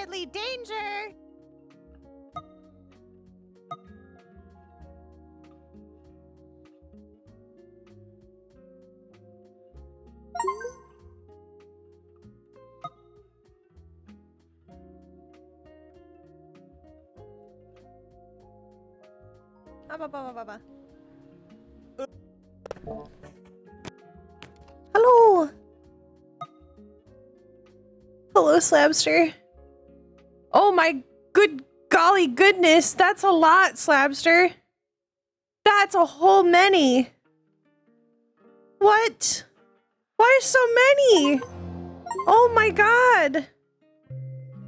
definitely danger! Hello! Hello, Slabster. Oh my good golly goodness, that's a lot, Slabster. That's a whole many. What? Why so many? Oh my god.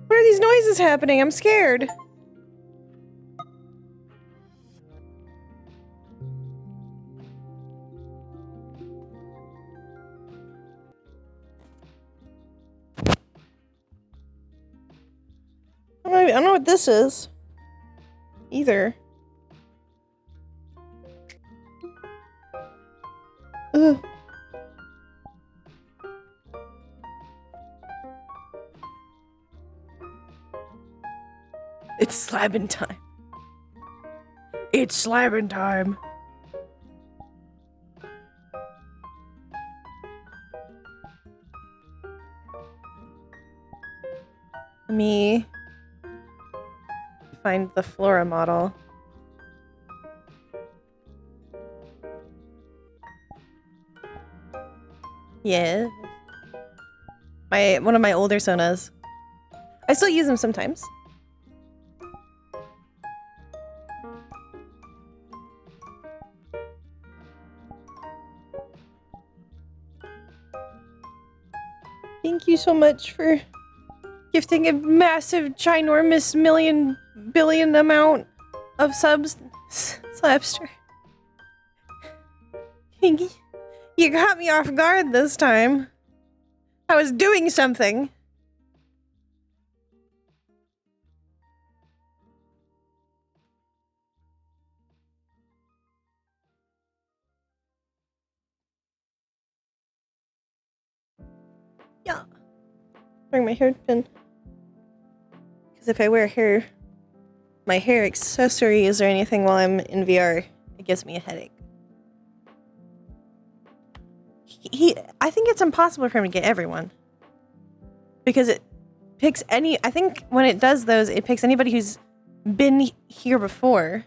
What are these noises happening? I'm scared. I don't know what this is. Either. Ugh. It's slabbing time. It's slabbing time. Let me find the Flora model. Yeah. One of my older Sonas. I still use them sometimes. Thank you so much for gifting a massive, ginormous, million, billion amount of subs, Slabster. You got me off guard this time. I was doing something. Yeah. Wearing my hairpin. Because if I wear my hair accessories or anything while I'm in VR, it gives me a headache. I think it's impossible for him to get everyone. Because it picks I think when it does those, it picks anybody who's been here before.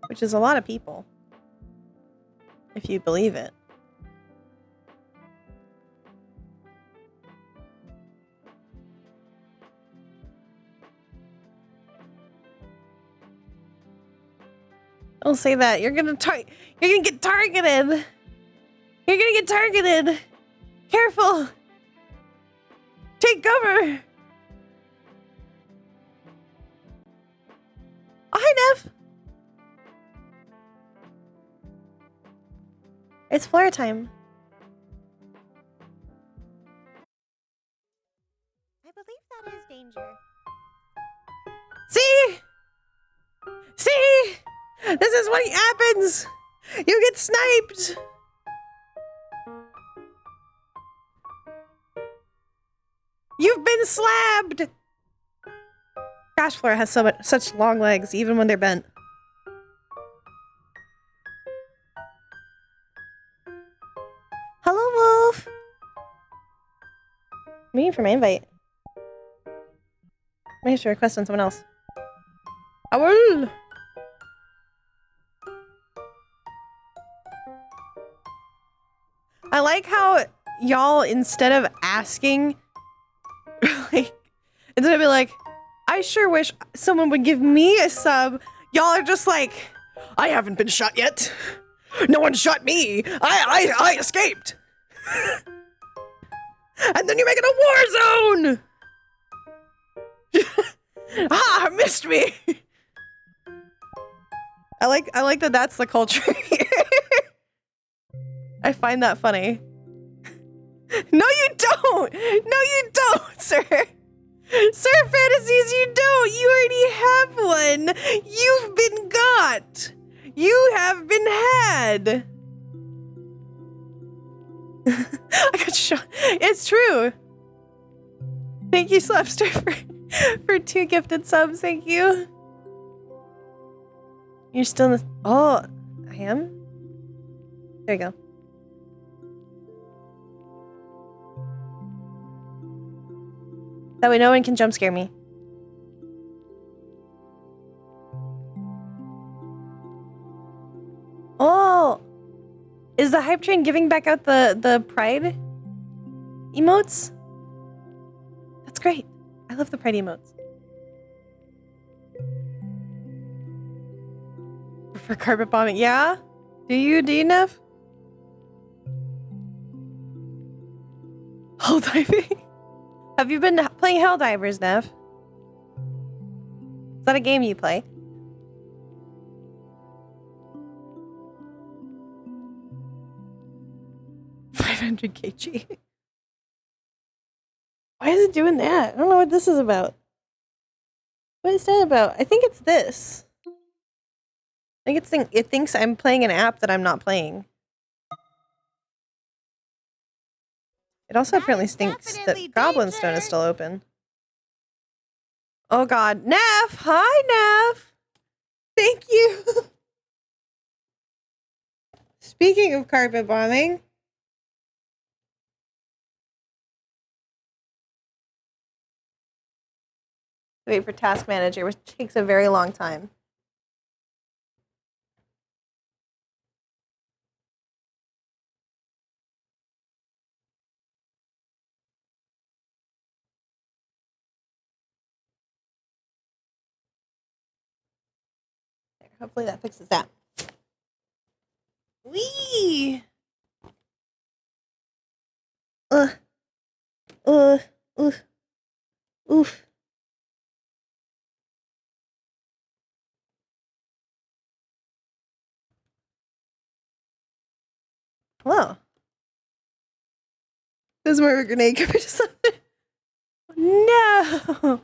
Which is a lot of people. If you believe it. Don't say that. You're gonna get targeted. You're gonna get targeted. Careful. Take cover. Oh, hi, Nev. It's Flora time. I believe that is danger. See? See? This is what happens! You get sniped! You've been slabbed! Gosh, Flora has such long legs, even when they're bent. Hello, Wolf! I'm waiting for my invite. I might have to request on someone else. I will! I like how y'all, instead of asking, like, instead of being like, I sure wish someone would give me a sub, y'all are just like, I haven't been shot yet. No one shot me. I escaped. And then you make it a war zone. Ah, missed me. I like that that's the culture here. I find that funny. No, you don't! No, you don't, sir! Sir Fantasies, you don't! You already have one! You've been got! You have been had! I got shot. It's true. Thank you, Slapster, for 2 gifted subs. Thank you. You're still in the... Oh, I am? There you go. That way no one can jump scare me. Oh! Is the hype train giving back out the pride emotes? That's great. I love the pride emotes. For carpet bombing, yeah? Do you, Nev? Hell diving? Have you been playing Helldivers, Nev? Is that a game you play? $500 kg. Why is it doing that? I don't know what this is about. What is that about? I think it's this. I think it thinks I'm playing an app that I'm not playing. It also apparently thinks that Goblin Stone is still open. Oh god. Nev! Hi, Nev! Thank you! Speaking of carpet bombing... Wait for Task Manager, which takes a very long time. There, hopefully that fixes that. Whee! Oof. Oof. Hello. This is more of a grenade compared to something. No!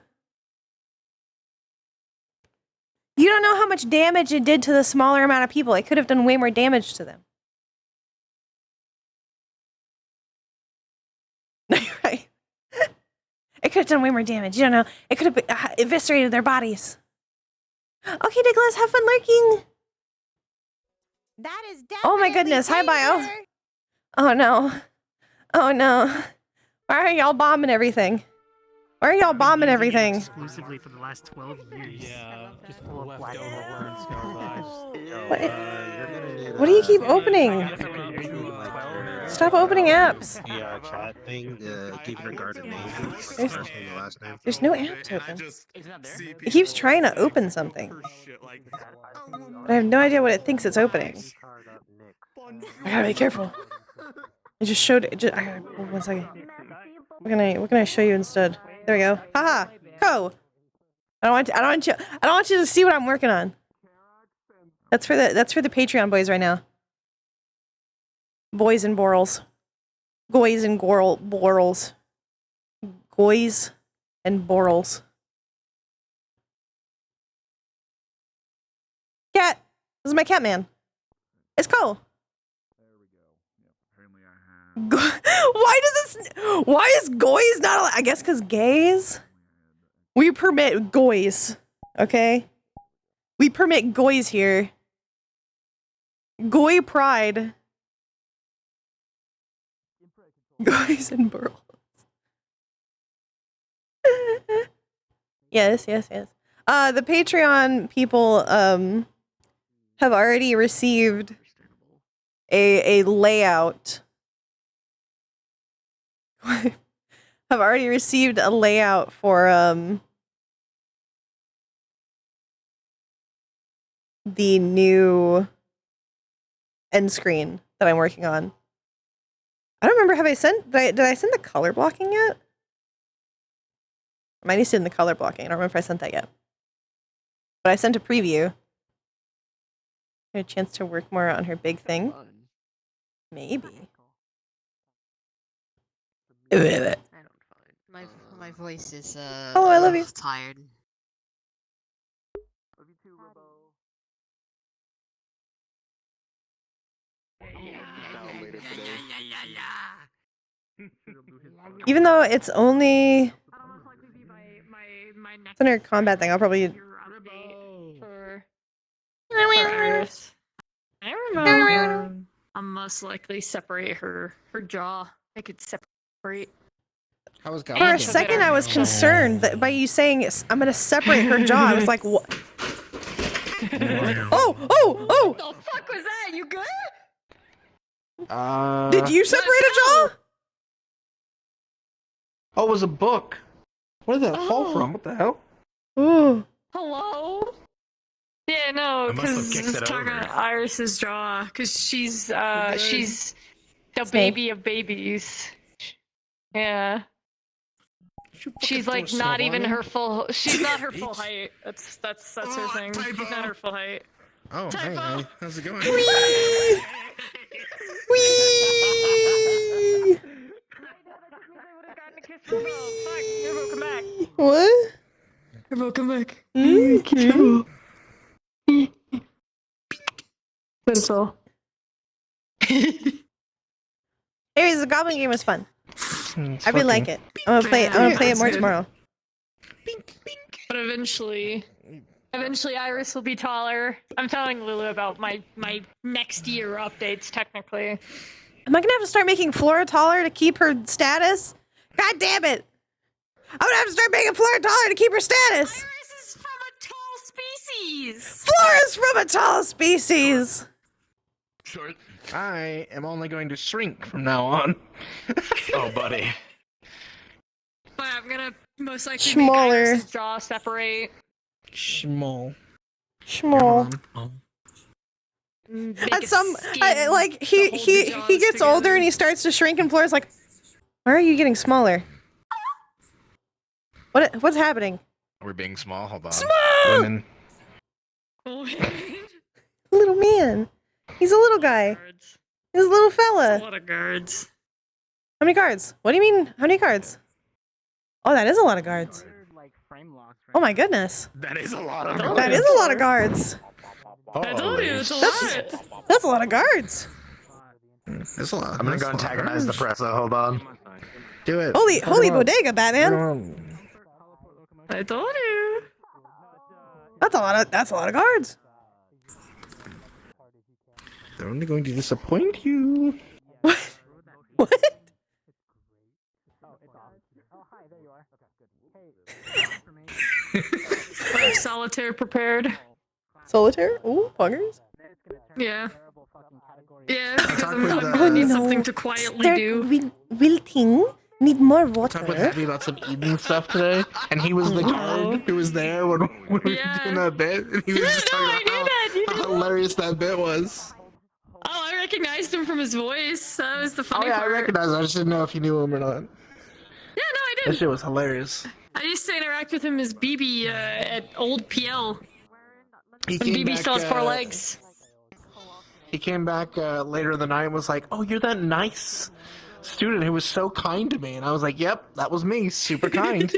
You don't know how much damage it did to the smaller amount of people. It could have done way more damage to them. No, you're right. It could have done way more damage. You don't know. It could have eviscerated their bodies. Okay, Nicholas, have fun lurking. That is definitely Oh my goodness. Hi, Bio. Oh no. Oh no. Why are y'all bombing everything? Why are y'all bombing everything? Exclusively for the last 12 years. Yeah, just full of leftover What do you keep opening? Stop opening apps. Yeah, chat thing, give regard to name. There's no apps open. It keeps trying to open something. But I have no idea what it thinks it's opening. I gotta be careful. I just showed it. I gotta, 1 second. What can I show you instead? There we go. Haha. Go. I don't want you to see what I'm working on. That's for the Patreon boys right now. Boys and borals. Goys and borals. Goys and borals. Cat. This is my cat man. It's cool. Why is goys not allowed? I guess because gays? We permit goys. Okay? We permit goys here. Goy pride. Goys and burls. Yes. The Patreon people have already received a layout. Have already received a layout for the new end screen that I'm working on. I don't remember, did I send the color blocking yet? I might need to send the color blocking. I don't remember if I sent that yet. But I sent a preview. Get a chance to work more on her big thing. Maybe. My voice is oh, I love you. Tired. Love you too, Robo. Even though it's only My next under combat thing, I'll probably. year update for Iris. I remember. I'll most likely separate her jaw. I could separate. How was For a second, I was concerned that by you saying I'm gonna separate her jaw. I was like, what? Oh! What the fuck was that? You good? Did you separate a jaw? Oh, it was a book. Where did that fall from? What the hell? Ooh. Hello? Yeah, no, I must have because kicked it's it talking over. about Iris's jaw, because she's the Snake. baby of babies. Yeah. She's like not even her full. She's not her full height. That's her thing. She's not her full height. Oh, hey, Typo. how's it going? Whee! Come back. What? Come back. Mm-hmm. That's all. Anyways, the goblin game was fun. It's I really like it. I'm gonna play. I'm gonna play it more tomorrow. But eventually Iris will be taller. I'm telling Lulu about my next year updates. Technically, Am I gonna have to start making Flora taller to keep her status? God damn it! I'm gonna have to start making Flora taller to keep her status. Iris is from a tall species. Flora's from a tall species. Short. I am only going to shrink from now on. Oh, buddy. But I'm gonna most likely Smaller. make Iris's jaw separate. Small. Small. Make At a some, skin like to he hold he the jaws he gets older together. and he starts to shrink, and Flora's like, "Why are you getting smaller? What's happening?" We're being small. Hold on. Small. Women. Little man. He's a little guy. Guards. He's a little A fella. lot of guards. How many cards? What do you mean? How many cards? Oh, that is a lot of guards. Oh my goodness. That is a lot of. That is a lot of guards. I told you, it's a That's- lot. That's a lot of guards. That's a lot. I'm gonna go antagonize the presser. Hold on. Do it. Holy Fuck holy him up. bodega, Batman. I told you. That's a lot of guards. They're only going to disappoint you. What? What? I have solitaire prepared. Solitaire? Ooh, poggers. Yeah. Yeah, because talk I'm with, gonna need no. something to quietly They're do. wilting. Need more Talk with water. Happy about some eating stuff today, and he was the guard who was there when we were Yeah. doing that bit, and he was Yeah, just no, I talking knew about that. You how knew that. hilarious that bit was. Oh, I recognized him from his voice. That was the funny Oh yeah, I part. recognize it. I just didn't know if you knew him or not. Yeah, no, I That did. shit was hilarious. I used to interact with him as BB at old PL. He When BB still has 4 legs. He came back later in the night and was like, "Oh, you're that nice student who was so kind to me," and I was like, "Yep, that was me. Super kind."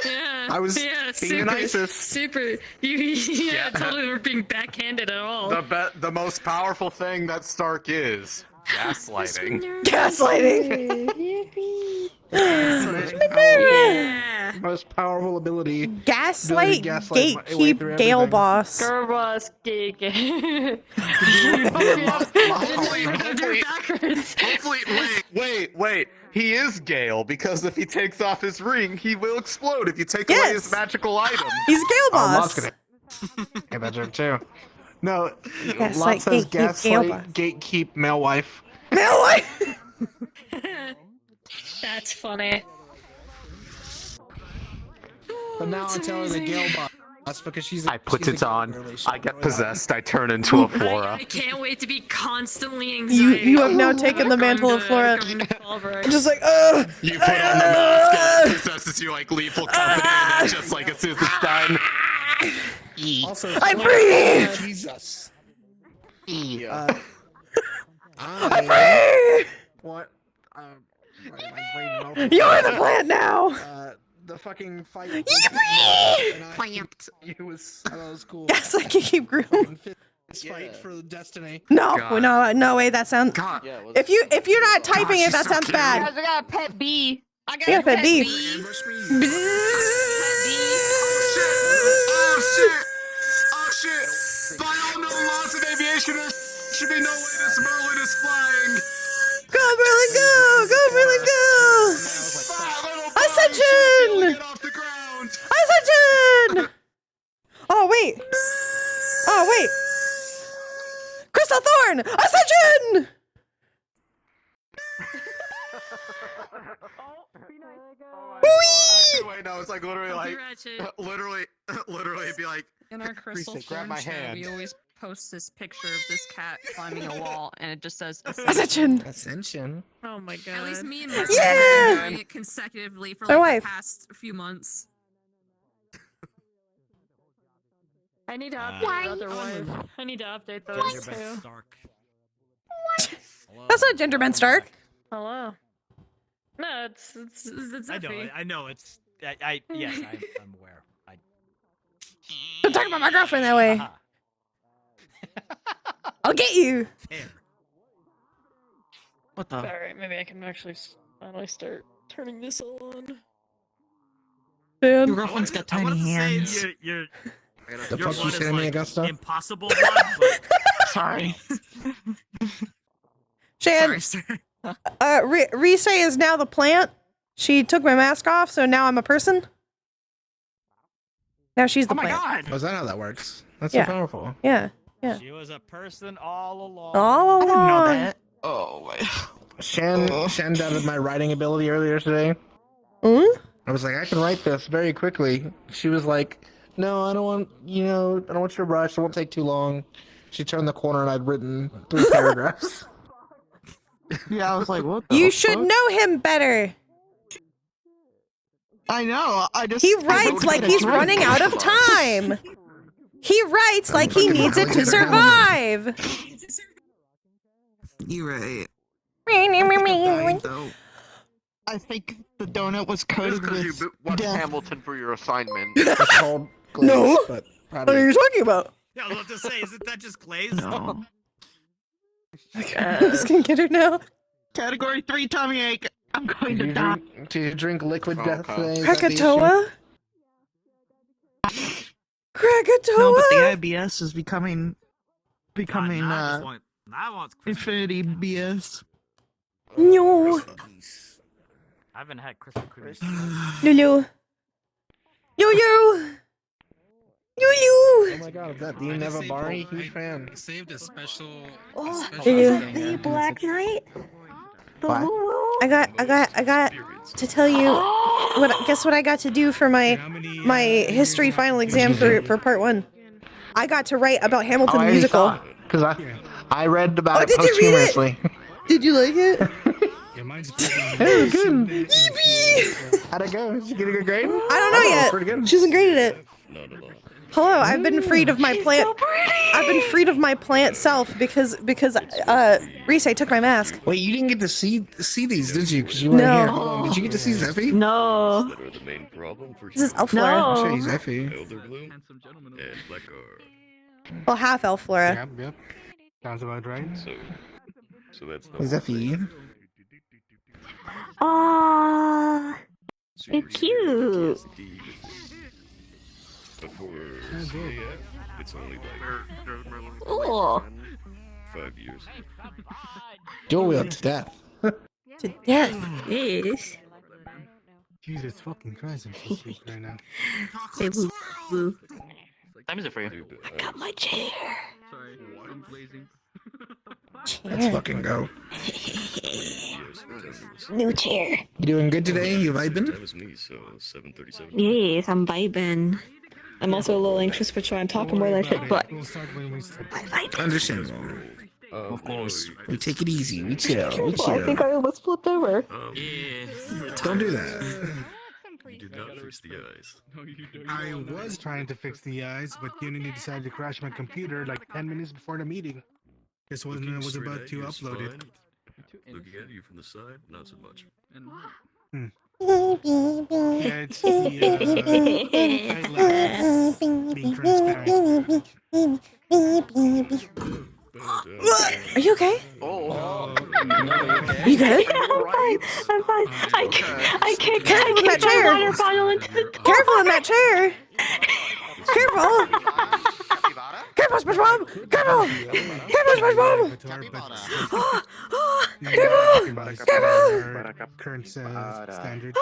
Yeah. I was yeah, being super, the nicest. Super. Yeah, totally we're being backhanded at all. The most powerful thing that Stark is gaslighting. Gaslighting. Yeah. Most powerful ability. Gaslight, gaslight my way through gatekeep, Gale everything. boss. Girl boss geek. Hopefully, wait. He is Gale because if he takes off his ring, he will explode if you take away his Yes. magical item. He's Gale Oh, boss. Lot's gonna get that joke too. No, Gaslight, Lot says gatekeep, Gale boss. gaslight, gatekeep, male wife. Male wife. That's funny. But now I tell her the Gale boss because she's. I put she's it a on. girly, I she'll get enjoy that. possessed. I turn into a I Flora. can't wait to be constantly You anxiety. have now taken the mantle of Flora. Just like, You put on the mask and it possesses you like lethal company, and then just like as soon as it's done. Also, I'm Flora- free! Jesus. Yeah. I'm free! What? My brain melted. You're the plant now. The fucking fight. Yippee! And I- It was. I thought it was cool. Gaslight, gatekeep, groom. Fucking fist Let's fight for destiny. No, God. no way. That sounds. God. If you're not typing it, that sounds bad. I got a pet bee. I got Yeah, a pet pet bee. bee. Oh shit! Oh shit! By all known laws of aviation, there should be no way this Merlin is flying. Go, Merlin, go! Go, Merlin, go! Ascension! Get off the ground. Ascension! Oh wait! Oh wait! Crystal Thorn! Ascension! Actually, wait, no, it's like literally like, literally it'd be like, In our Crystal Reese, grab Thorn my chat, hand. we always post this picture of this cat climbing a wall, and it just says Ascension! Ascension. Oh my god. At least me and my Yeah! sister have been doing it consecutively for My like wife. the past few months. I need to update your other wife. I need to update those too. Stark. That's not Genderman Stark. Hello. No, it's I know. Effie. I know. It's. Yes, I'm aware. Don't talk about my girlfriend that way. Aha. I'll get you. Fair. What the? Alright, maybe I can actually finally start turning this on. Man. Your girlfriend's got I wanted tiny to hands. say you're The your fuck you blood say is to me, like Augusta? impossible blood, but Sorry. Shan, sir. Rise is now the plant. She took my mask off, so now I'm a person. Now she's the Oh my plant. god! Oh, is that how that works? That's Yeah. so powerful. Yeah. Yeah. she was a person all along. All along. Oh my. Shan doubted my writing ability earlier today. Hmm? I was like, I can write this very quickly. She was like, no, I don't want, I don't want you to rush. It won't take too long. She turned the corner and I'd written 3 paragraphs. Yeah, I was like, what the You should fuck? know him better. I know. He writes like he's running out of time. He writes like he needs it to survive. You're right. I think the donut was Just coated because you with watched death. Hamilton for your assignment. It's called glaze, No. but What are you talking about? Yeah, I was about to say, isn't that just glaze? No. I'm just gonna get her now. Category 3 tummy ache. I'm going to die. Do you drink liquid Oh, death God. today? Is that the issue? Krakatoa? Krakatoa? No, but the IBS is becoming I want Infinity BS. No. I haven't had Krispy Kreme. Lulu. Yo-yo. Oh Yo-yo. my god, is that Dean Nevavari? Huge fan. Saved a special. Oh, Yeah. the Black Knight? The What? Woo-Woo? I got to tell you guess what I got to do for my history final exam for part 1. I got to write about Hamilton the musical. Because I read about it did you read it? posthumously. Did you like it? Yeah, mine's Hey, good. Yippee! How'd it go? Did you get a good grade? I don't know Oh, yet. pretty good. She hasn't graded it. Hello, I've been freed of my plant. I've been freed of my plant self because Rise took my mask. Wait, you didn't get to see these, did you? Because you weren't No. here. Hold on. Did you get to see Zeffy? No. This is Elflora. I'll show you Zeffy. Well, half Elflora. Yep. Sounds about right. So that's the Zeffy. Aww. It's cute. It's only like Ooh. 5 years. Dual wield to death. To death. Yes. Jesus fucking Christ, I'm so sick right now. Say woo woo. Time is it for you? I got my chair. Sorry, I'm blazing. Let's Chair. fucking go. New chair. You doing good today? You vibing? That was me, so 7:37. Yes, I'm vibing. I'm also a little anxious for trying talking more than I should, but We'll start when we start. I vibe. Understandable. Of course. We take it easy. We chill. We Careful, I think chill. I almost flipped over. Don't do that. You did not fix the eyes. I was trying to fix the eyes, but Unity decided to crash my computer like 10 minutes before the meeting. Just when I was about to upload it. Looking at you from the side, not so much. Yeah, it's the eyelash being transparent. Are you okay? Oh. You good? I'm fine. I can't Careful in that my chair. water bottle into the Careful in that chair. Careful. Careful, SpongeBob. Careful. Careful, SpongeBob. Careful. Current standards.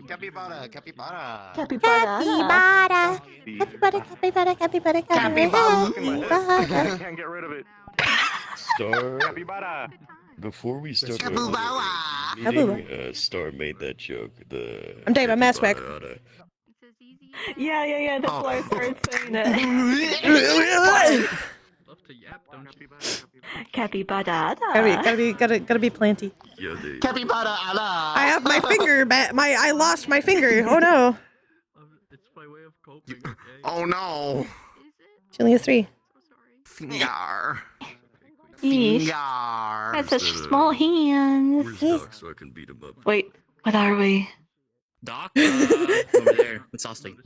Capybara, capybara. Capybara. Capybara, capybara, capybara. Can't get rid of it. Star, Capybara. before we start our Capybara. meeting, Star made that joke. I'm taking my mask back. Yeah. That's why I started saying it. Capybara. Gotta be planty. Yeah, they. Capybara, I have my finger back. I lost my finger. Oh no. It's my way of coping. Okay? Oh no. She only has 3. Finger. Yeesh. Finger. Has such small hands. Where's Doc so I can beat him up? Wait, what are we? Doc? Over there. It's Austin.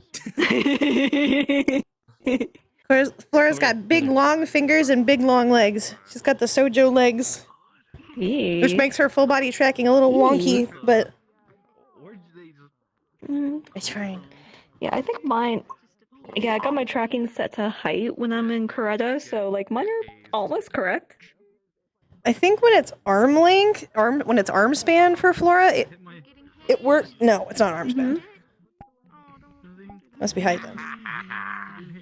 Flora's got big long fingers and big long legs. She's got the Sojo legs, which makes her full body tracking a little wonky, but it's fine. Yeah, I think mine. Yeah, I got my tracking set to height when I'm in Coretta, so like mine are almost correct. I think when it's arm length, when it's arm span for Flora, it works. No, it's not arm span. Must be height then.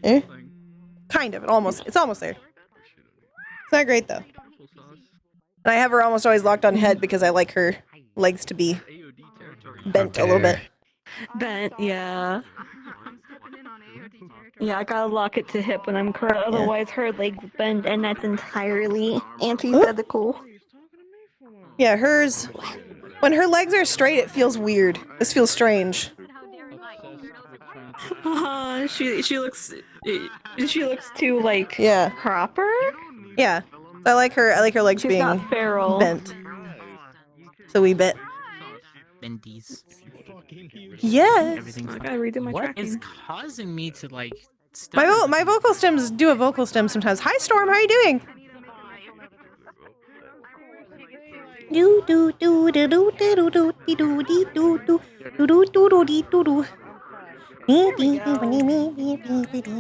Eh? Kind of. It's almost there. It's not great though. And I have her almost always locked on head because I like her legs to be bent a little bit. Bent, yeah. Yeah, I gotta lock it to hip when I'm correct, otherwise her legs bend, and that's entirely antithetical. Yeah, hers. When her legs are straight, it feels weird. This feels strange. She looks too like proper. Yeah, I like her legs She's being not feral. bent. So we bit. Bendies. Yes. Everything's I gotta redo my What tracking. is causing me to like My vocal stems do a vocal stem sometimes. Hi Storm, how are you doing? Do do do do do do do do do do do do do do do do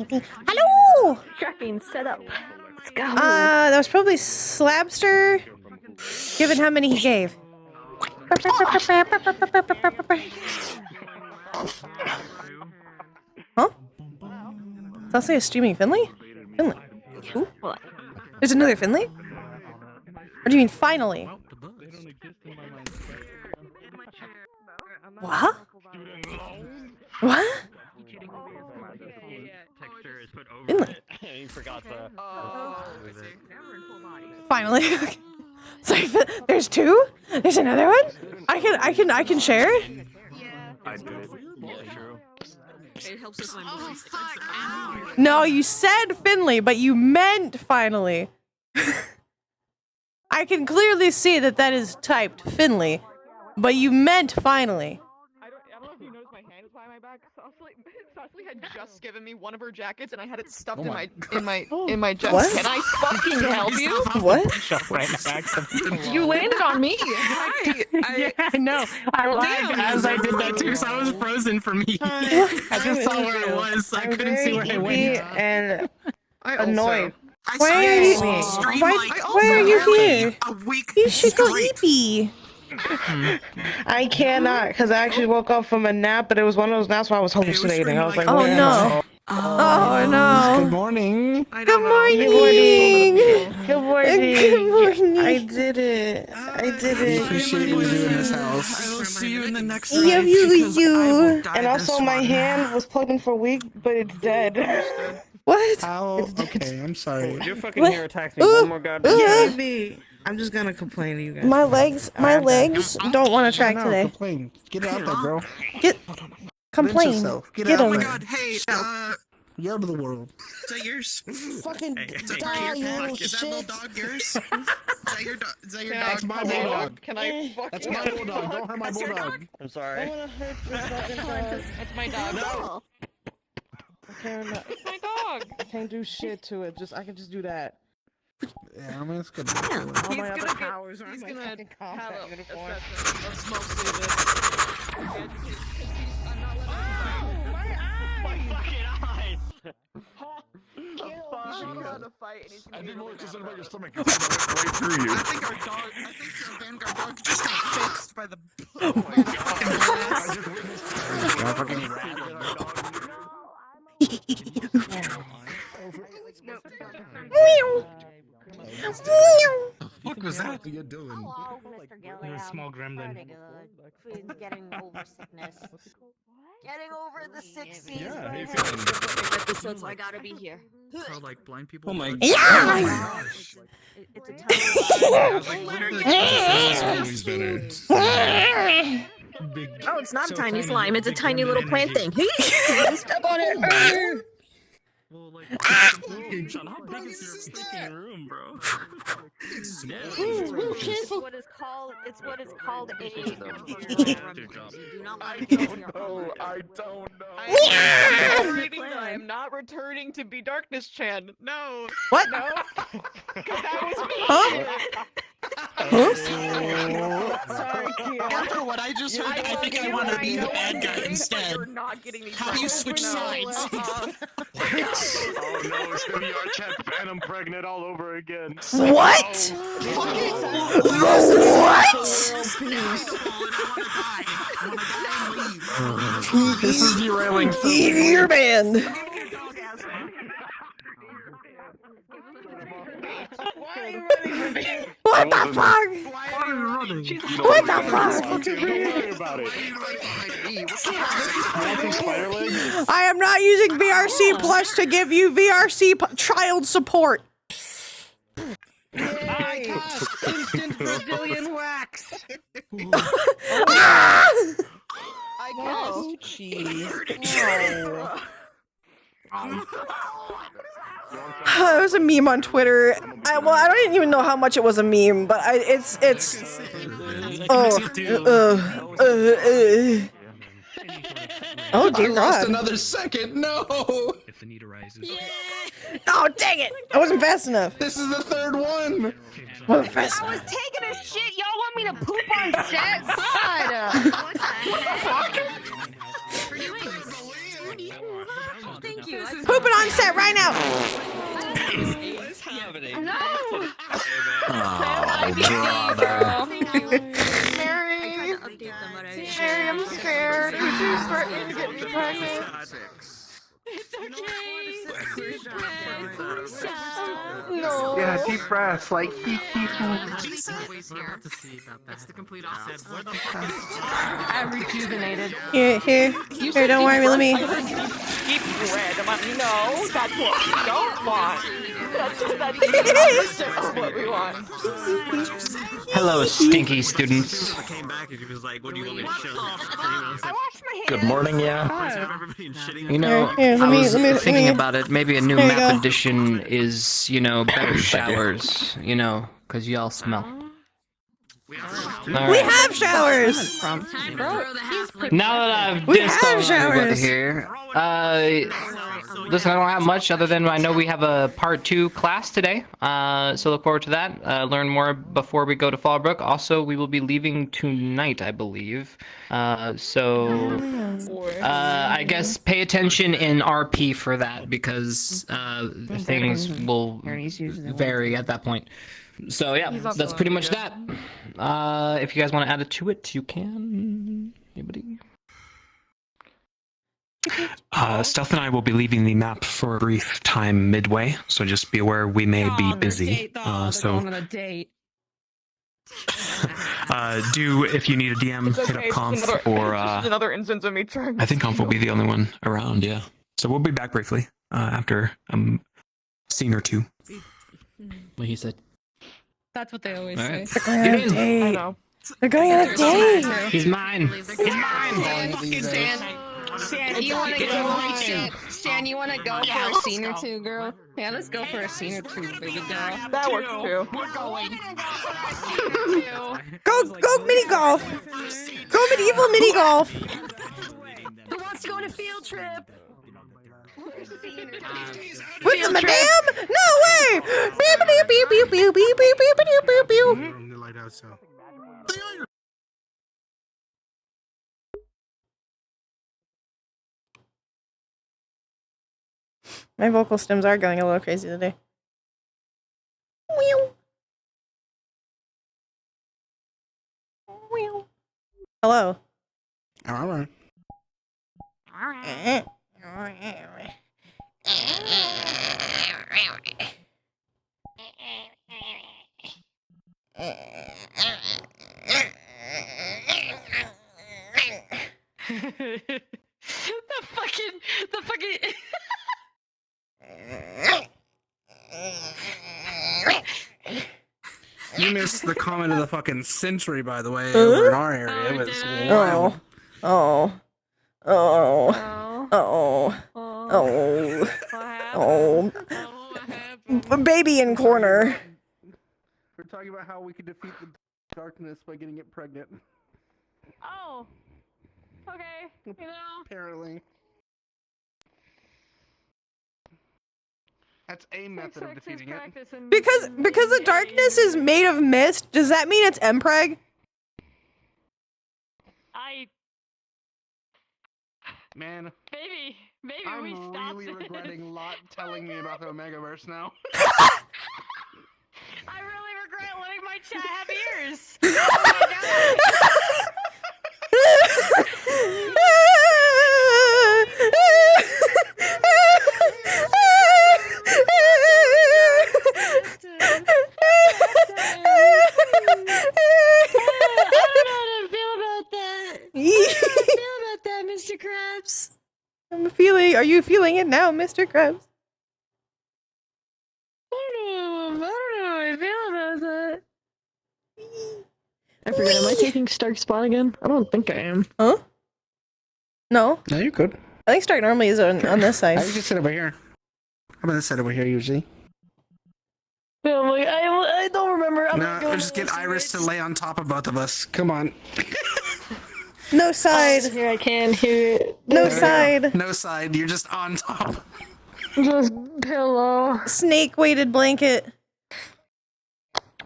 do. Hello! Tracking set up. Let's go. That was probably Slabster, given how many he gave. Huh? Does that say a streaming Finley? Finley. Ooh. What? There's another Finley? What do you mean finally? What? What? Finley. You forgot the. Finally. Sorry, there's 2? There's another one? I can share? I did it. Yeah, true. It helps with my No, you said Finley, but you meant finally. I can clearly see that is typed Finley, but you meant finally. I don't know if you noticed my hand was behind my back. Cecily had just given me one of her jackets, and I had it stuffed in my jacket. What? Can I fucking help you? What? You landed on me. Hi. I know. I lagged as I did that too, so I was frozen for me. I just saw where it was. I couldn't see where it went. And I annoyed. Why are you? Why are you here? A week You should go eepy. I cannot, because I actually woke up from a nap, but it was one of those naps where I was hallucinating. I was like, Oh no. Oh no. Good morning. Good morning. Good morning. Good morning. I did it. I did We it. appreciate you in this house. I will see you in the next Yeah, life you- because you. I will die And this also, my one. hand was plugged in for a week, but it's dead. What? How? Okay, I'm sorry. Your fucking What? hair attacks me Ooh, one more goddamn ooh. time. Baby, I'm just gonna complain to you guys. My legs don't want to track No, today. complain. Get it out there, girl. Complain. yourself. Get Get out him. there. God, hey, Yell to the world. Is that yours? Fucking Hey, die, you little is that little shit. dog yours? Is that your dog? Is that your dog? That's my Hello? bulldog. Can I fuck That's you? my bulldog. Don't hurt my That's your bulldog. dog? I'm sorry. wanna hurt your fucking dog. That's my dog. No. It's my dog. I can't do shit to it. I can just do that. Yeah, I mean, it's good. He's gonna have a assessment of mostly this. I didn't want to consider about your stomach. Right through you. I think your Vanguard dog just got fixed by the. What was that you're doing? Hello, Mr. Gilliam. You're a small gremlin. Pretty good. Getting over sickness. Getting over the sick season. Yeah, how you feeling? Episodes, I gotta be here. For like blind people. Oh my Yeah! It's a tiny Oh, it's not a tiny slime. It's a tiny little plant thing. Step on it. Well, like, John, how big is your fucking room, bro? It's what is called. It's what is called a. Good job. I don't know. I am not returning to Be Darkness Chan. No. What? No. Because that was me. Huh? Sorry, Kia. After what I just heard, I think I want to be the bad guy instead. You're not getting me. How do you switch sides? Oh no, it's gonna be our chat Phantom pregnant all over again. What? This is derailing. Your man. What the fuck? What the fuck? I am not using VRC Plus to give you VRC child support. Instant Brazilian wax. Oh, jeez. It was a meme on Twitter. I don't even know how much it was a meme, but it's. Oh dear I lost God! another second. No. If the need arises. Oh dang it! I wasn't fast enough. This is the third one. Wasn't fast I was enough. taking a shit. Y'all want me to poop on set? God. What the fuck? Thank you. Pooping on set right now. What's happening? No. Mary, I'm scared. She's threatening to get me pregnant. It's okay. No. Yeah, deep breaths. Like he. That's the complete opposite. Where the fuck I'm rejuvenated. Here, don't worry. Let me. Keep red. I'm like, no, that's what we don't want. That's the opposite of what we want. Hello, stinky students. came back and she was like, what do you want me to show? I washed my hands. Good morning, yeah. Everybody in shitting. You know, Here, let I me- was let me- thinking about it. Maybe a new There you map go. edition is, better showers, because y'all smell. We have showers. Now that I've We dissed have all everybody showers. here, listen, I don't have much other than I know we have a part 2 class today, so look forward to that. Learn more before we go to Fallbrook. Also, we will be leaving tonight, I believe. I guess pay attention in RP for that because things will vary at that point. So yeah, that's pretty much that. If you guys want to add it to it, you can. Anybody? Stealth and I will be leaving the map for a brief time midway, so just be aware we may be busy. On a date. Do if you need a DM, It's hit okay. up Conf It's just or another instance of me trying. I think Conf will be the only one around. Yeah, so we'll be back briefly after scene or two. What he said. That's what they always All right. say. They're going on a I date. know. They're going on a date. He's mine. He's mine. Fucking Stan. Stan, you wanna go? Shan, you want to go Yeah, for a let's scene or go. two, girl? Yeah, let's go for a scene or two, baby girl. That works too. We're going. Go mini golf. Go medieval mini golf. Who wants to go on a field trip? With the madam? No way! Beep, beep, beep, beep, beep, beep, beep, beep, beep, beep, beep. From the lighthouse, so. My vocal stems are going a little crazy today. Hello. All right. the fucking. You missed the comment of the fucking century, by the way, over in our area. It was wild. Oh. Baby in corner. We're talking about how we could defeat the darkness by getting it pregnant. Oh. Okay. You know. Apparently. That's a method of defeating it. Because the darkness is made of mist, does that mean it's Mpreg? Man. Maybe I'm we stopped really this. regretting Lot telling me about the Omegaverse now. I really regret letting my chat have ears. Mr. Krabs. Are you feeling it now, Mr. Krabs? I don't know how I feel about that. I forget, am I taking Stark spot again? I don't think I am. Huh? No. No, you're good. I think Stark normally is on this side. I just sit over here. I'm gonna sit over here usually. Yeah, I'm like, I don't remember. No, just get Iris to lay on top of both of us. Come on. No side. Here I can hear it. No side. No side. You're just on top. Just pillow. Snake weighted blanket.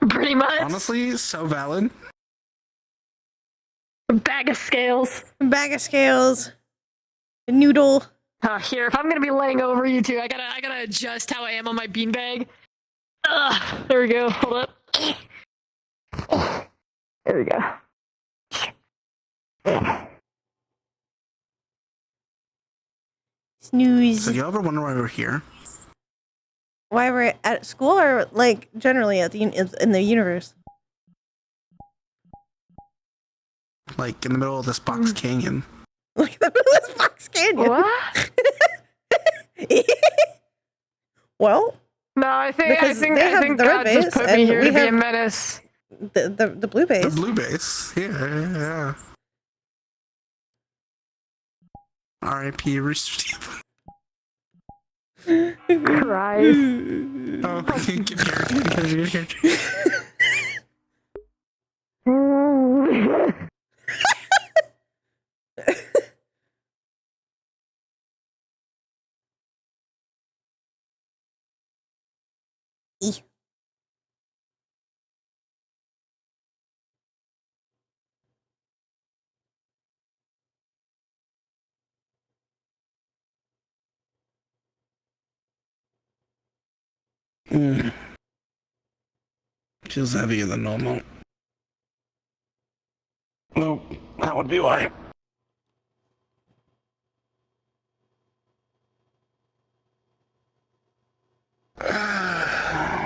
Pretty much. Honestly, so valid. A bag of scales. Bag of scales. A noodle. Here, if I'm gonna be laying over you two, I gotta adjust how I am on my beanbag. There we go. Hold up. There we go. Snooze. So you ever wonder why we're here? Why we're at school, or like generally at in the universe? Like in the middle of this box canyon. Like in the middle of this box canyon. What? Well. No, I think the God red just base, put me and here we to be a have menace. the blue base. The blue base. Yeah. R.I.P. Rooster Teeth. Christ. Oh, give your Feels heavier than normal. Well, that would be why.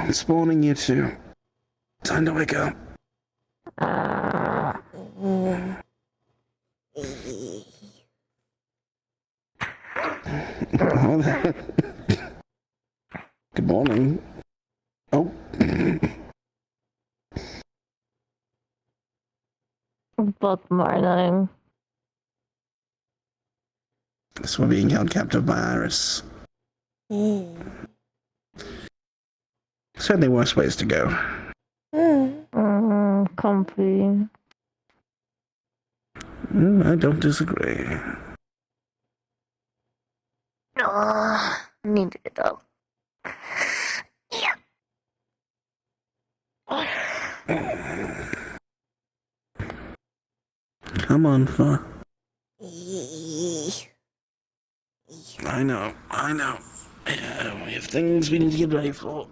It's morning, you two. Time to wake up. Good morning. Oh. Good morning. Yes, we're being held captive by Iris. Certainly worse ways to go. Comfy. I don't disagree. Need to get up. Come on, Flo. I know. Yeah, we have things we need to get ready for.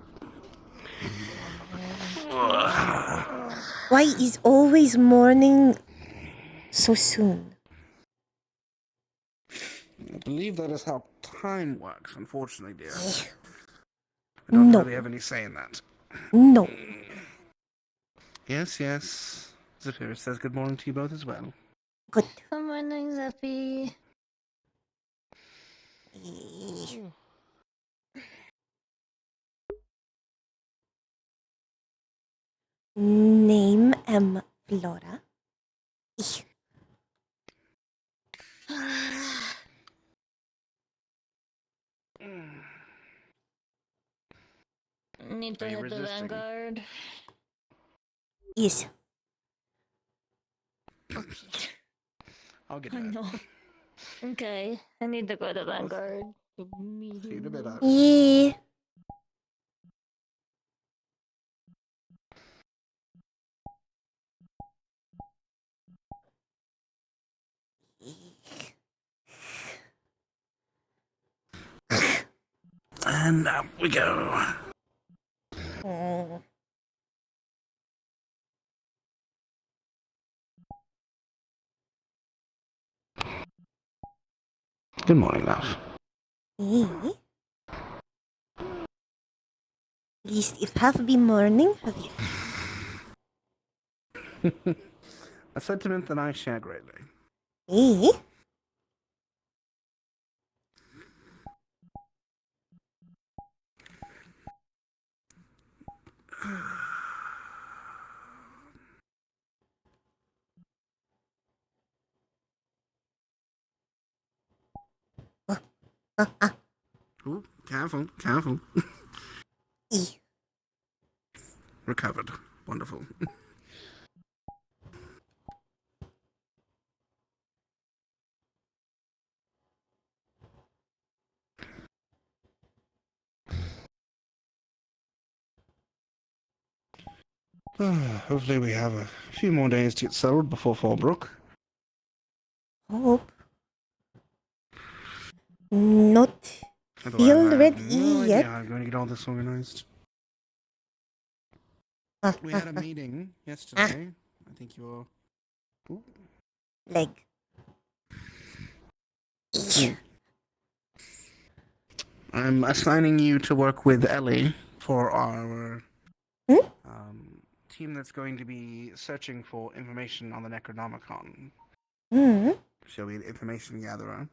Why is always morning so soon? I believe that is how time works, unfortunately, dear. I don't really have any say in that. No. Yes. Zephyr says good morning to you both as well. Good. Good morning, Zeffy. Name Flora. Need to hit the Vanguard. Yes. I'll get I that. know. Okay, I need to go to Vanguard. See you in a bit, Iris. Yeah. And up we go. Good morning, love. At least if have been morning, have you? A sentiment that I share greatly. Ooh, careful. Recovered. Wonderful. Hopefully we have a few more days to get settled before Fallbrook. Hope. Not feel ready No yet. idea how I'm going to get all this organized. We had a meeting yesterday. I think you're... Ooh. Leg. I'm assigning you to work with Ellie for our team that's going to be searching for information on the Necronomicon. She'll be an information gatherer.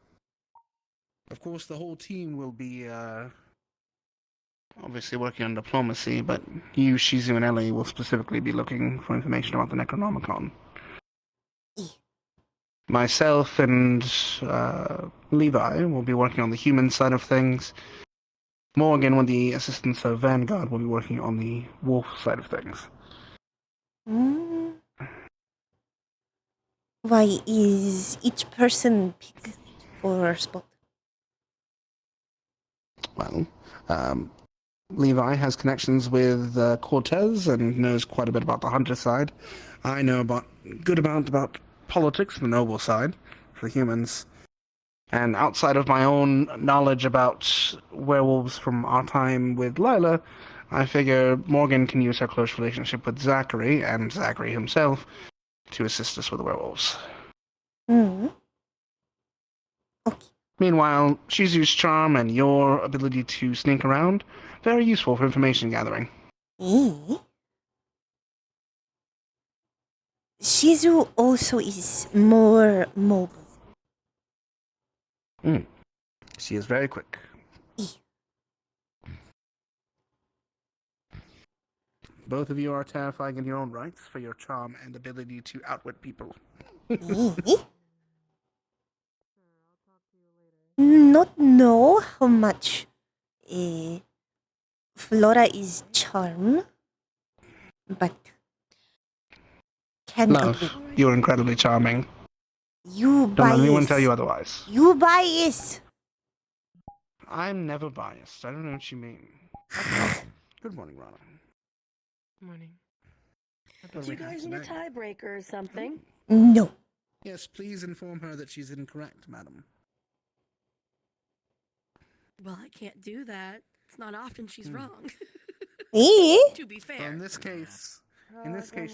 Of course, the whole team will be obviously working on diplomacy, but you, Shizu, and Ellie will specifically be looking for information about the Necronomicon. Myself and Levi will be working on the human side of things. Morgan, with the assistance of Vanguard, will be working on the wolf side of things. Why is each person pick for a spot? Well, Levi has connections with Cortez and knows quite a bit about the hunter side. I know good amount about politics, the noble side, for the humans. And outside of my own knowledge about werewolves from our time with Lila, I figure Morgan can use her close relationship with Zachary, and Zachary himself, to assist us with the werewolves. Meanwhile, Shizu's charm and your ability to sneak around, very useful for information gathering. Shizu also is more mobile. She is very quick. Both of you are terrifying in your own rights for your charm and ability to outwit people. not know how much Flora is charmed, but can Love, you're incredibly charming. you Don't let anyone bias. tell you otherwise. You bias. I'm never biased. I don't know what you mean. Good morning, Rana. Morning. Do you guys need a tiebreaker or something? No. Yes, please inform her that she's incorrect, madam. Well, I can't do that. It's not often she's wrong. To be fair. Well, in this case,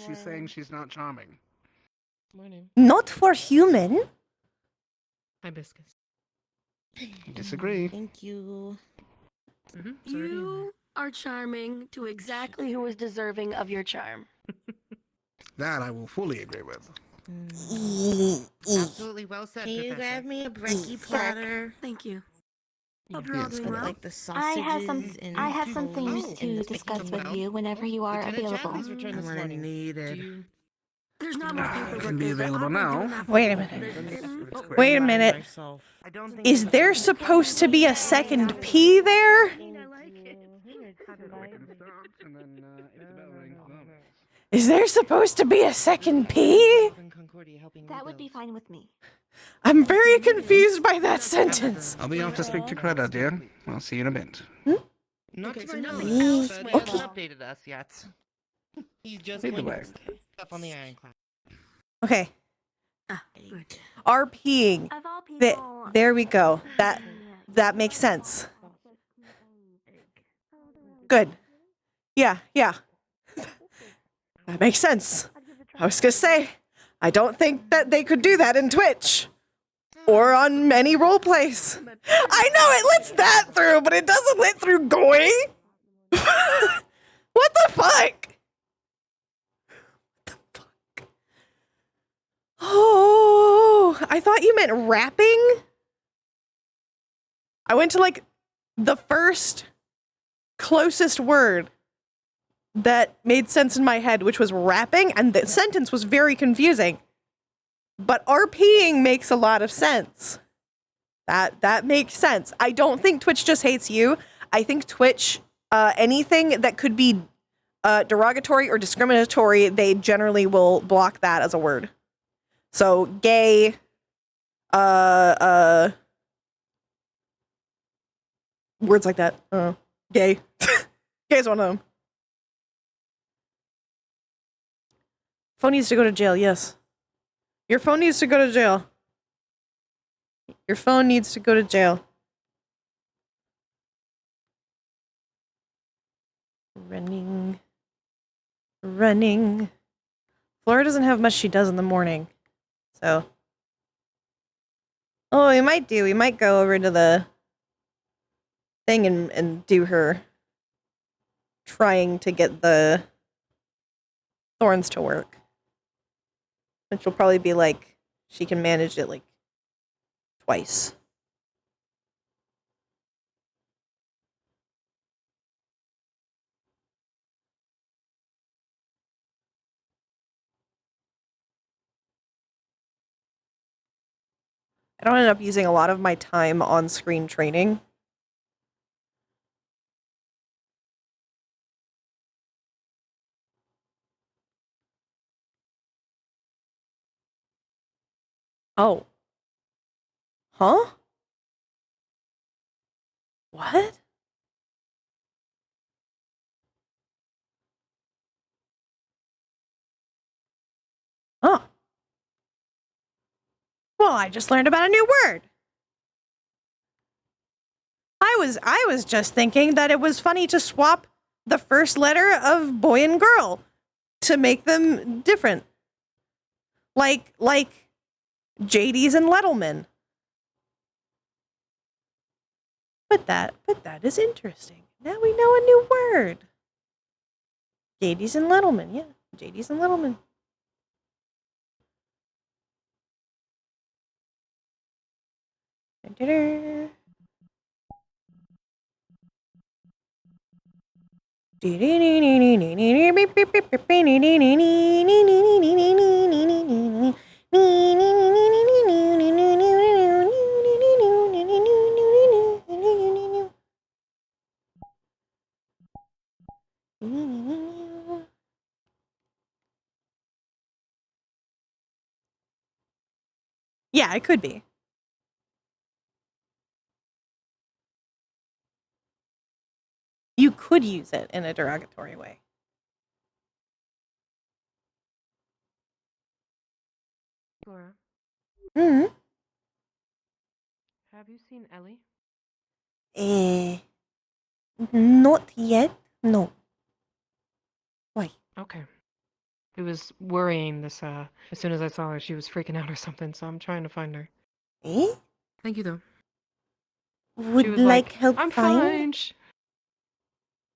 she's saying she's not charming. Morning. Not for human. Hibiscus. Disagree. Thank you. You are charming to exactly who is deserving of your charm. That I will fully agree with. Absolutely well said. Can you grab me a brekkie platter? Thank you. Hope Yes, you're all doing ma'am. well. Like the sausages and I have some things toast to and discuss the with you whenever you are Lieutenant available. Japanese returned this I'm gonna morning. need it. There's not much paperwork. Can be there, so available I'm now. doing that for Wait a you. minute. Wait a minute. I don't think Is there supposed to be a second P there? Is there supposed to be a second P? That would be fine with me. I'm very confused by that sentence. I'll be off to speak to Creda, dear. I'll see you in a bit. Not Okay, to so my now knowledge, Alice but he went- hasn't updated us yet. He's just Either going way. stuff on the ironclad. Okay. Good. RPing. Of all people, There we go. That makes sense. Good. Yeah. That makes sense. I was gonna say, I don't think that they could do that in Twitch. Or on many roleplays. I know it lets that through, but it doesn't let through going. What the fuck? Oh, I thought you meant rapping. I went to like the first closest word that made sense in my head, which was rapping, and the sentence was very confusing. But RPing makes a lot of sense. That makes sense. I don't think Twitch just hates you. I think Twitch, anything that could be derogatory or discriminatory, they generally will block that as a word. So gay, words like that. Gay. Gay is one of them. Phone needs to go to jail, yes. Your phone needs to go to jail. Your phone needs to go to jail. Running. Flora doesn't have much she does in the morning. So. Oh, we might do. We might go over to the thing and do her trying to get the thorns to work. Which will probably be like, she can manage it like twice. I don't end up using a lot of my time on screen training. Oh. Huh? What? Oh. Well, I just learned about a new word. I was just thinking that it was funny to swap the first letter of boy and girl to make them different. Like JD's and Lettleman. But that is interesting. Now we know a new word. JD's and Lettleman, yeah. JD's and Lettleman. Yeah, it could be. You could use it in a derogatory way. Laura, Hmm. have you seen Ellie? Not yet. No. Why? Okay. It was worrying this, as soon as I saw her, she was freaking out or something, so I'm trying to find her. Eh? Thank you, though. Would She was like like, help I'm find?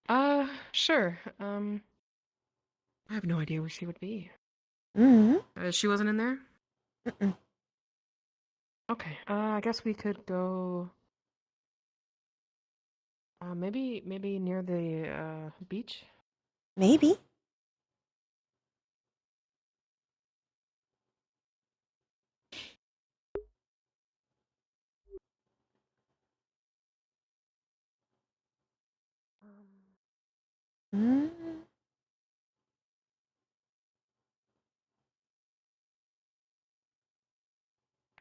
fine. Sure. I have no idea where she would be. Hmm. She wasn't in there? Mm-mm. Okay. I guess we could go. Maybe near the beach. Maybe. Hmm.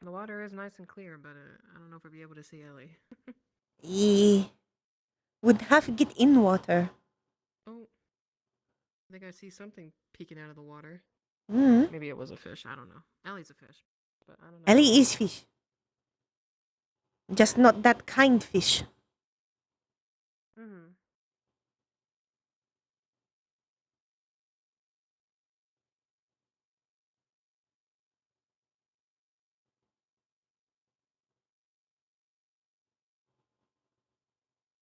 The water is nice and clear, but I don't know if we'll be able to see Ellie. Would have to get in water. Oh, I think I see something peeking out of the water. Hmm. Maybe it was a fish. I don't know. Ellie's a fish, but I don't know. Ellie is fish. Just not that kind fish. Mm-hmm.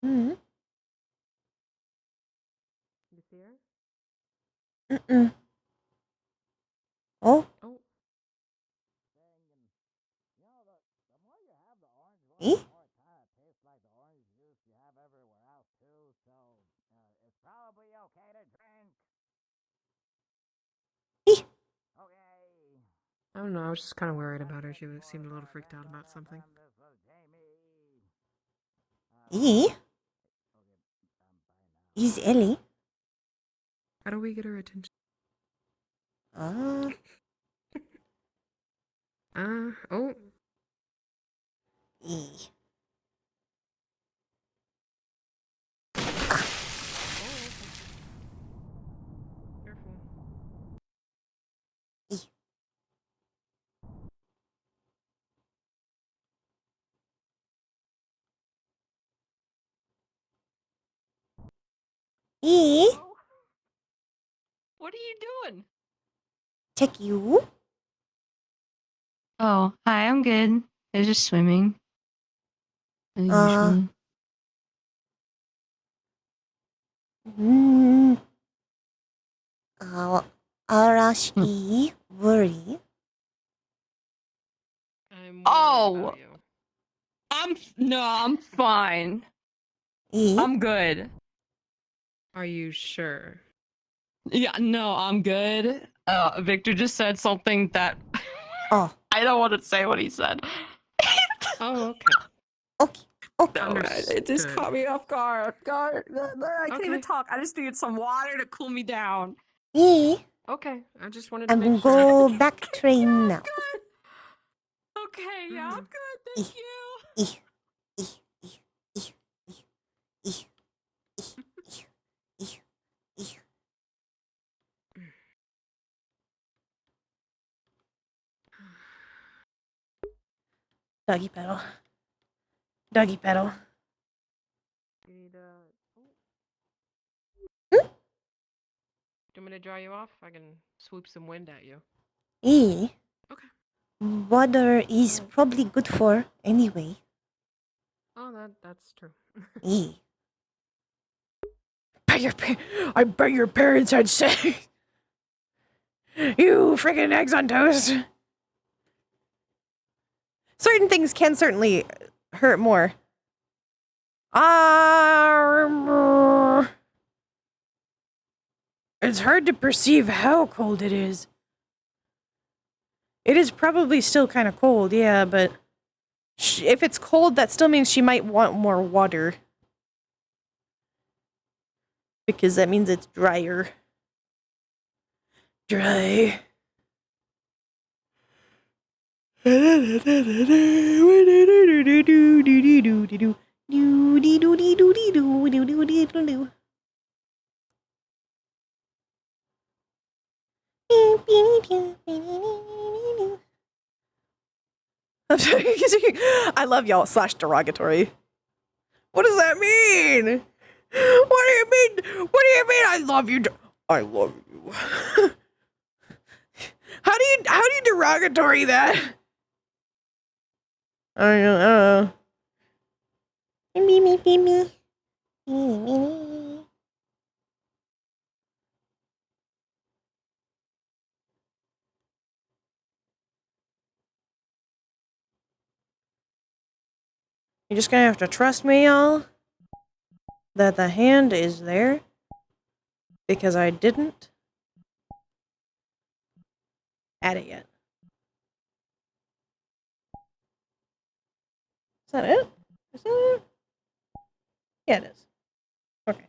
Hmm. You see her? Mm-mm. Oh. Oh. Eh? I don't know. I was just kind of worried about her. She seemed a little freaked out about something. Eh? Is Ellie? How do we get her attention? Ah. Oh. Eh. Careful. Eh? What are you doing? Check you. Oh, hi, I'm good. I was just swimming. As usual. Hmm. Arashi worry. Oh, I'm fine. Eh? I'm good. Are you sure? Yeah, no, I'm good. Victor just said something that Oh. I don't want to say what he said. Oh, okay. Okay. No, it just caught me off guard. I can't even talk. I just needed some water to cool me down. Eh? Okay. I just wanted to I'm make go sure. back train now. Okay, yeah, I'm good. Thank you. Doggy pedal. Doggy pedal. You need Do you want me to dry you off? I can swoop some wind at you. Eh? Okay. Water is probably good for anyway. Oh, that's true. Eh? I bet your parents had sex. You freaking eggs on toast. Certain things can certainly hurt more. It's hard to perceive how cold it is. It is probably still kind of cold, yeah, but if it's cold, that still means she might want more water. Because that means it's drier. Dry. I love y'all / derogatory. What does that mean? What do you mean? What do you mean? I love you. I love you. How do you derogatory that? I don't know. Me. You're just gonna have to trust me, y'all, that the hand is there, because I didn't add it yet. Is that it? Is that it? Yeah, it is. Okay.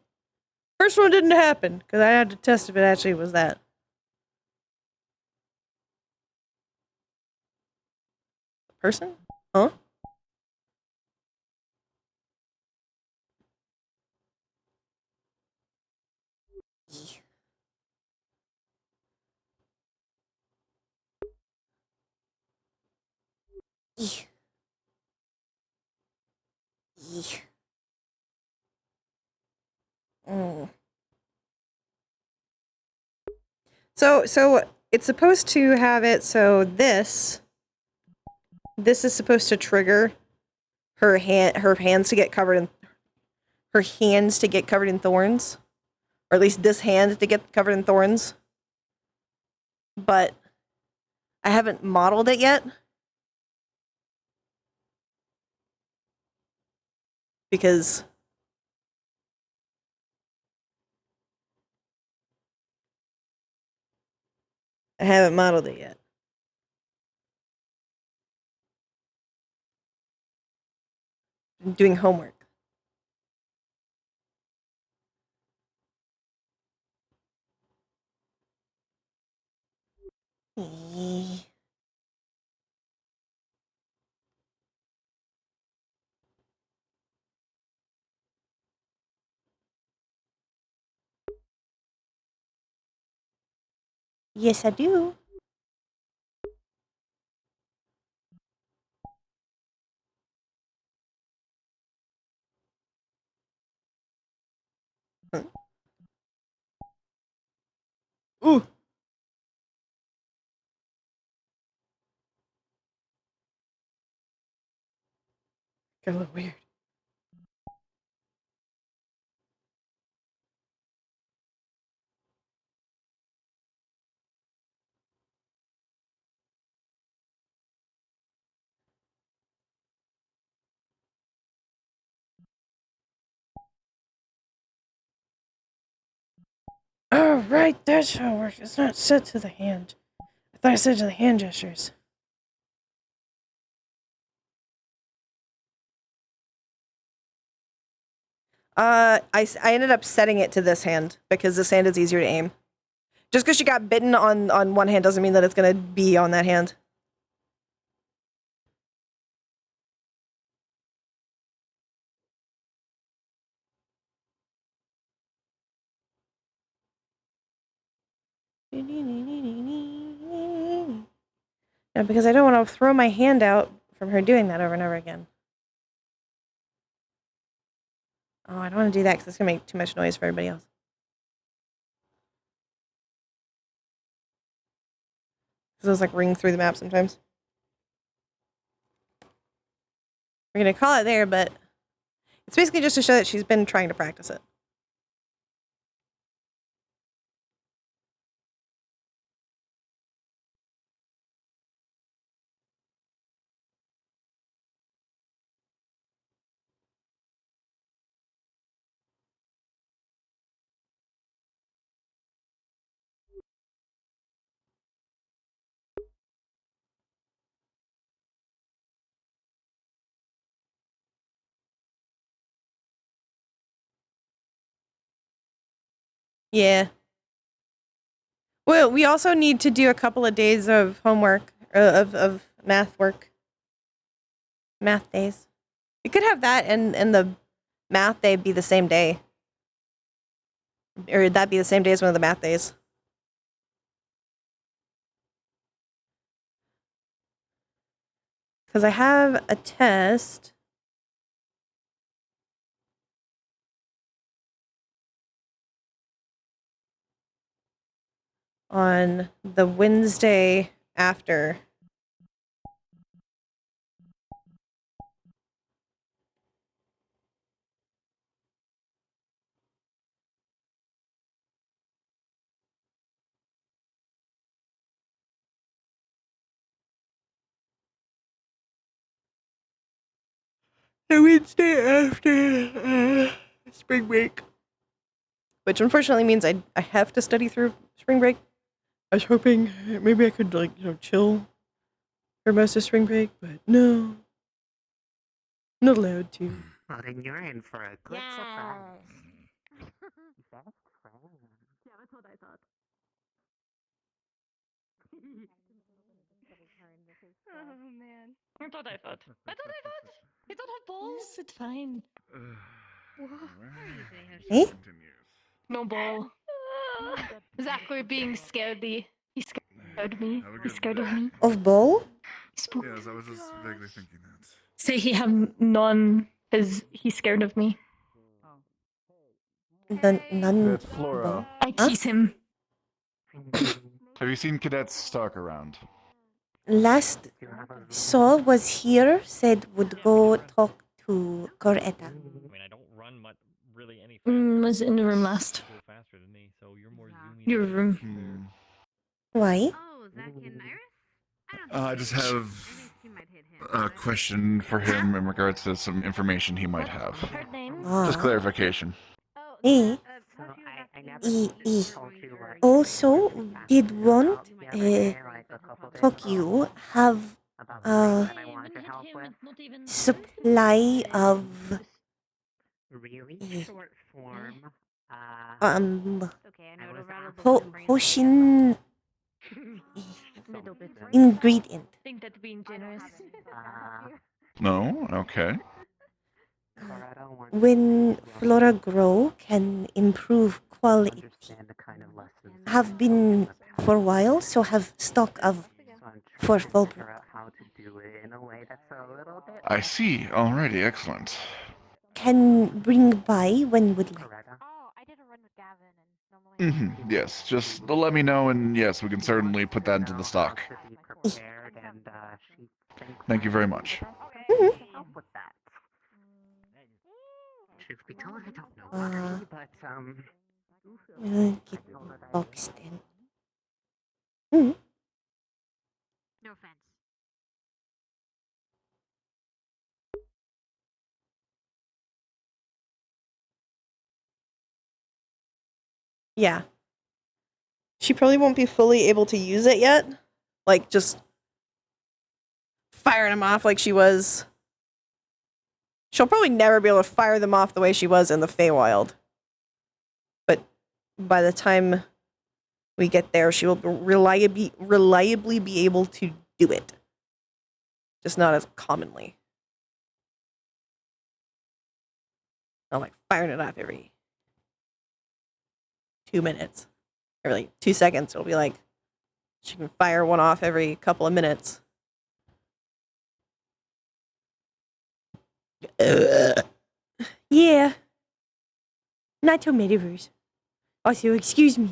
First one didn't happen, because I had to test if it actually was that. Person? Huh? Mm. So it's supposed to have it so this is supposed to trigger her hands to get covered in thorns, or at least this hand to get covered in thorns. But I haven't modeled it yet because I haven't modeled it yet. I'm doing homework. Yes, I do. Ooh. Got a little weird. Oh, right, that's how it works. It's not set to the hand. I thought I said to the hand gestures. I ended up setting it to this hand because this hand is easier to aim. Just because she got bitten on one hand doesn't mean that it's gonna be on that hand. Yeah, because I don't want to throw my hand out from her doing that over and over again. Oh, I don't want to do that because it's going to make too much noise for everybody else. Because those like ring through the map sometimes. We're going to call it there, but it's basically just to show that she's been trying to practice it. Yeah. Well, we also need to do a couple of days of homework, of math work. Math days. We could have that and the math day be the same day. Or that be the same day as one of the math days. Because I have a test on the Wednesday after. The Wednesday after spring break. Which unfortunately means I have to study through spring break. I was hoping maybe I could chill for most of spring break, but no. Not allowed to. Well, then you're in for a good surprise. Yeah, that's what I thought. Oh man. That's what I thought. That's what I thought. It's not a ball. Yes, it's fine. Eh? No ball. Zachary being scaredy. He scared me. He's scared of me. Of ball? Spooked. Yes, I was just vaguely thinking that. Say he have none because he's scared of me. None. That's Flora. I tease him. Have you seen Cadet Stark around? Last Saul was here, said would go talk to Coretta. I mean, I don't run much, really any Was in the room last. go faster than me, so you're more zoomy. Your room. Why? Oh, Zach and Iris? I just have a question for him in regards to some information he might have. Her name? Just clarification. Eh? Also, did want talk you have a supply of Short form. potion ingredient. I think that's being generous. No? Okay. When flora grow can improve quality. Have been for a while, so have stock of for Fulbrook. I see. Alrighty, excellent. Can bring by when you would like. Yes, just let me know, and yes, we can certainly put that into the stock. Thank you very much. Truth be told, I don't know why, but We'll get boxed in. Mm. No offense. Yeah. She probably won't be fully able to use it yet. Like, just firing them off like she was. She'll probably never be able to fire them off the way she was in the Feywild. But by the time we get there, she will reliably be able to do it. Just not as commonly. Not like firing it off every 2 minutes. Every like 2 seconds, it'll be like she can fire one off every couple of minutes. Yeah. Not to metaverse. Also, excuse me.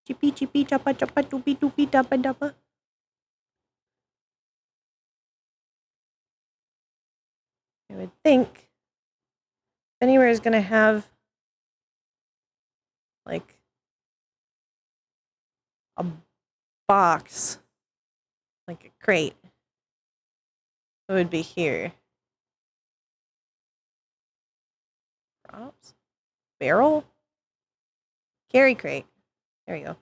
Chippy chippy choppa choppa doopy doopy dappa dappa. I would think anywhere is gonna have like a box, like a crate. It would be here. Props? Barrel? Carry crate. There you go.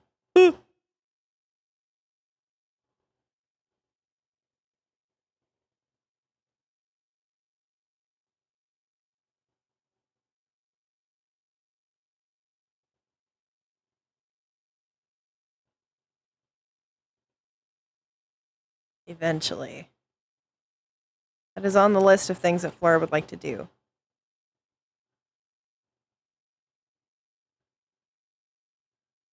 Eventually. That is on the list of things that Flora would like to do.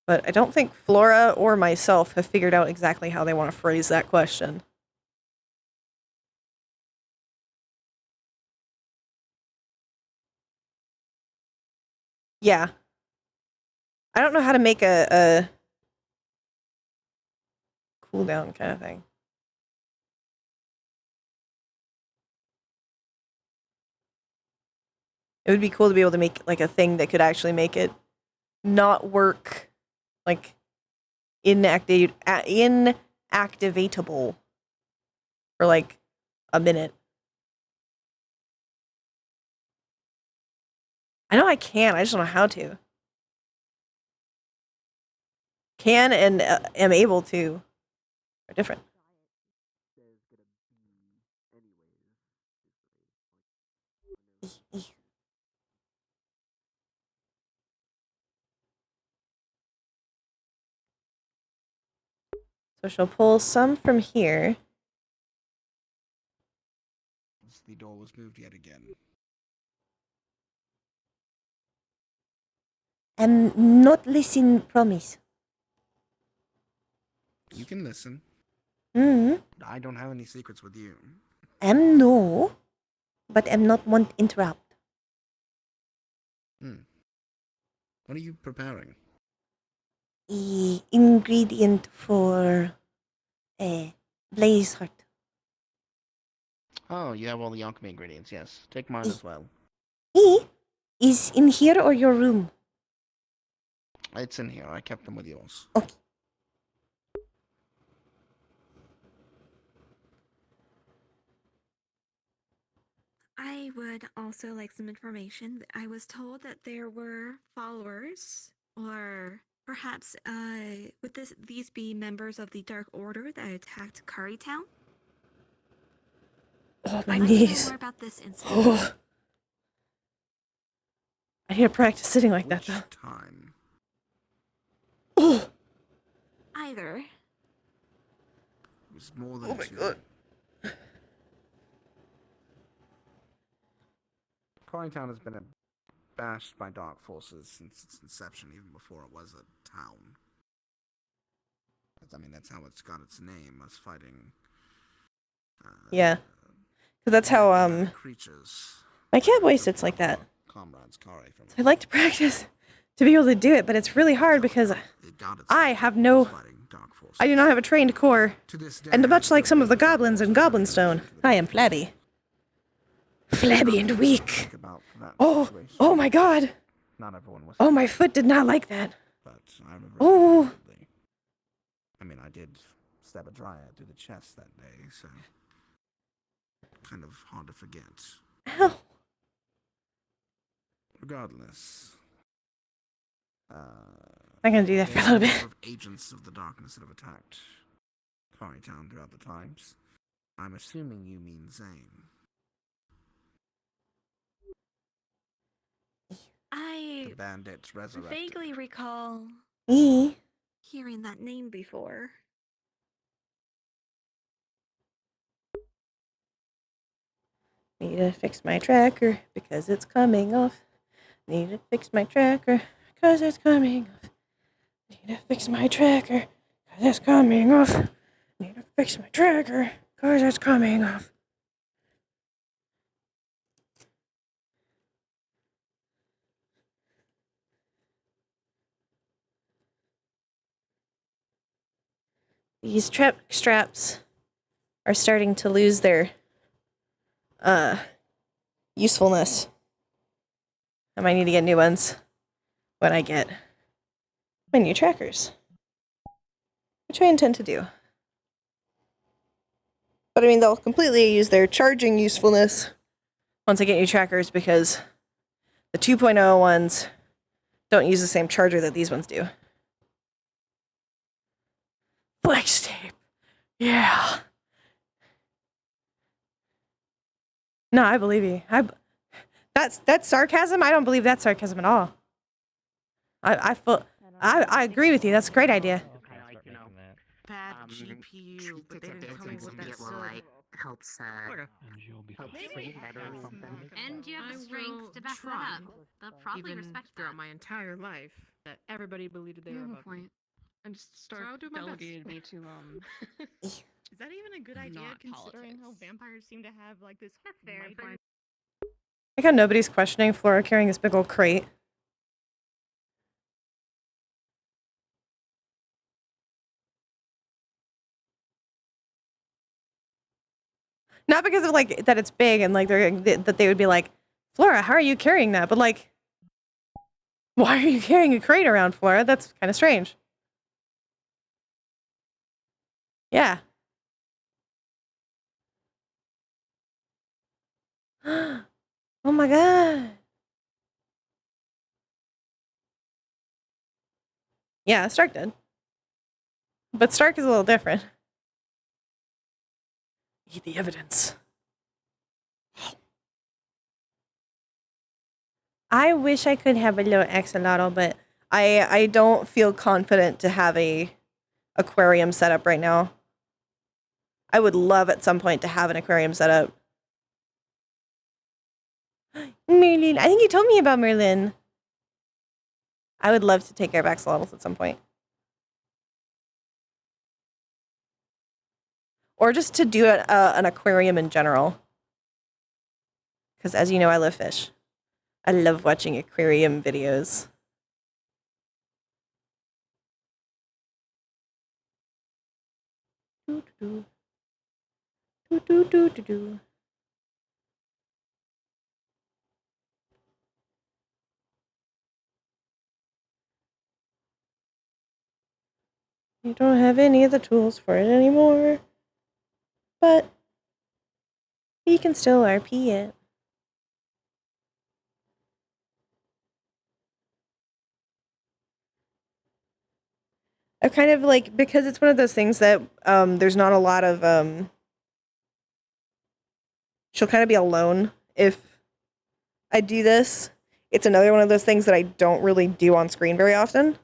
But I don't think Flora or myself have figured out exactly how they want to phrase that question. Yeah. I don't know how to make a cooldown kind of thing. It would be cool to be able to make like a thing that could actually make it not work like inactivatable for like a minute. I know I can, I just don't know how to. Can and am able to are different. So she'll pull some from here. The door was moved yet again. Not listen, promise. You can listen. Mm. I don't have any secrets with you. No, but I'm not want interrupt. What are you preparing? Ingredient for blaze heart. Oh, you have all the alchemy ingredients, yes. Take mine as well. Is in here or your room? It's in here. I kept them with yours. Okay. I would also like some information. I was told that there were followers, or perhaps would these be members of the Dark Order that attacked Currytown? Oh, my I'd like to know knees. more about this incident. Oh. I need to practice sitting like that though. Time. Oh. Either. It was more than Oh my two. god. Corringtown has been bashed by dark forces since its inception, even before it was a town. I mean, that's how it's got its name, us fighting. Yeah. Because that's how, creatures. my cowboy sits like that. Comrades Kari from So I'd like to practice to be able to do it, but it's really hard because I have no... I do not have a trained core. And much like some of the goblins in Goblinstone, I am flabby. Flabby and weak. Oh my god. Not everyone was. Oh, my foot did not like that. But I remember. Oh. I mean, I did stab a dryad through the chest that day, so kind of hard to forget. Ow. Regardless, I'm gonna do that for a little bit. Of agents of the darkness that have attacked Quarrytown throughout the times. I'm assuming you mean Zane. I The bandits resurrected. vaguely recall Me? hearing that name before. Need to fix my tracker because it's coming off. Need to fix my tracker because it's coming off. Need to fix my tracker because it's coming off. Need to fix my tracker because it's coming off. These trap straps are starting to lose their usefulness. I might need to get new ones when I get my new trackers, which I intend to do. But I mean, they'll completely use their charging usefulness once I get new trackers because the 2.0 ones don't use the same charger that these ones do. Flex tape. Yeah. No, I believe you. That's sarcasm? I don't believe that's sarcasm at all. I agree with you. That's a great idea. bad GPU, but they didn't tell me what that it will said. like helps help sleep better or something. And you have I the strength will to back try. that up. They'll probably Even respect throughout that. my entire life, that everybody believed they You were have a above me. point. And just So I'll start do my best. delegated me to Is that even a good idea, not considering how politics. vampires seem to have like this? Fair, but Like how nobody's questioning Flora carrying this big old crate. Not because of like that it's big and like that they would be like, Flora, how are you carrying that? But like, why are you carrying a crate around, Flora? That's kind of strange. Yeah. Oh my god. Yeah, Stark did. But Stark is a little different. Eat the evidence. I wish I could have a little axolotl, but I don't feel confident to have a aquarium set up right now. I would love at some point to have an aquarium set up. Merlin. I think you told me about Merlin. I would love to take care of axolotls at some point. Or just to do an aquarium in general. Because as you know, I love fish. I love watching aquarium videos. Doo-doo-doo. Doo-doo-doo-doo-doo. You don't have any of the tools for it anymore. But you can still RP it. I kind of like, because it's one of those things that there's not a lot of she'll kind of be alone if I do this. It's another one of those things that I don't really do on screen very often.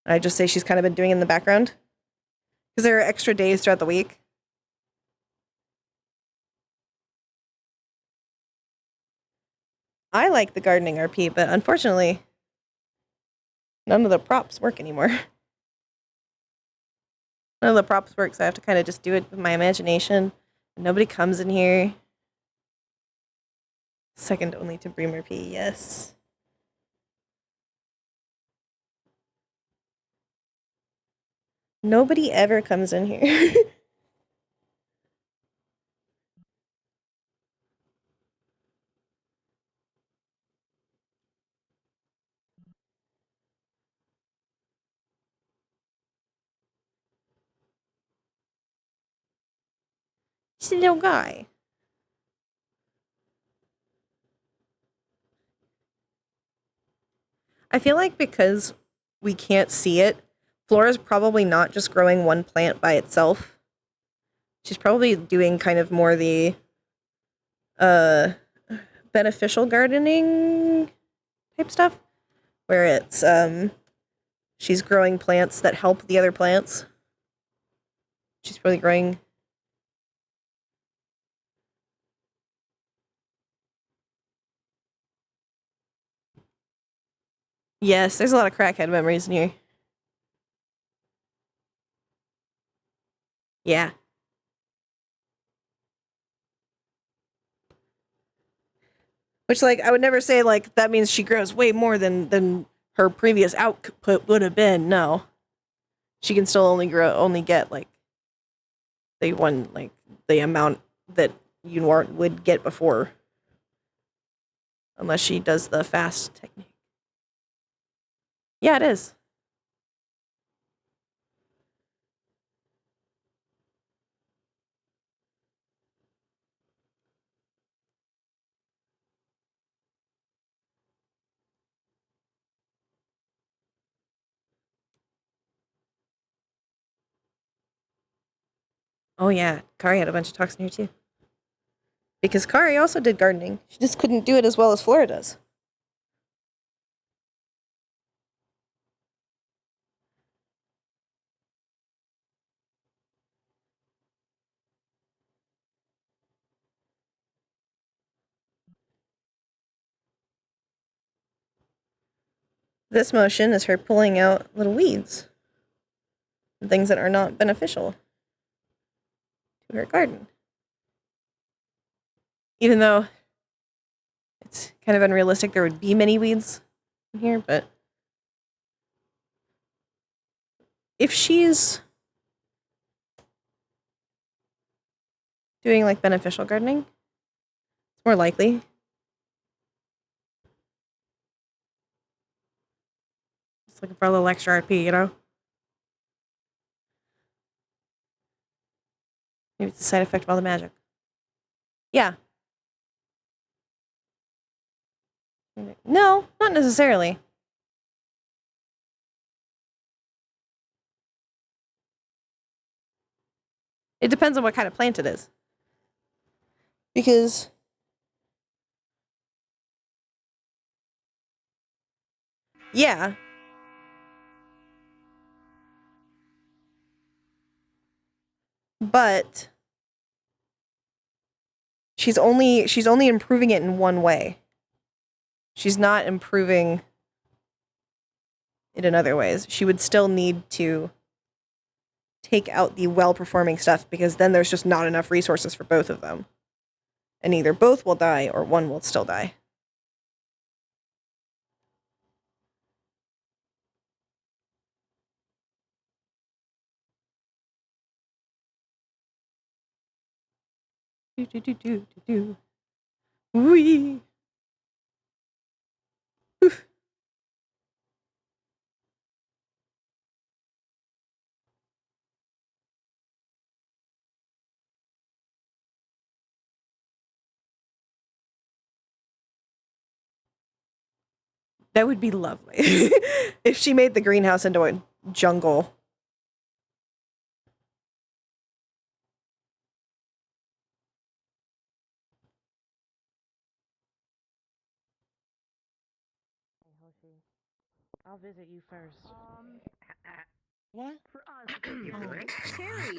I just say she's kind of been doing it in the background. Because there are extra days throughout the week. I like the gardening RP, but unfortunately, none of the props work anymore. None of the props work, so I have to kind of just do it with my imagination. Nobody comes in here. Second only to Bremer P, yes. Nobody ever comes in here. He's a little guy. I feel like because we can't see it, Flora's probably not just growing one plant by itself. She's probably doing kind of more the beneficial gardening type stuff, where it's she's growing plants that help the other plants. She's probably growing. Yes, there's a lot of crackhead memories in here. Yeah. Which, like, I would never say, like, that means she grows way more than her previous output would have been. No. She can still only get, like, the amount that you would get before. Unless she does the fast technique. Yeah, it is. Oh yeah, Kari had a bunch of talks in here too. Because Kari also did gardening. She just couldn't do it as well as Flora does. This motion is her pulling out little weeds. And things that are not beneficial to her garden. Even though it's kind of unrealistic there would be many weeds in here, but if she's doing like beneficial gardening, it's more likely. Just looking for a little extra RP, you know? Maybe it's a side effect of all the magic. Yeah. No, not necessarily. It depends on what kind of plant it is. Because yeah. But she's only improving it in one way. She's not improving it in other ways. She would still need to take out the well-performing stuff because then there's just not enough resources for both of them. And either both will die or one will still die. Do. Wee. Oof. That would be lovely. If she made the greenhouse into a jungle. I'll visit you first. What? For us, Cherry.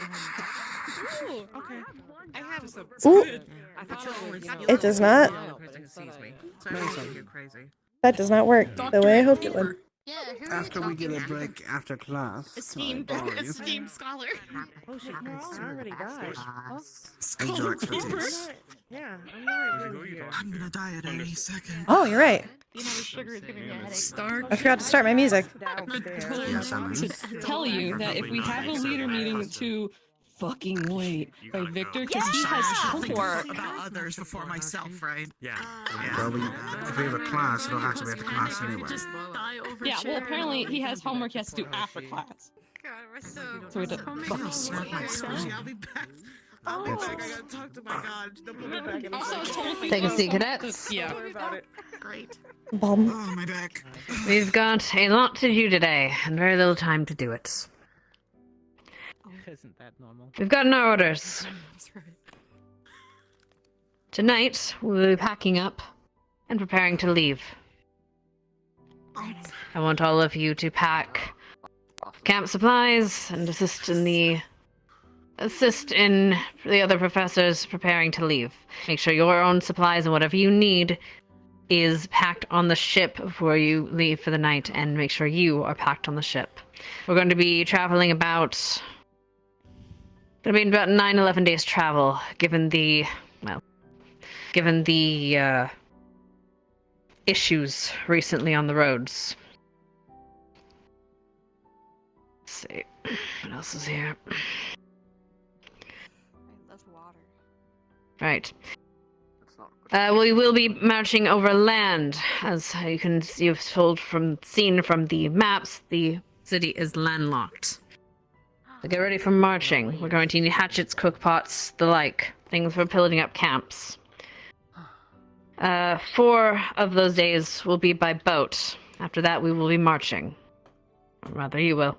Ooh, okay. I have Ooh. I thought It does not. You're crazy. That does not work the way I hoped it would. After we get a break after class. Esteemed scholar. Oh shit, no, I already died. Huh? Angel expertise. Yeah, I'm not really here. I'm gonna die at any second. Oh, you're right. You know, sugar is giving me a headache. I forgot to start my music. Yes, I mean. Tell you that if we have a leader meeting to fucking wait by Victor because he has homework. About others before myself, right? Yeah. Well, if we have a class, it'll have to be at the class anyway. Just die over Yeah, well, Cherry. apparently he has homework he has to do after class. God, we're so. So we have to fucking Snap my screen. I'll be back. I'll be back. I gotta talk to my god. Don't put me back in the Also, cell. totally Take a seat, cadets. Yeah. Great. Bomb. Oh, my back. We've got a lot to do today, and very little time to do it. Isn't that normal? We've gotten our orders. Tonight, we'll be packing up and preparing to leave. I want all of you to pack camp supplies and assist in the other professors preparing to leave. Make sure your own supplies and whatever you need is packed on the ship before you leave for the night, and make sure you are packed on the ship. We're going to be traveling about 9-11 days travel, given the issues recently on the roads. Let's see. What else is here? I love water. Right. We will be marching over land. As you've seen from the maps, the city is landlocked. So get ready for marching. We're going to need hatchets, cookpots, the like. Things for building up camps. 4 of those days will be by boat. After that, we will be marching. Or rather, you will.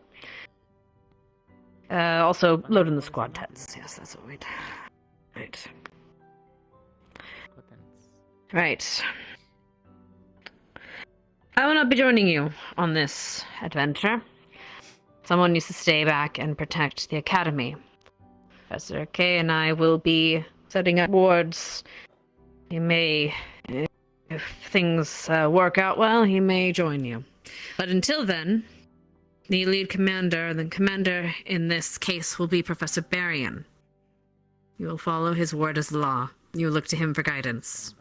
Also, loading the squad tents. Yes, that's what we'd... Right. Right. I will not be joining you on this adventure. Someone needs to stay back and protect the academy. Professor K and I will be setting up wards. He may, if things work out well, he may join you. But until then, the lead commander, the commander in this case, will be Professor Berrien. You will follow his word as law. You will look to him for guidance.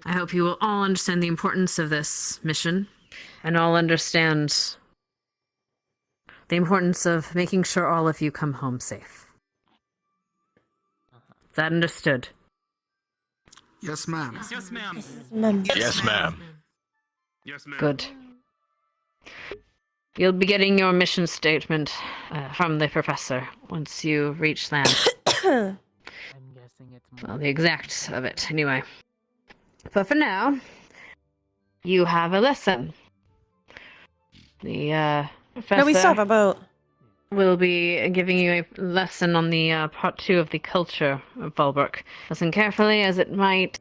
I hope you will all understand the importance of this mission, and all understand the importance of making sure all of you come home safe. Is that understood? Yes, ma'am. Yes, ma'am. Yes, ma'am. Yes, ma'am. Good. You'll be getting your mission statement from the professor once you reach land. I'm guessing it's Well, the exact of it, anyway. But for now, you have a lesson. The professor... No, we still have a boat. Will be giving you a lesson on the part 2 of the culture of Fallbrook. Listen carefully, as it might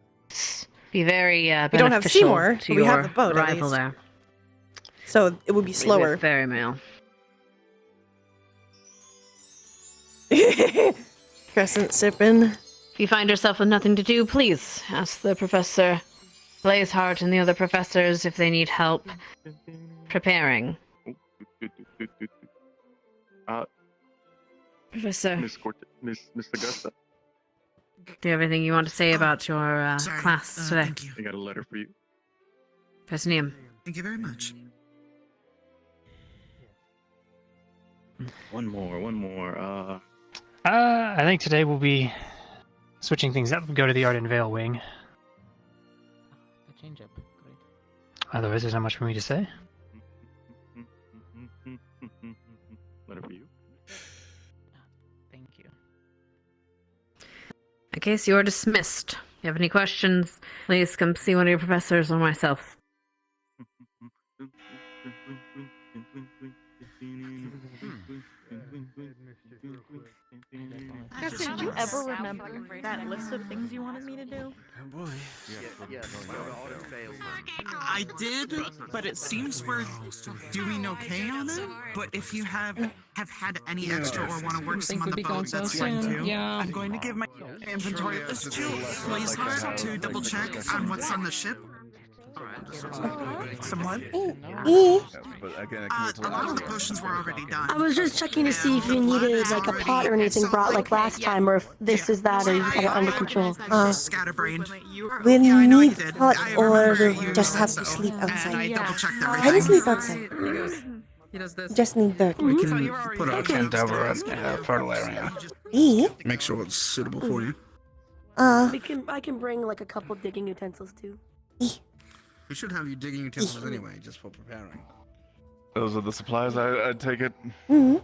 be very beneficial We don't have Seymour, to but we have your the boat, at arrival least. there. So it would be slower. With ferry mail. Crescent sipping. If you find yourself with nothing to do, please ask the Professor Blazeheart and the other professors if they need help preparing. Professor, Miss Augusta. do you have anything you want to say about your Sorry, class today? thank you. I got a letter for you. Professor Neum. Thank you very much. One more. I think today we'll be switching things up. Go to the Art and Veil wing. Change up. Great. Otherwise, there's not much for me to say. Letter for you. Thank you. In case you are dismissed, if you have any questions, please come see one of your professors or myself. Jesse, did you ever remember that list of things you wanted me to do? Oh boy. I did, but it seems we're doing okay on it. But if you have had any extra or want to work some on the boat, that's fine too. Yeah. I'm going to give my inventory list to Blazeheart to double check on what's on the ship. Someone? But again, A lot of the potions were already done. I was just checking to see if you needed like a pot or anything brought like last time, or if this is that, or you had it under control. Scatterbrained. We'll Yeah, I know you need did. pot, I or remember we'll you just have said to so. sleep And outside. I double-checked I everything. can sleep outside. He does this. Just need dirt. We can put a Okay. tent over at a fertile area. Make sure it's suitable for you. I can bring like a couple digging utensils too. We should have you digging utensils anyway, just for preparing. Those are the supplies, I take it? Mm-hmm.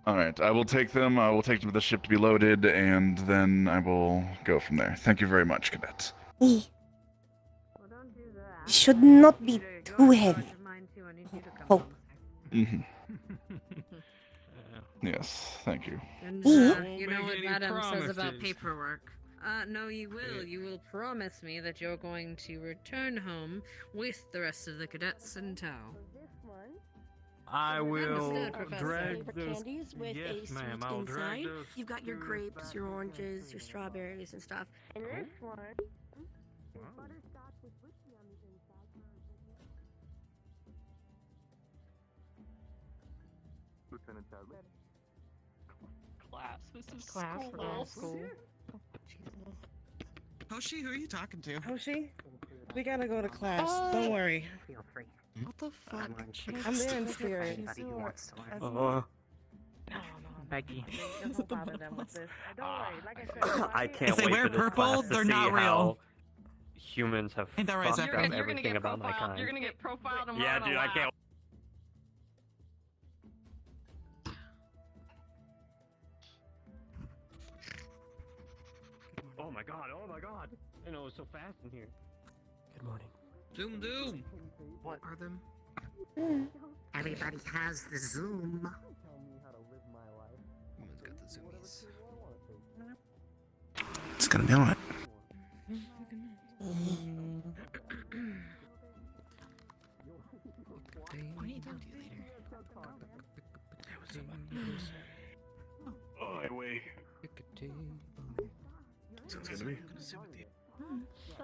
Alright, I will take them. I will take them to the ship to be loaded, and then I will go from there. Thank you very much, Cadet. Should not be too heavy. Hope. Mm-hmm. Yes, thank you. And Yeah. you know what Make any Madam says about promises. paperwork. No, you will. You will promise me that you're going to return home with the rest of the cadets in tow. I will Understood, Professor. drag Flavor those. candies with Yes, a ma'am. sweet I'll drag inside. those. You've got your grapes, your oranges, your strawberries, and stuff. And this one is butterscotch with whiskey on the inside. Lieutenant Tadley. Class. This is Class, we're going to school. Hoshi, who are you talking to? Hoshi, we gotta go to class. Don't worry. Feel free. What the fuck? I'm there in spirit. Anybody who wants to learn. Becky. Don't bother them with this. Don't worry. Like I said, I can't If they wait wear for this purple, class to they're see not how real. humans have Ain't that right, fucked Zach? up You're gonna everything get about my profiled. kind. You're gonna get profiled and Yeah, we're dude, I gonna can't. Oh my god, oh my god. I know, it's so fast in here. Good morning. Zoom doom. What are them? Everybody has the Zoom. Woman's got the zoomies. It's gonna be alright. I need to talk to you later. Oh, wait. Sounds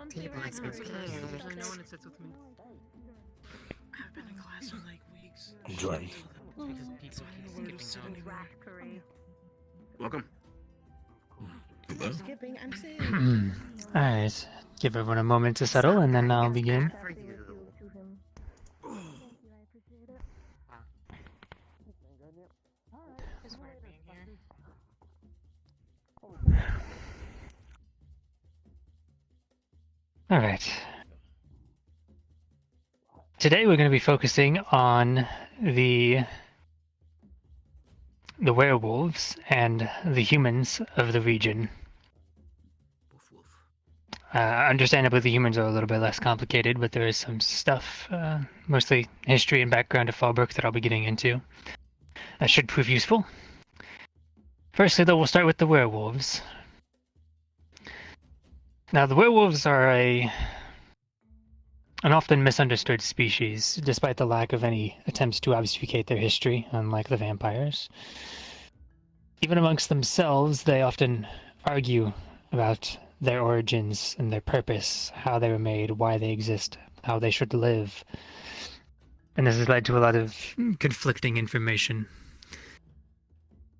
Table experts class. Usually no one sits with me. I've been in class for like weeks. I'm joined. Welcome. Hello. Skipping, I'm saying. Alright, give everyone a moment to settle and then I'll begin. Alright. Today we're going to be focusing on the werewolves and the humans of the region. Understandably, the humans are a little bit less complicated, but there is some stuff, mostly history and background of Fallbrook, that I'll be getting into. That should prove useful. Firstly, though, we'll start with the werewolves. Now, the werewolves are an often misunderstood species, despite the lack of any attempts to obfuscate their history, unlike the vampires. Even amongst themselves, they often argue about their origins and their purpose, how they were made, why they exist, how they should live. And this has led to a lot of conflicting information.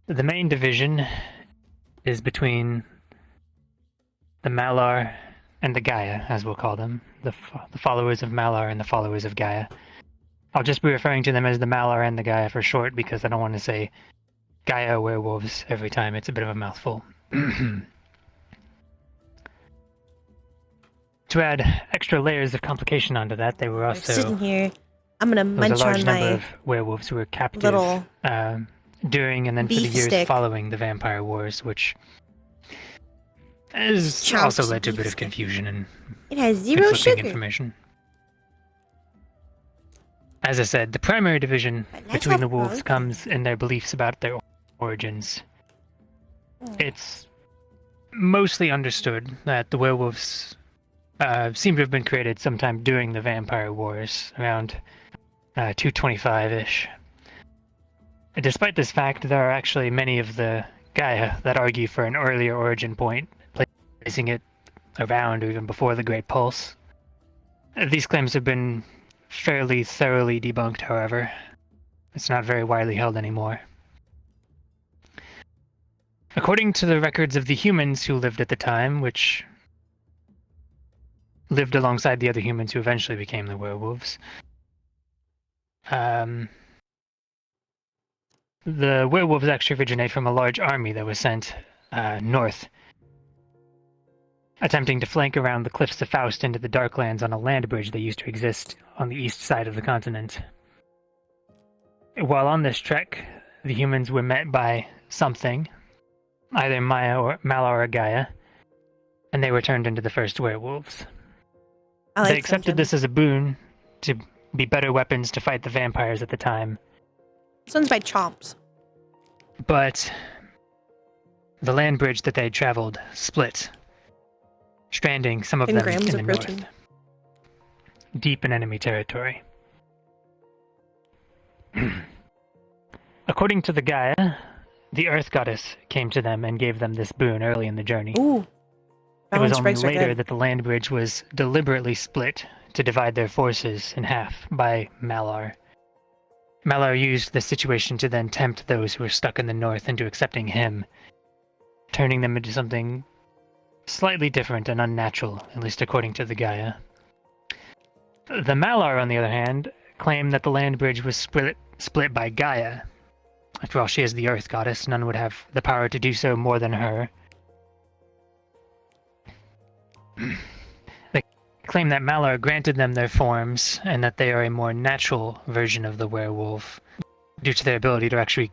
The main division is between the Malar and the Gaia, as we'll call them, the followers of Malar and the followers of Gaia. I'll just be referring to them as the Malar and the Gaia for short, because I don't want to say Gaia werewolves every time. It's a bit of a mouthful. To add extra layers of complication onto that, they were also sitting here. I'm gonna munch a large on number my of werewolves who were captive little during and then for the beef years stick. following the Vampire Wars, which has Chunks also led to a beef bit of stick. confusion and It has 0 conflicting sugar. information. As I said, the primary division between the wolves comes in their beliefs about their origins. It's mostly understood that the werewolves seem to have been created sometime during the Vampire Wars, around 225-ish. Despite this fact, there are actually many of the Gaia that argue for an earlier origin point, placing it around or even before the Great Pulse. These claims have been fairly thoroughly debunked, however. It's not very widely held anymore. According to the records of the humans who lived at the time, which lived alongside the other humans who eventually became the werewolves, the werewolves actually originate from a large army that was sent north, attempting to flank around the cliffs of Faust into the Darklands on a land bridge that used to exist on the east side of the continent. While on this trek, the humans were met by something, either Malar or Gaia, and they were turned into the first werewolves. They accepted this as a boon to be better weapons to fight the vampires at the time. This one's by Chomps. But the land bridge that they had traveled split, stranding some of 10 them grams in the of north, protein. deep in enemy territory. According to the Gaia, the Earth Goddess came to them and gave them this boon early in the journey. Ooh. It was only Balance breaks are later good. that the land bridge was deliberately split to divide their forces in half by Malar. Malar used the situation to then tempt those who were stuck in the north into accepting him, turning them into something slightly different and unnatural, at least according to the Gaia. The Malar, on the other hand, claim that the land bridge was split by Gaia. After all, she is the Earth Goddess. None would have the power to do so more than her. They claim that Malar granted them their forms, and that they are a more natural version of the werewolf, due to their ability to actually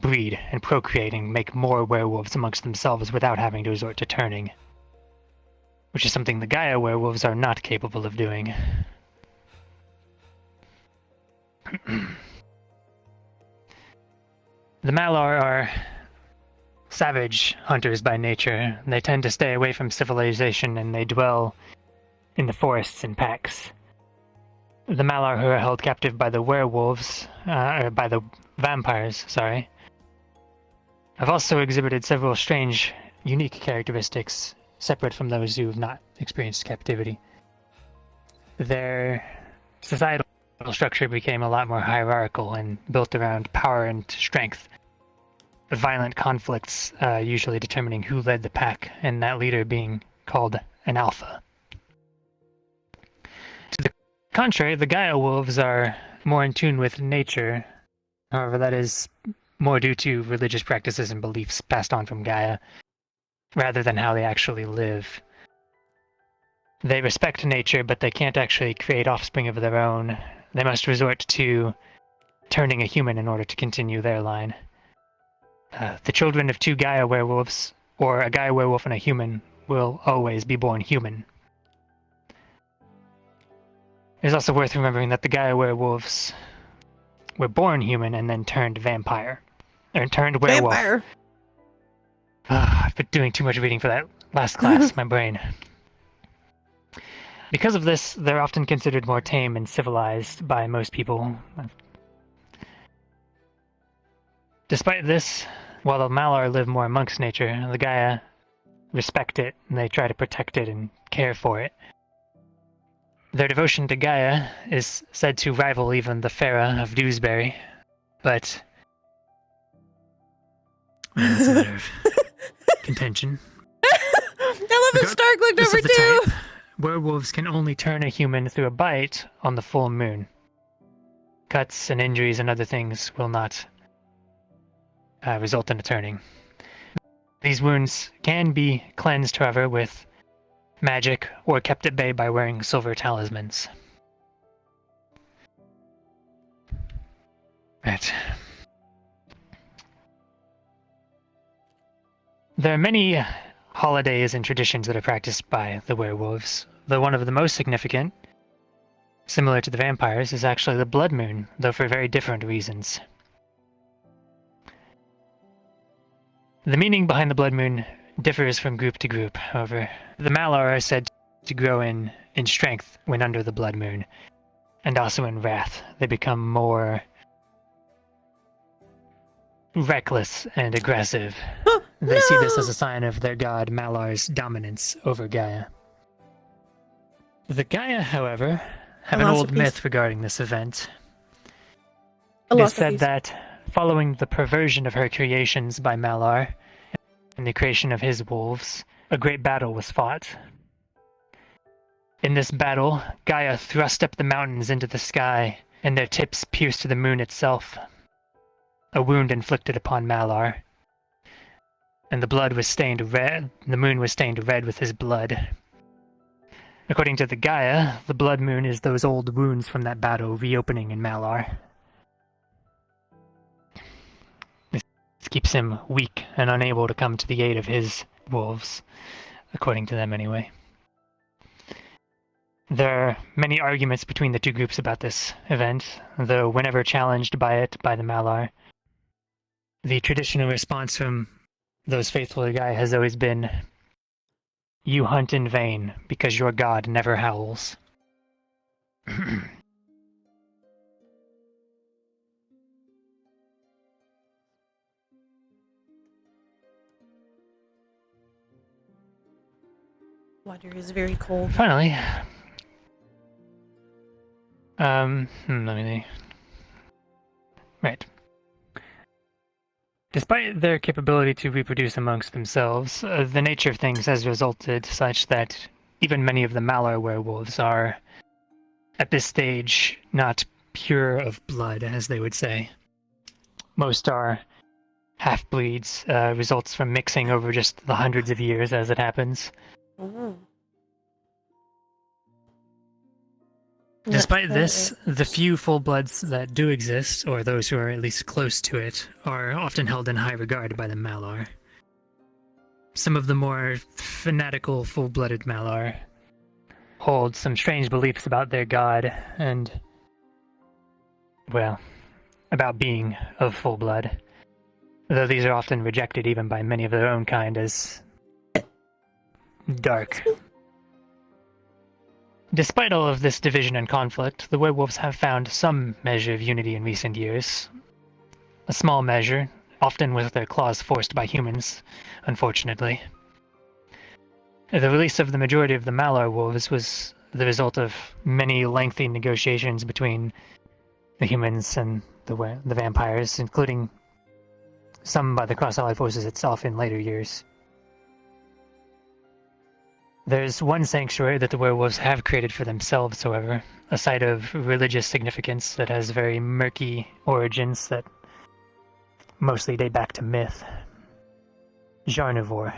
breed and procreate and make more werewolves amongst themselves without having to resort to turning. Which is something the Gaia werewolves are not capable of doing. The Malar are savage hunters by nature. They tend to stay away from civilization and they dwell in the forests in packs. The Malar who are held captive by the werewolves, or by the vampires, sorry, have also exhibited several strange, unique characteristics, separate from those who have not experienced captivity. Their societal structure became a lot more hierarchical and built around power and strength. Violent conflicts usually determining who led the pack, and that leader being called an alpha. To the contrary, the Gaia wolves are more in tune with nature. However, that is more due to religious practices and beliefs passed on from Gaia, rather than how they actually live. They respect nature, but they can't actually create offspring of their own. They must resort to turning a human in order to continue their line. The children of two Gaia werewolves, or a Gaia werewolf and a human, will always be born human. It's also worth remembering that the Gaia werewolves were born human and then turned vampire. Or turned werewolf. Vampire. I've been doing too much reading for that last class, my brain. Because of this, they're often considered more tame and civilized by most people. Despite this, while the Malar live more amongst nature, the Gaia respect it, and they try to protect it and care for it. Their devotion to Gaia is said to rival even the Farah of Dewsbury, but that's a matter of contention. I love that Stark looked over too. Werewolves can only turn a human through a bite on the full moon. Cuts and injuries and other things will not result in a turning. These wounds can be cleansed, however, with magic or kept at bay by wearing silver talismans. Right. There are many holidays and traditions that are practiced by the werewolves, though one of the most significant, similar to the vampires, is actually the blood moon, though for very different reasons. The meaning behind the blood moon differs from group to group. However, the Malar are said to grow in strength when under the blood moon, and also in wrath. They become more reckless and aggressive. They see this as a sign of their god Malar's dominance over Gaia. The Gaia, however, have an old myth regarding this event. It is said that following the perversion of her creations by Malar and the creation of his wolves, a great battle was fought. In this battle, Gaia thrust up the mountains into the sky, and their tips pierced the moon itself, a wound inflicted upon Malar. And the blood was stained red. The moon was stained red with his blood. According to the Gaia, the blood moon is those old wounds from that battle reopening in Malar. This keeps him weak and unable to come to the aid of his wolves, according to them anyway. There are many arguments between the two groups about this event, though whenever challenged by it by the Malar, the traditional response from those faithful to Gaia has always been, "You hunt in vain, because your god never howls." Water is very cold. Finally, let me think. Right. Despite their capability to reproduce amongst themselves, the nature of things has resulted such that even many of the Malar werewolves are, at this stage, not pure of blood, as they would say. Most are half-breeds, results from mixing over just the hundreds of years as it happens. Ooh. Despite this, the few full-bloods that do exist, or those who are at least close to it, are often held in high regard by the Malar. Some of the more fanatical full-blooded Malar hold some strange beliefs about their god and, well, about being of full blood, though these are often rejected even by many of their own kind as dark. Despite all of this division and conflict, the werewolves have found some measure of unity in recent years. A small measure, often with their claws forced by humans, unfortunately. The release of the majority of the Malar wolves was the result of many lengthy negotiations between the humans and the vampires, including some by the Cross-Allied Forces itself in later years. There's one sanctuary that the werewolves have created for themselves, however, a site of religious significance that has very murky origins that mostly date back to myth. Jarnivore.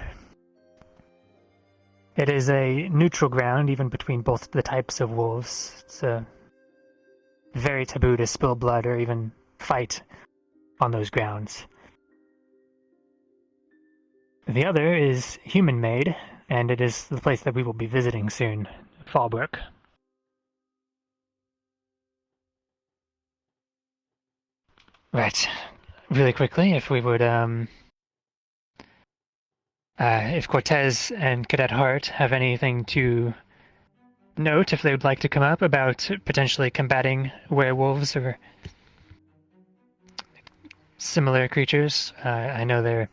It is a neutral ground even between both the types of wolves. It's very taboo to spill blood or even fight on those grounds. The other is human-made, and it is the place that we will be visiting soon, Fallbrook. Right. Really quickly, if we would, if Cortez and Cadet Hart have anything to note, if they would like to come up about potentially combating werewolves or similar creatures. I know there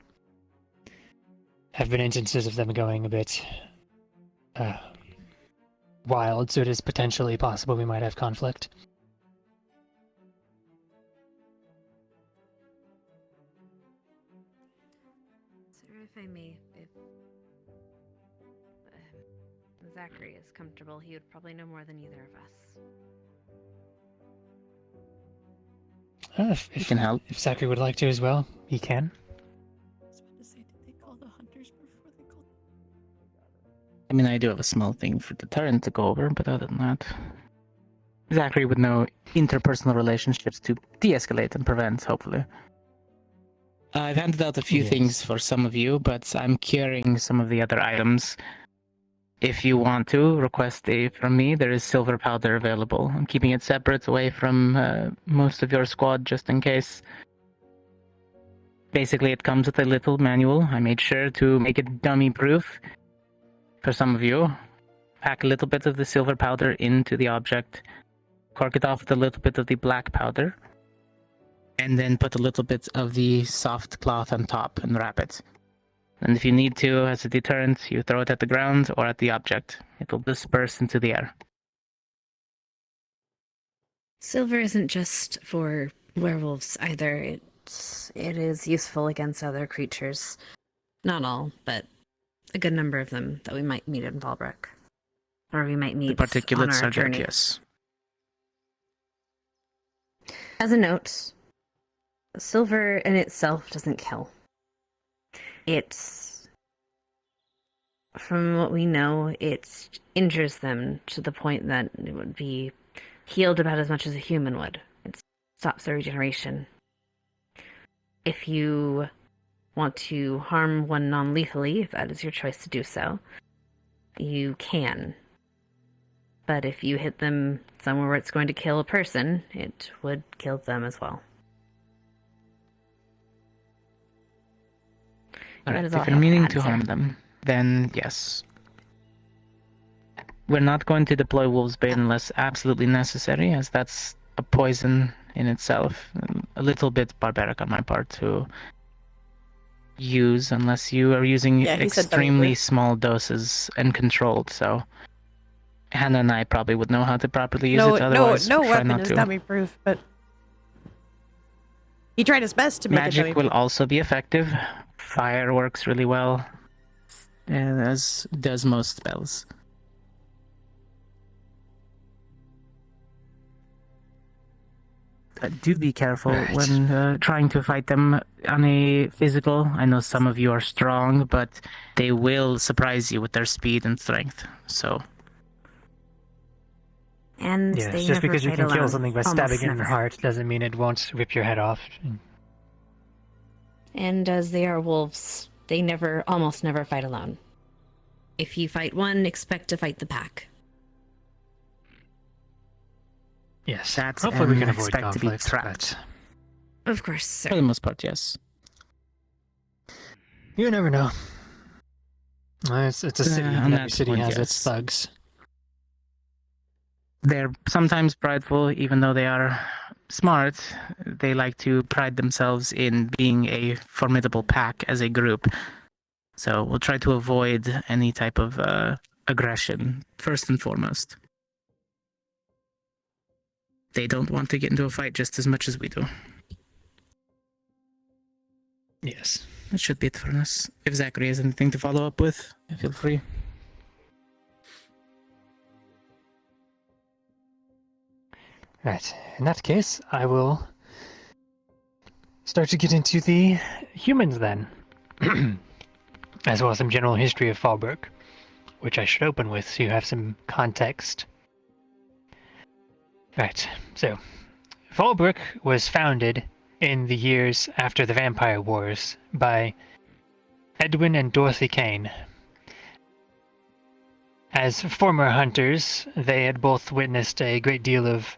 have been instances of them going a bit wild, so it is potentially possible we might have conflict. Sir, if I may, if Zachary is comfortable, he would probably know more than either of us. If he can help. If Zachary would like to as well, he can. I mean, I do have a small thing for deterrent to go over, but other than that, Zachary would know interpersonal relationships to de-escalate and prevent, hopefully. I've handed out a few things for some of you, but I'm curing some of the other items. If you want to request from me, there is silver powder available. I'm keeping it separate away from most of your squad, just in case. Basically, it comes with a little manual. I made sure to make it dummy-proof. For some of you, pack a little bit of the silver powder into the object, cork it off with a little bit of the black powder, and then put a little bit of the soft cloth on top and wrap it. And if you need to, as a deterrent, you throw it at the ground or at the object. It will disperse into the air. Silver isn't just for werewolves either. It is useful against other creatures. Not all, but a good number of them that we might meet in Valbrook. Or we might meet The particulates on our are journey. good, yes. As a note, silver in itself doesn't kill. It's, from what we know, it injures them to the point that it would be healed about as much as a human would. It stops their regeneration. If you want to harm one non-lethally, if that is your choice to do so, you can. But if you hit them somewhere where it's going to kill a person, it would kill them as well. Alright, is all if I you're have to meaning add, to sir. harm them, then yes. We're not going to deploy Wolf's Bane unless absolutely necessary, as that's a poison in itself. A little bit barbaric on my part to use, unless you are using Yeah, he said extremely dummy-proof. small doses and controlled, so Hannah and I probably would know how to properly use No, it, otherwise no try weapon not is to. dummy proof, but he tried his best to make it Magic dummy will proof. also be effective. Fire works really well, as does most spells. Do be careful when trying to fight them on a physical. I know some of you are strong, but they will surprise you with their speed and strength. So, And Yes, they just never because you fight can kill alone. something by Almost stabbing it in the never. heart doesn't mean it won't rip your head off. And as they are wolves, they almost never fight alone. If you fight one, expect to fight the pack. Yes, that's hopefully we and can avoid expect to be conflict, trapped. Of course, sir. For the most part, yes. You never know. It's a city, on and that every city point, has its yes. thugs. They're sometimes prideful, even though they are smart. They like to pride themselves in being a formidable pack as a group. So we'll try to avoid any type of aggression, first and foremost. They don't want to get into a fight just as much as we do. Yes, that should be it for us. If Zachary has anything to follow up with, feel free. Right. In that case, I will start to get into the humans then. As well as some general history of Fallbrook, which I should open with so you have some context. Right, so Fallbrook was founded in the years after the Vampire Wars by Edwin and Dorothy Kane. As former hunters, they had both witnessed a great deal of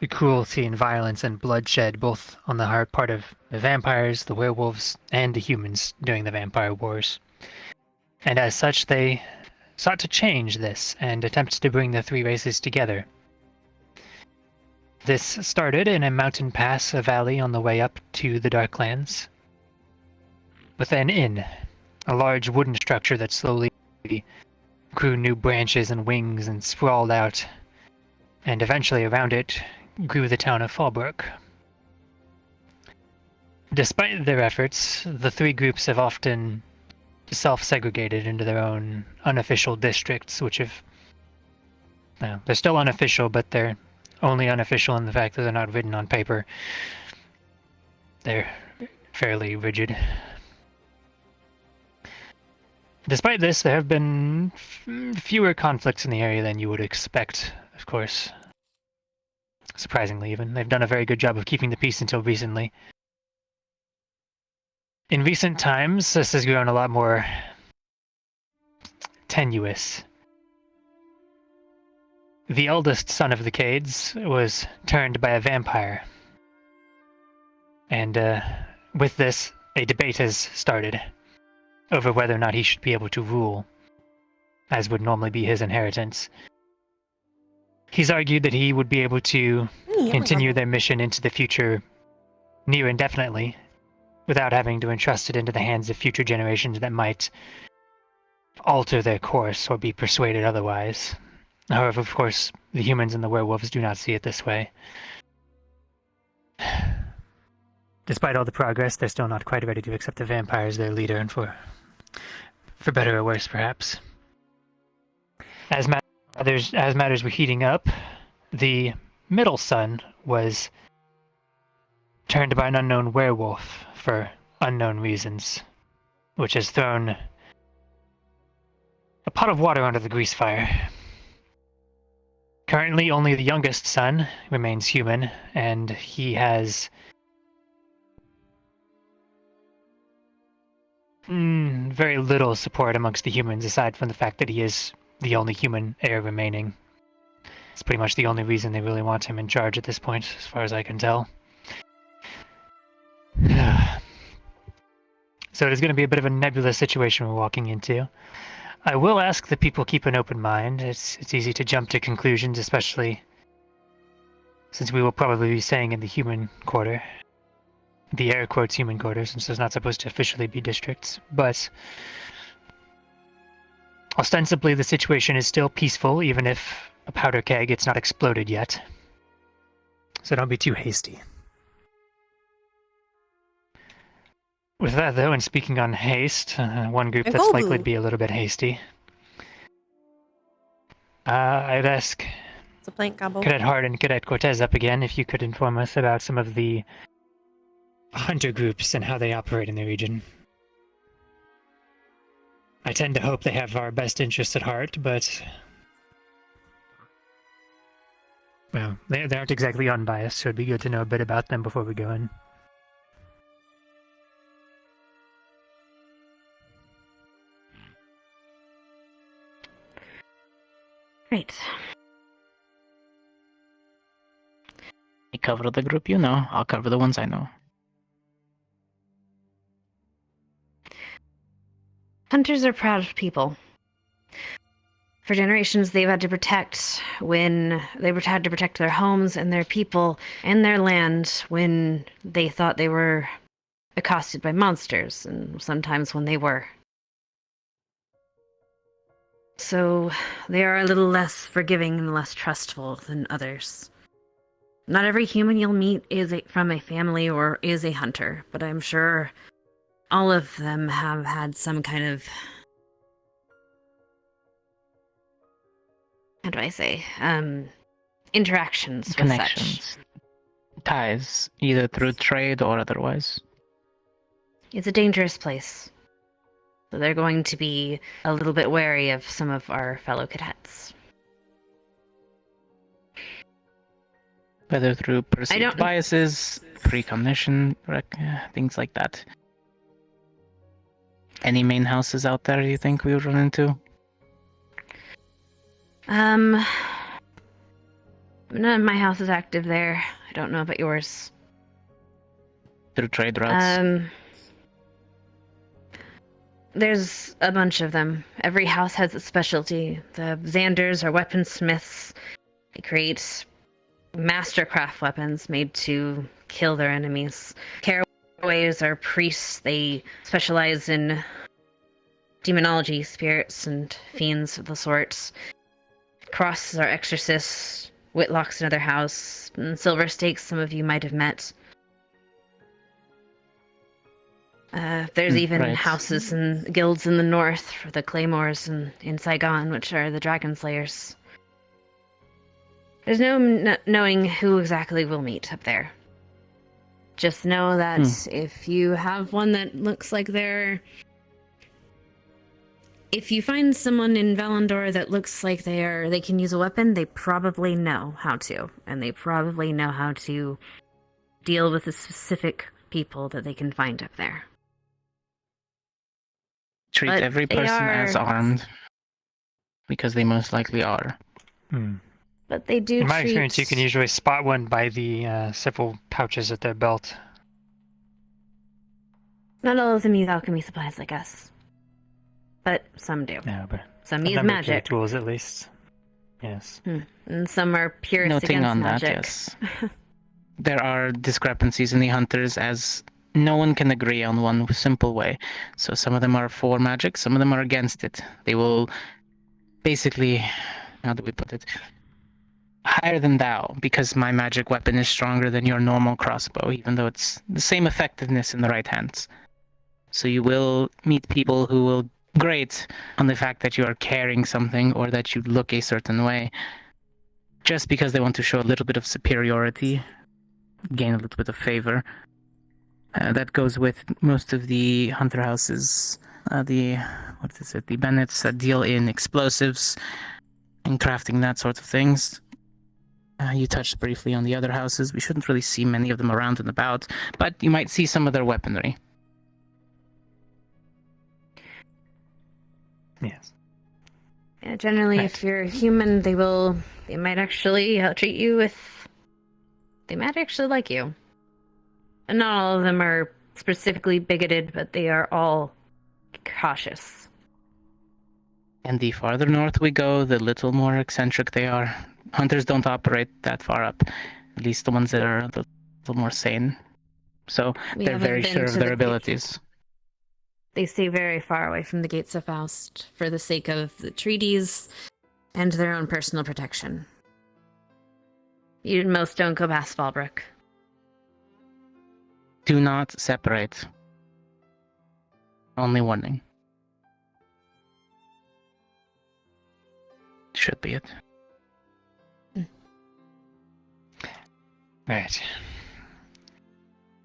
the cruelty and violence and bloodshed, both on the hard part of the vampires, the werewolves, and the humans during the Vampire Wars. And as such, they sought to change this and attempt to bring the three races together. This started in a mountain pass, a valley on the way up to the Darklands, with an inn, a large wooden structure that slowly grew new branches and wings and sprawled out, and eventually around it grew the town of Fallbrook. Despite their efforts, the three groups have often self-segregated into their own unofficial districts, which have... Well, they're still unofficial, but they're only unofficial in the fact that they're not written on paper. They're fairly rigid. Despite this, there have been fewer conflicts in the area than you would expect, of course. Surprisingly, even. They've done a very good job of keeping the peace until recently. In recent times, this has grown a lot more tenuous. The eldest son of the Cades was turned by a vampire. And with this, a debate has started over whether or not he should be able to rule, as would normally be his inheritance. He's argued that he would be able to continue their mission into the future near indefinitely, without having to entrust it into the hands of future generations that might alter their course or be persuaded otherwise. However, of course, the humans and the werewolves do not see it this way. Despite all the progress, they're still not quite ready to accept the vampire as their leader, and for better or worse, perhaps. As matters were heating up, the middle son was turned by an unknown werewolf for unknown reasons, which has thrown a pot of water under the grease fire. Currently, only the youngest son remains human, and he has very little support amongst the humans, aside from the fact that he is the only human heir remaining. It's pretty much the only reason they really want him in charge at this point, as far as I can tell. So it is going to be a bit of a nebulous situation we're walking into. I will ask that people keep an open mind. It's easy to jump to conclusions, especially since we will probably be staying in the human quarter. The air quotes human quarter, since there's not supposed to officially be districts. But ostensibly the situation is still peaceful, even if a powder keg it's not exploded yet. So don't be too hasty. With that, though, and speaking on haste, one group that's likely to be a little bit hasty, I'd ask It's a plank gobble. Cadet Hart and Cadet Cortez up again if you could inform us about some of the hunter groups and how they operate in the region. I tend to hope they have our best interests at heart, but well, they aren't exactly unbiased, so it'd be good to know a bit about them before we go in. Right. You cover the group you know, I'll cover the ones I know. Hunters are proud people. For generations, they've had to protect their homes and their people and their land when they thought they were accosted by monsters, and sometimes when they were So they are a little less forgiving and less trustful than others. Not every human you'll meet is from a family or is a hunter, but I'm sure all of them have had some kind of, how do I say, interactions Connections. with such. Ties, either through trade or otherwise. It's a dangerous place. So they're going to be a little bit wary of some of our fellow cadets. Whether through perceived biases, precognition, things like that. Any main houses out there you think we would run into? None of my house is active there. I don't know about yours. Through trade routes? There's a bunch of them. Every house has its specialty. The Xanders are weaponsmiths. They create mastercraft weapons made to kill their enemies. Caraways are priests. They specialize in demonology, spirits, and fiends of the sorts. Crosses are exorcists. Whitlock's another house. And Silver Stakes, some of you might have met. There's even houses and guilds in the north for the Claymores and in Saigon, which are the Dragon Slayers. There's no knowing who exactly we'll meet up there. Just know that if you have one that looks like they're... If you find someone in Valandor that looks like they can use a weapon, they probably know how to. And they probably know how to deal with the specific people that they can find up there. Treat every person as armed, because they most likely are. But they do In my experience, you can usually spot one by the several pouches at their belt. Not all of them use alchemy supplies like us. But some do. Yeah, but some use magic. Tools, at least. Yes. And some are purists Noting against on magic. that, yes. There are discrepancies in the hunters, as no one can agree on one simple way. So some of them are for magic, some of them are against it. They will basically, how do we put it? Higher than thou, because my magic weapon is stronger than your normal crossbow, even though it's the same effectiveness in the right hands. So you will meet people who will grate on the fact that you are carrying something or that you look a certain way, just because they want to show a little bit of superiority, gain a little bit of favor. That goes with most of the hunter houses. The Bennetts deal in explosives and crafting, that sort of things. You touched briefly on the other houses. We shouldn't really see many of them around and about, but you might see some of their weaponry. Yes. Yeah, generally, if you're human, they might actually treat you with... They might actually like you. And not all of them are specifically bigoted, but they are all cautious. And the farther north we go, the little more eccentric they are. Hunters don't operate that far up, at least the ones that are a little more sane. So they're very sure of their abilities. They stay very far away from the gates of Faust for the sake of the treaties and their own personal protection. Most don't go past Fallbrook. Do not separate. Only warning. Should be it. Right.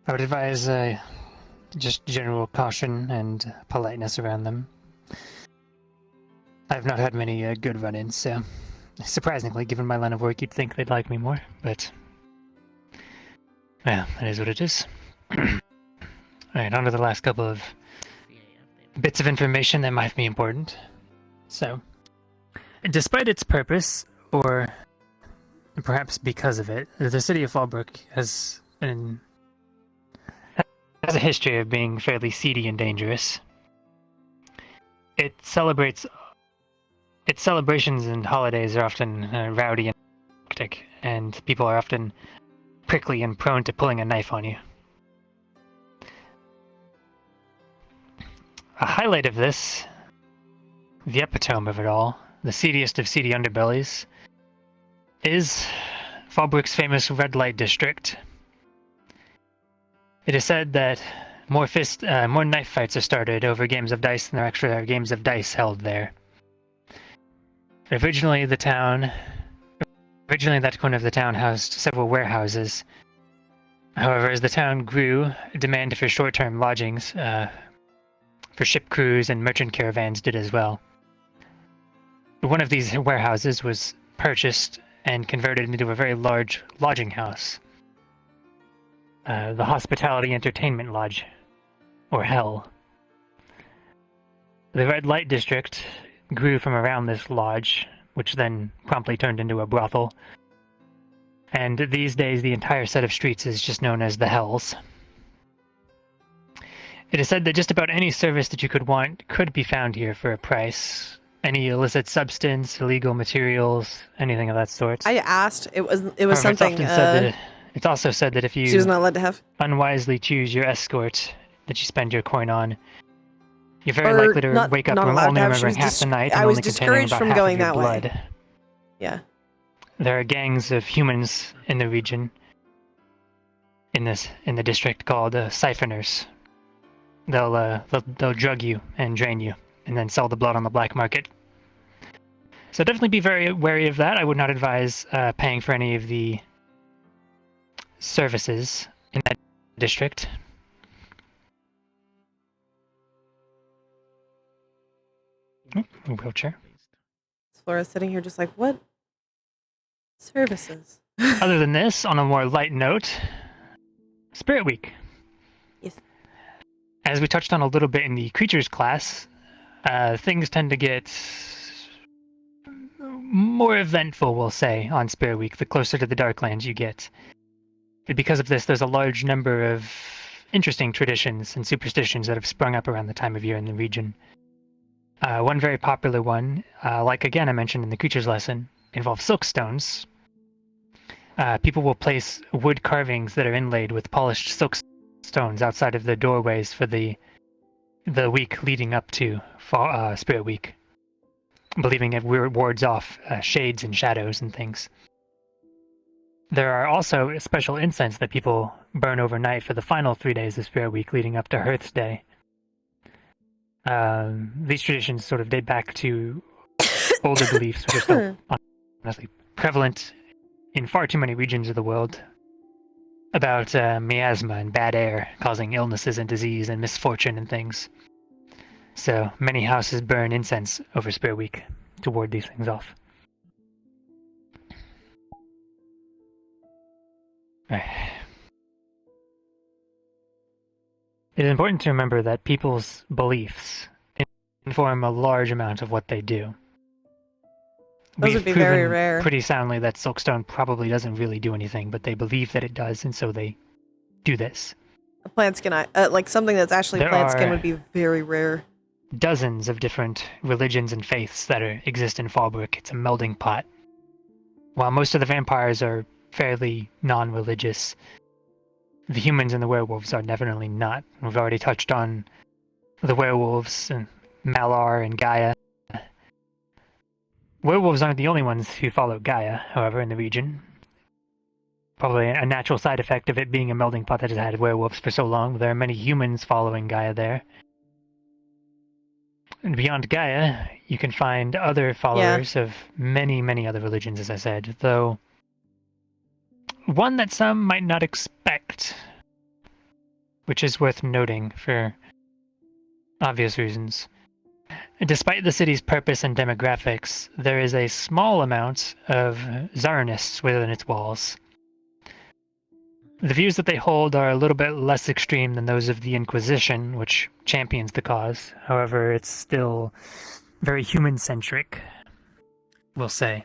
I would advise just general caution and politeness around them. I've not had many good run-ins, so surprisingly, given my line of work, you'd think they'd like me more, but well, it is what it is. Alright, on to the last couple of bits of information that might be important. So, despite its purpose, or perhaps because of it, the city of Fallbrook has a history of being fairly seedy and dangerous. Its celebrations and holidays are often rowdy and hectic, and people are often prickly and prone to pulling a knife on you. A highlight of this, the epitome of it all, the seediest of seedy underbellies, is Fallbrook's famous red light district. It is said that more knife fights are started over games of dice than there actually are games of dice held there. Originally, that corner of the town housed several warehouses. However, as the town grew, demand for short-term lodgings for ship crews and merchant caravans did as well. One of these warehouses was purchased and converted into a very large lodging house. The Hospitality Entertainment Lodge, or Hell. The Red Light District grew from around this lodge, which then promptly turned into a brothel. And these days, the entire set of streets is just known as the Hells. It is said that just about any service that you could want could be found here for a price. Any illicit substance, illegal materials, anything of that sort. I asked. It was However, something. It's also said that if you she was not allowed to have. unwisely choose your escort that you spend your coin on, you're very likely to wake up only remembering half the night and I was only containing discouraged about from half going of your that way. blood. Yeah. There are gangs of humans in the region, in the district called siphoners. They'll drug you and drain you, and then sell the blood on the black market. So definitely be very wary of that. I would not advise paying for any of the services in that district. Oh, a wheelchair. Flora's sitting here just like, what services? Other than this, on a more light note, Spirit Week. Yes. As we touched on a little bit in the creatures class, things tend to get more eventful, we'll say, on Spirit Week, the closer to the Darklands you get. Because of this, there's a large number of interesting traditions and superstitions that have sprung up around the time of year in the region. One very popular one, like again I mentioned in the creatures lesson, involves silk stones. People will place wood carvings that are inlaid with polished silk stones outside of the doorways for the week leading up to Spirit Week, believing it wards off shades and shadows and things. There are also special incense that people burn overnight for the final 3 days of Spirit Week leading up to Hearth's Day. These traditions sort of date back to older beliefs, which are still honestly prevalent in far too many regions of the world, about miasma and bad air causing illnesses and disease and misfortune and things. So many houses burn incense over Spirit Week to ward these things off. Right. It is important to remember that people's beliefs inform a large amount of what they do. Those would be very rare. Pretty soundly that Silkstone probably doesn't really do anything, but they believe that it does, and so they do this. A plant skin, like something that's actually plant skin would be very rare. Dozens of different religions and faiths that exist in Fallbrook. It's a melding pot. While most of the vampires are fairly non-religious, the humans and the werewolves are definitely not. We've already touched on the werewolves and Malar and Gaia. Werewolves aren't the only ones who follow Gaia, however, in the region. Probably a natural side effect of it being a melding pot that has had werewolves for so long. There are many humans following Gaia there. And beyond Gaia, you can find other followers of many, many other religions, as I said, though one that some might not expect, which is worth noting for obvious reasons. Despite the city's purpose and demographics, there is a small amount of Zarnists within its walls. The views that they hold are a little bit less extreme than those of the Inquisition, which champions the cause. However, it's still very human-centric, we'll say.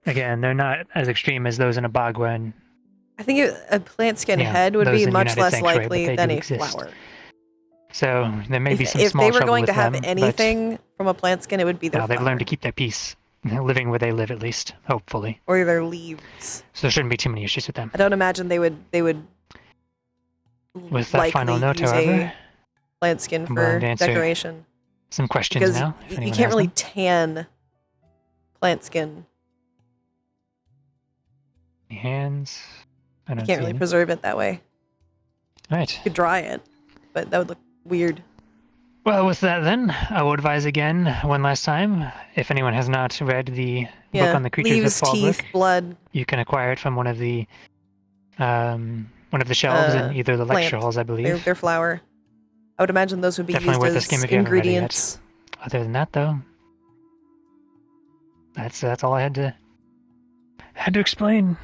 Again, they're not as extreme as those in Abagua, and I think a plant skin head would be much less likely than a flower. So there may be some if small they were trouble going with to have them, anything from a plant skin, it would be their they've flower. learned to keep their peace, living where they live at least, hopefully. Or their leaves. So there shouldn't be too many issues with them. I don't imagine they would With that final note, use however, a plant skin I'm willing for to answer decoration. some questions Because now. if you anyone can't has really them. tan plant skin. Hands. I You don't can't see really any. preserve it that way. Right. You could dry it, but that would look weird. Well, with that then, I will advise again one last time. If anyone has not read the book on the creatures leaves, of teeth, Fallbrook, blood. you can acquire it from one of the shelves in either the lecture plant. halls, I believe. Their flower. I would imagine those would be Definitely worth a used skim as if you haven't read it yet. ingredients. Other than that, though, that's all I had to explain.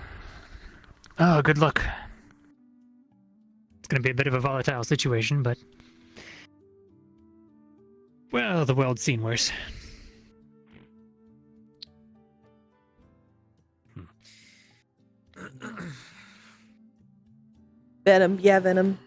Oh, good luck. It's going to be a bit of a volatile situation, but well, the world's seen worse. Venom, yeah, venom.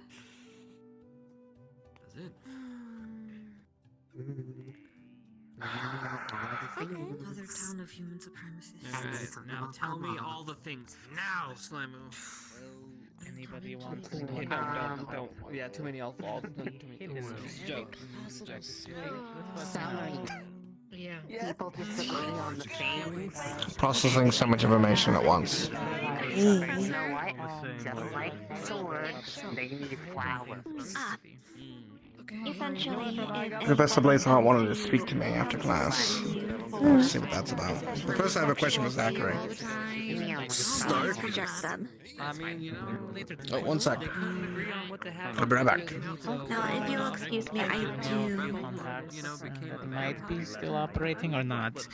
Another town of human supremacists. Alright, now tell me all the things. Now, Slimu. Anybody wants to Don't. Yeah, too many alcohol. Joke. Yeah. People disagree on the things. Processing so much information at once. You know what? Just like swords, they need flowers. Essentially, Professor Blazeheart wanted to speak to me after class. Let's see what that's about. But first I have a question for Zachary. Stark rejects them. I mean, you know, later. Oh, one sec. I'll be right back. Now, if you'll excuse me, I do. Contacts that might be still operating or not.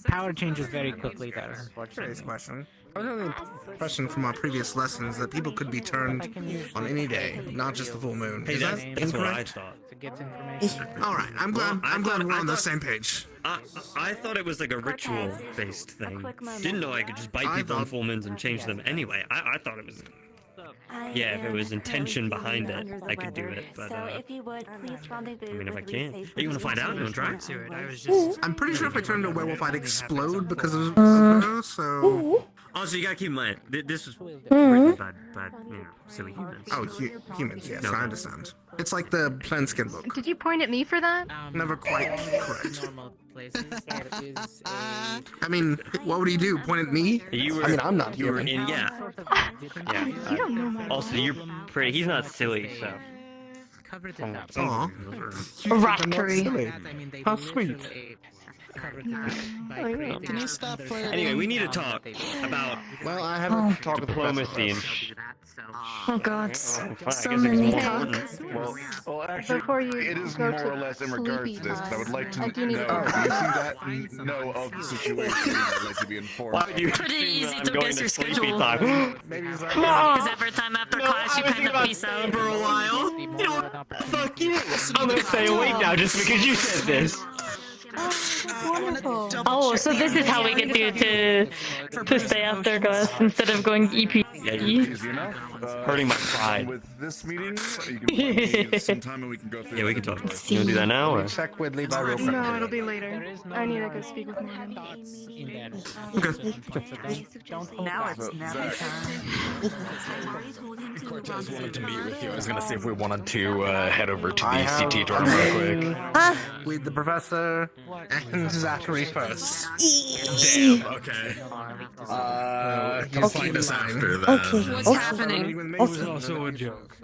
Power changes very quickly there, unfortunately. Today's question. I was under the impression from our previous lessons that people could be turned on any day, not just the full moon. Is that That's what I incorrect? thought. To get information. All right, I'm glad we're on the same page. I thought it was like a ritual-based thing. Didn't know I could just bite people on full moons and change them anyway. I thought it was... Yeah, if it was intention behind it, I could do it, but, So if you would, please rendezvous. I mean, if I with can. Reese Are you gonna find out? You wanna try? I'm pretty sure if I turned into a werewolf, I'd explode because of her, so... Also, you gotta keep in mind, this was written by, you know, silly humans. Oh, humans, yes, I understand. It's like the plain skin book. Did you point at me for that? Never quite correct. Normal places, there is I mean, what would he do? Point at me? You were, I mean, I'm not you were human. in, yeah. You don't know my Also, you're pretty, he's not silly, so. covered it up. Aw. Ratchery. How sweet. Can you stop flirting? Anyway, we need to talk about Well, I haven't talked with diplomacy and Oh god, so many talks. Well, actually, Before you it is go more to or less in regards to sleepy this, 'cause I would like to time, I do need know, to- if you see that, know of the situation, I'd like to be informed. Why would you Pretty assume easy that I'm to going guess your sleepy schedule. time? Because every time after class you kind of peace out. For a while. You know what? Fuck you. I'm gonna stay awake now just because you said this. Wonderful. Oh, so this is how we get you to stay after class instead of going EP. Yeah, easy enough. Hurting my pride. With this meeting, you can put me sometime and we can go through. Yeah, we can talk. You wanna do that now or? Check with Levi real quick. No, it'll be later. I need to go speak with Morgan. Now it's now Cortez wanted to meet with you. I was gonna see if we wanted to head over to the CT dorm real quick. With the professor and Zachary first. Damn. Okay. You'll find us after that. What's happening? It was also a joke.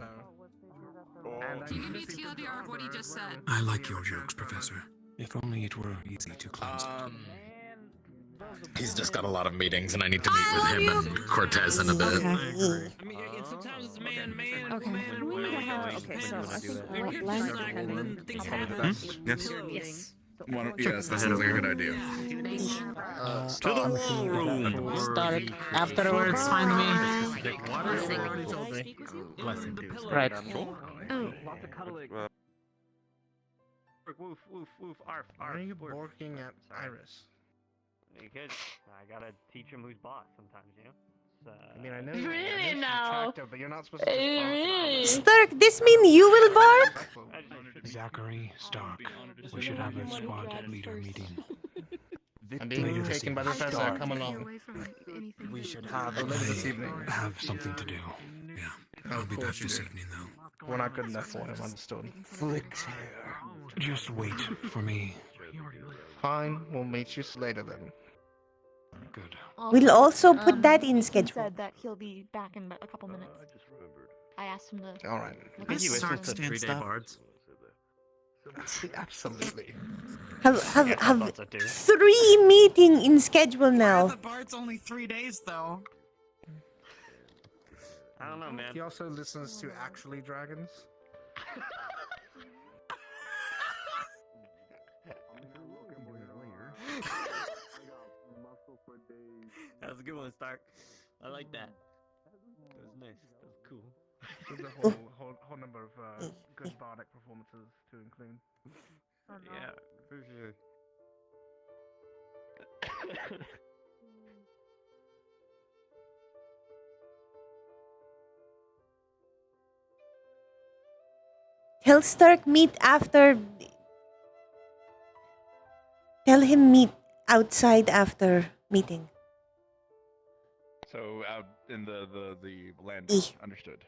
What he just said. I like your jokes, Professor. If only it were easy to cleanse. He's just got a lot of meetings, and I need to meet with him and Cortez in a bit. Okay. We need to have. Okay, so I think land dependent. Yes. Yes. Yes, that sounds like a good idea. To the wall room. Start afterwards. Find me. Right. Oh. Woof, woof, woof, arf, arf. Why are you barking at Iris? You could. I gotta teach him who's boss sometimes, you know? I mean, I know Really you're now? attractive, but you're not supposed to just Really? Stark, this mean you will bark? Zachary, Stark, we should have a squad leader meeting. I'm being taken by the professor. Come along. We should Later this evening. have something to do. Yeah, I'll be back this evening though. We're not good enough for him, understood. Flick's hair. Just wait for me. Fine, we'll meet you later then. Good. We'll also put that in schedule. Said that he'll be back in a couple minutes. I asked him to. All right. look at This the sucks time. and stuff. Absolutely. Have thoughts I do. 3 meeting in schedule now. The Bard's only 3 days though. I don't know, man. He also listens to Actually Dragons. That was a good one, Stark. I like that. That was nice. That was cool. There's a whole number of good bardic performances to include. Yeah, for sure. Tell Stark meet after. Tell him meet outside after meeting. So out in the land, Eh. understood.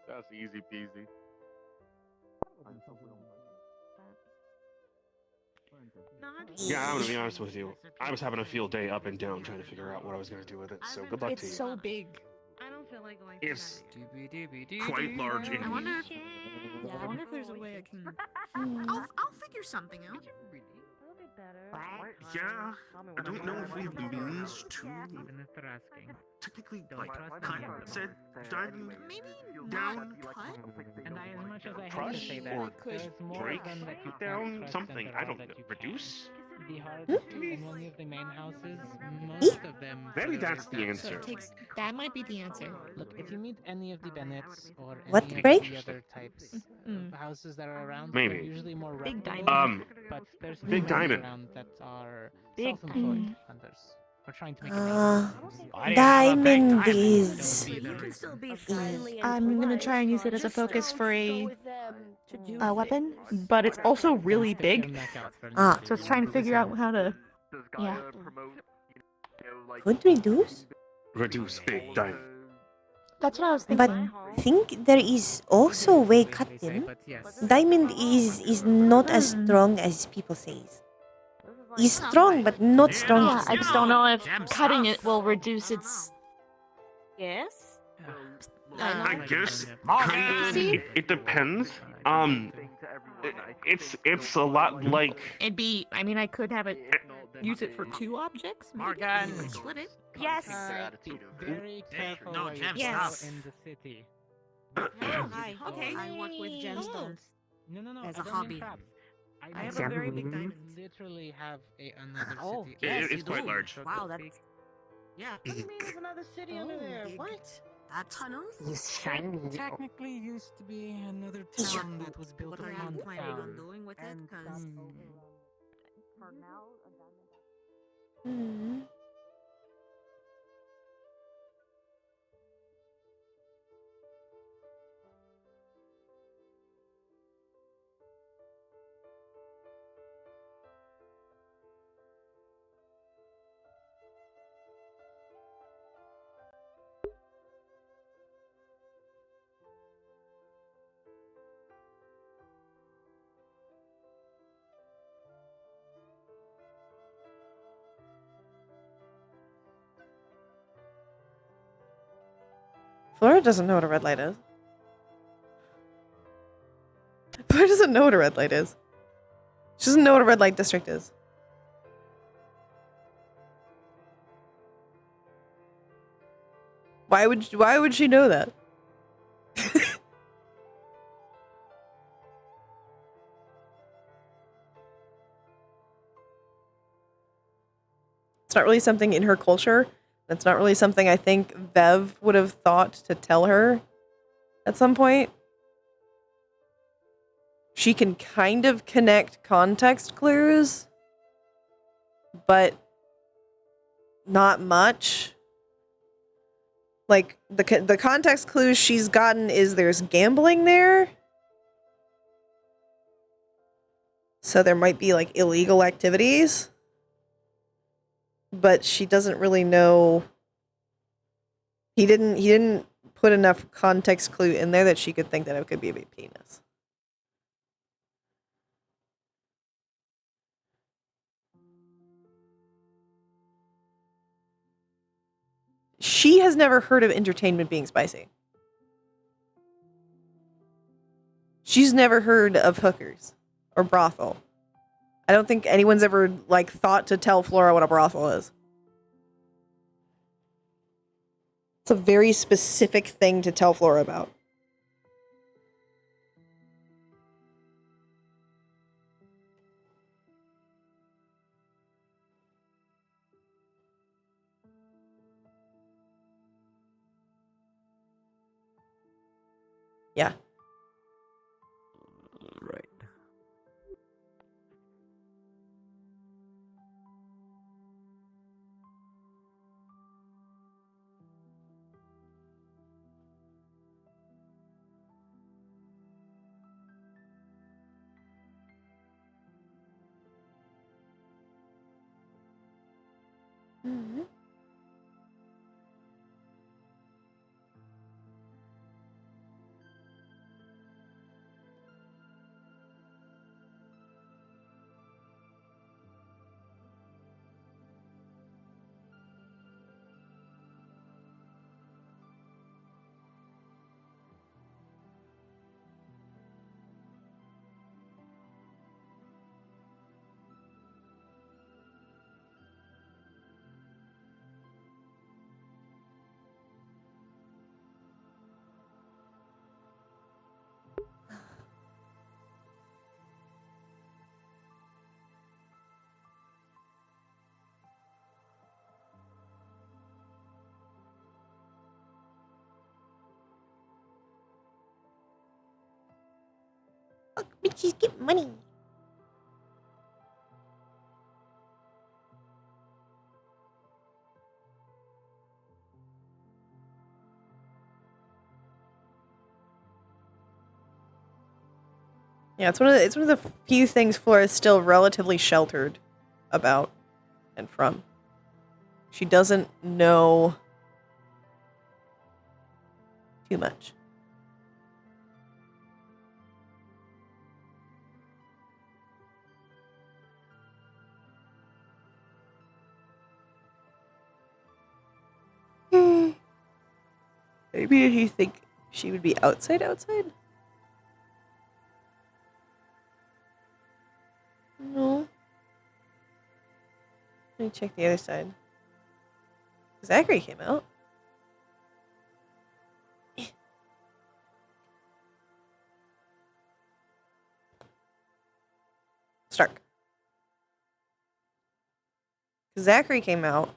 That's easy peasy. Yeah, I'm gonna be honest with you. I was having a field day up and down trying to figure out what I was gonna do with it. So good luck to you. It's so big. I don't feel like going. It's quite large I indeed. wonder if Yeah, I wonder if there's a way I can. I'll figure something out. Yeah, I don't know if we have the means to Even if they're asking. technically Don't like trust cut me. said diamond Maybe down, And I, as much as I hate to crush say that, or there's more break of them that you can't down trust something. than there I are don't that know. you Reduce? can. The hard in one of the main houses, most of them. Maybe are that's the down. answer. So it takes. That might be the answer. Look, if you meet any of the Bennetts or What any break? of the other types Mm. of houses that are around, Maybe. they're usually more Big reputable, diamond. but there's Big many diamond. around that are Big self-employed hunters. We're trying to make it Diamond is. I'm gonna try and use it as a focus for a weapon, but it's also really big. Ah. So it's trying to figure out how to. Yeah. Could reduce? Reduce big diamond. That's what I was But thinking. think there is also a way cut in. Diamond is not as strong as people say. He's strong, but not strong. Yeah, I just don't know if cutting it will reduce its. Yes? I guess kind of. See? It depends. It's a lot like. It'd be. I mean, I could have it. Use it for 2 objects. Morgan. Split it. Yes. Be very careful no, where you Jem, go stop. in the city. Hi. Okay. I work with gemstones. No. As I a don't mean hobby. traps. I have a very big diamond. Literally have another Oh, city. yes, It's quite large. Wow, that's. Yeah. What do you mean there's another city under there? big. What? Tunnels? Technically used to be another town that was built What are you upon the planning on town. doing with it? Because For now, Hmm. Flora doesn't know what a red light is. Flora doesn't know what a red light is. She doesn't know what a red light district is. Why would she know that? It's not really something in her culture. That's not really something I think Vev would have thought to tell her at some point. She can kind of connect context clues, but not much. Like, the context clues she's gotten is there's gambling there. So there might be, like, illegal activities. But she doesn't really know He didn't put enough context clue in there that she could think that it could be a big penis. She has never heard of entertainment being spicy. She's never heard of hookers or brothel. I don't think anyone's ever like thought to tell Flora what a brothel is. It's a very specific thing to tell Flora about. Yeah. Right. Mm-hmm. Look, bitches get money. Yeah, it's one of the few things Flora is still relatively sheltered about and from. She doesn't know too much. Maybe you think she would be outside? No. Let me check the other side. Zachary came out. Stark. Zachary came out.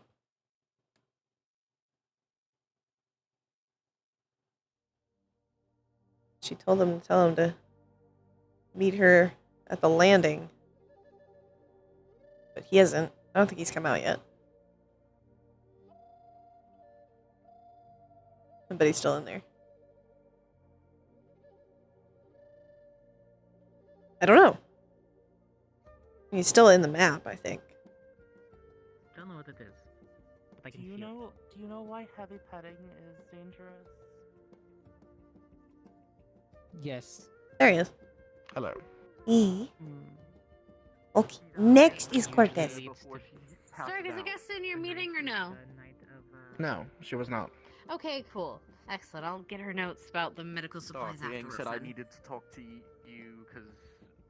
She told him to tell him to meet her at the landing. But he hasn't. I don't think he's come out yet. But he's still in there. I don't know. He's still in the map, I think. Don't know what it is. But I can feel it. Do you know why heavy petting is dangerous? Yes. There he is. Hello. Okay, next is Cortez. Stark, is a guest in your meeting or no? No, she was not. Okay, cool. Excellent. I'll get her notes about the medical supplies Yang afterwards. said I then. needed to talk to you because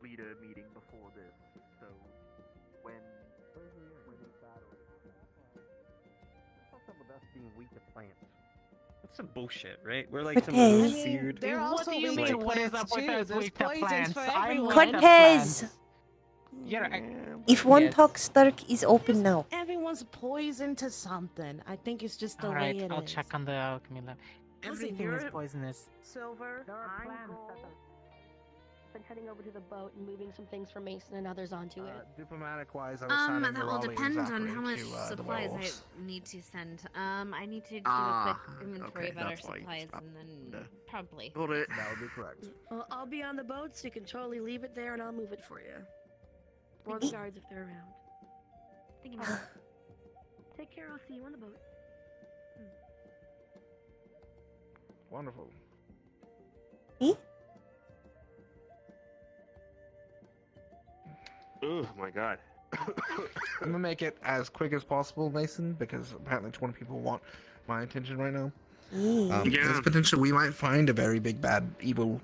leader meeting before this. So when it's battling, what's up with us being weak at plants? That's some bullshit, right? We're like some Cortez. of those weird. They're also do you weak to mean, what is plants up with too. us There's weak to poisons plants? for I'm everyone. weak to Cortez! plants. You're If one yes. talks, Stark is open now. Everyone's poison to something. I think it's just the Alright, way it I'll is. check on the alchemy lab. Everything is poisonous. Silver. Been heading over to the boat and moving some things for Mason and others onto it. Diplomatic-wise, I was signing That will Raleigh and depend on Zachary how much to the supplies werewolves. I need to send. I need to do a quick inventory okay, about our that's why you supplies stopped. and then probably. Got it. That would be correct. Well, I'll be on the boat, so you can totally leave it there and I'll move it for you. Or the guards if they're around. Thank you. Take care, I'll see you on the boat. Wonderful. Oh my god. I'm gonna make it as quick as possible, Mason, because apparently 20 people want my attention right now. There's potential we might find a very big, bad, evil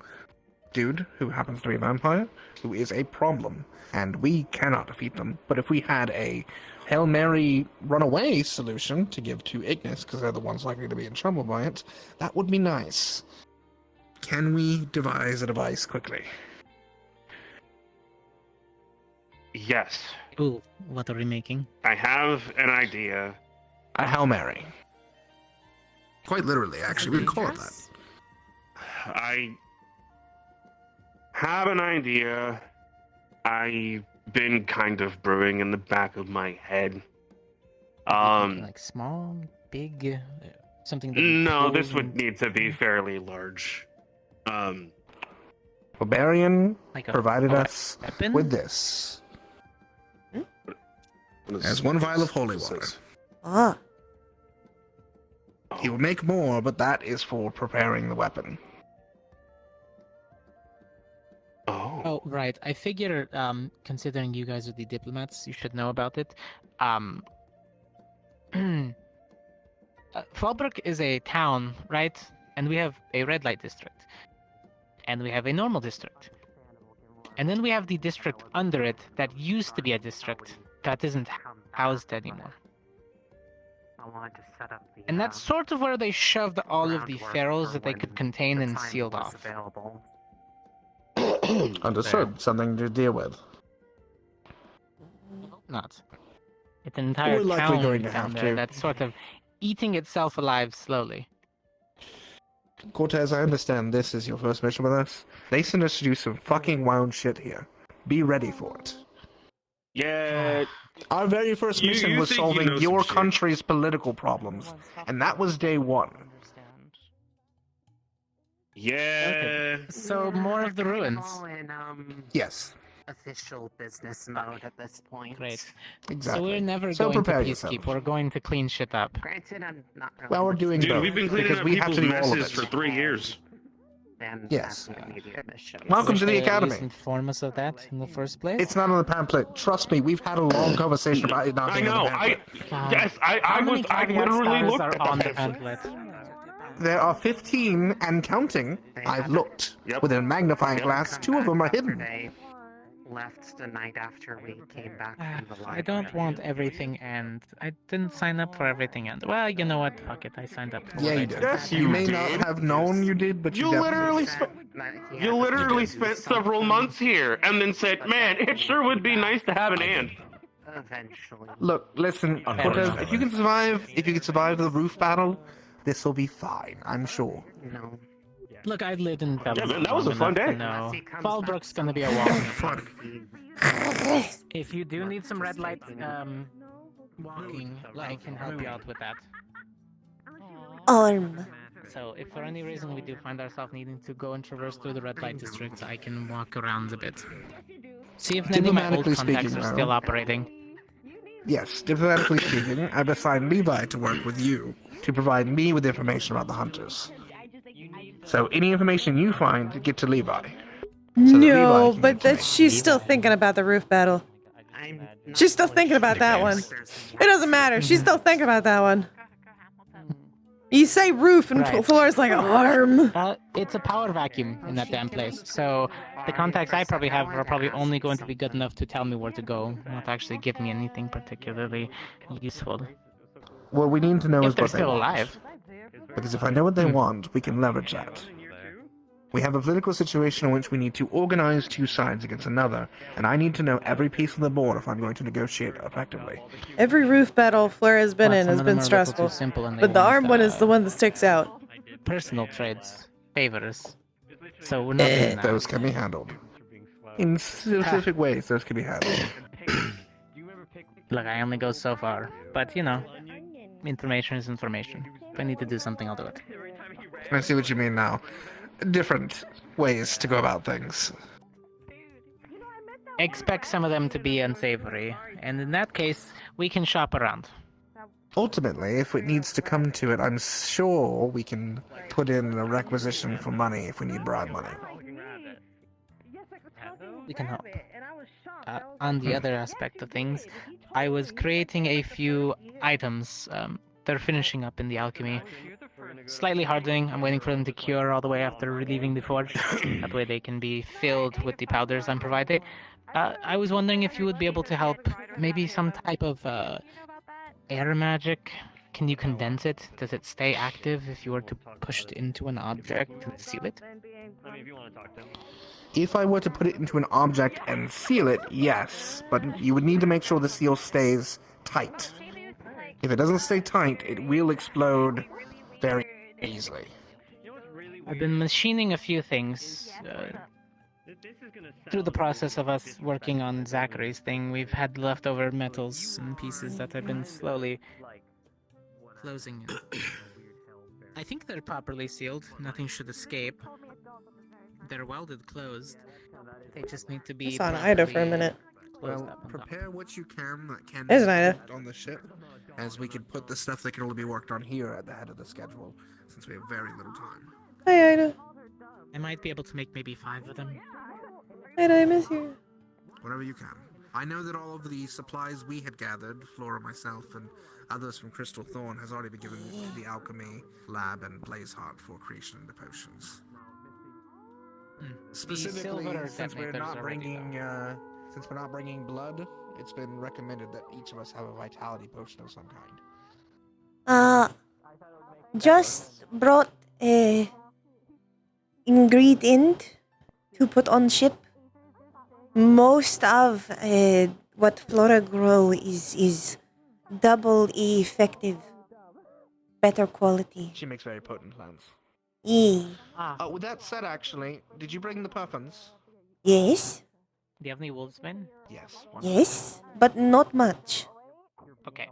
dude who happens to be a vampire, who is a problem, and we cannot defeat them. But if we had a Hail Mary runaway solution to give to Ignis, because they're the ones likely to be in trouble by it, that would be nice. Can we devise a device quickly? Yes. Ooh, what are we making? I have an idea. A Hail Mary. Quite literally, actually. We call it that. I have an idea. I've been kind of brewing in the back of my head. Like small, big, something that No, this would need to be fairly large. Barbarian Like a provided us weapon? with this. As one vial of holy water. Ah. He will make more, but that is for preparing the weapon. Oh, right. I figure, considering you guys are the diplomats, you should know about it. Fallbrook is a town, right? And we have a red light district. And we have a normal district. And then we have the district under it that used to be a district that isn't housed anymore. I wanted to set up the, And that's sort of where they shoved all of the pharaohs that they could contain and sealed off. available. Understood. Something to deal with. Not. It's an entire We're likely town going to down have there to. that's sort of eating itself alive slowly. Cortez, I understand this is your first mission with us. They sent us to do some fucking wild shit here. Be ready for it. Yeah. Our very first You- mission you was think you solving know some your shit. country's political problems, and that was day one. Yeah. So more of the ruins. All in Yes. official business mode at this point. Great. Exactly. So we're never So going to prepare peacekeep. yourself. We're going to clean shit up. Granted, I'm not really. Well, we're doing Dude, both, we've been cleaning because up we have people's to do all of messes it. for 3 years. Then Yes. that's an immediate mission. Welcome to the Wish they at academy. least inform us of that in the first place. It's not on the pamphlet. Trust me, we've had a long conversation about it not I being know. on the pamphlet. How many I caveat literally stars looked are at on the the pamphlet. There are 15 and counting. I've looked. With a magnifying glass, 2 of them are hidden. They left the night after we came back from the library. I don't want everything and I didn't sign up for everything and well, you know what? Fuck it. I signed up for Yeah, what I you did. did. You may not have known you did, but you definitely You literally spent several months here and then said, man, it sure would be nice to have an aunt. Eventually. Look, listen, Cortez, if you can survive the roof battle, this will be fine, I'm sure. No. Look, I've lived in Yeah, man, that was a fun day. No, Fallbrook's gonna be a wall. If you do need some red light walking, I can help you out with that. Arm. So if for any reason we do find ourselves needing to go and traverse through the red light district, I can walk around a bit. See if any of my old Diplomatically contacts speaking, are still though. operating. Yes, diplomatically speaking, I've assigned Levi to work with you to provide me with information about the hunters. So any information you find, get to Levi. No, but she's still thinking about the roof battle. She's still thinking about that one. It doesn't matter. She's still thinking about that one. You say roof and Right. floor's like arm. It's a power vacuum in that damn place. So the contacts I probably have are probably only going to be good enough to tell me where to go, not actually give me anything particularly useful. Well, we need to know If is they're what they still want. alive. Because if I know what they want, we can leverage that. We have a political situation in which we need to organize 2 sides against another, and I need to know every piece of the board if I'm going to negotiate effectively. Every roof battle Fleur has been Well, in some has of them been are a little stressful. too simple and they But the want, arm one is the one that sticks out. Personal trades, favors. So we're not doing that. Those can be handled. In specific ways, those can be handled. Look, I only go so far, but you know, information is information. If I need to do something, I'll do it. I see what you mean now. Different ways to go about things. Expect some of them to be unsavory, and in that case, we can shop around. ultimately, if it needs to come to it, I'm sure we can put in a requisition for money if we need bribe money. We can help. On the other aspect of things, I was creating a few items. They're finishing up in the alchemy. Slightly hardening. I'm waiting for them to cure all the way after relieving the forge. That way they can be filled with the powders I'm providing. I was wondering if you would be able to help. Maybe some type of air magic. Can you condense it? Does it stay active if you were to push it into an object and seal it? I mean, if you want to talk to him. If I were to put it into an object and seal it, yes, but you would need to make sure the seal stays tight. If it doesn't stay tight, it will explode very easily. I've been machining a few things. Through the process of us working on Zachary's thing, we've had leftover metals and pieces that have been slowly closing in. I think they're properly sealed. Nothing should escape. They're welded closed. They just need to be. I saw an Ida for a minute. Well, prepare what you can that can There's be an Ida. worked on the ship, as we could put the stuff that can only be worked on here at the head of the schedule, since we have very little time. Hi, Ida. I might be able to make maybe 5 of them. Ida, I miss you. Whatever you can. I know that all of the supplies we had gathered, Flora, myself, and others from Crystal Thorn, has already been given to the alchemy lab and Blazeheart for creation of the potions. Specifically, since we're not bringing blood, it's been recommended that each of us have a vitality potion of some kind. Just brought a ingredient to put on ship. Most of what Flora grow is double effective, better quality. She makes very potent plants. Yeah. With that said, actually, did you bring the puffins? Yes. Do you have any wolfsmen? Yes. Yes, but not much. Okay.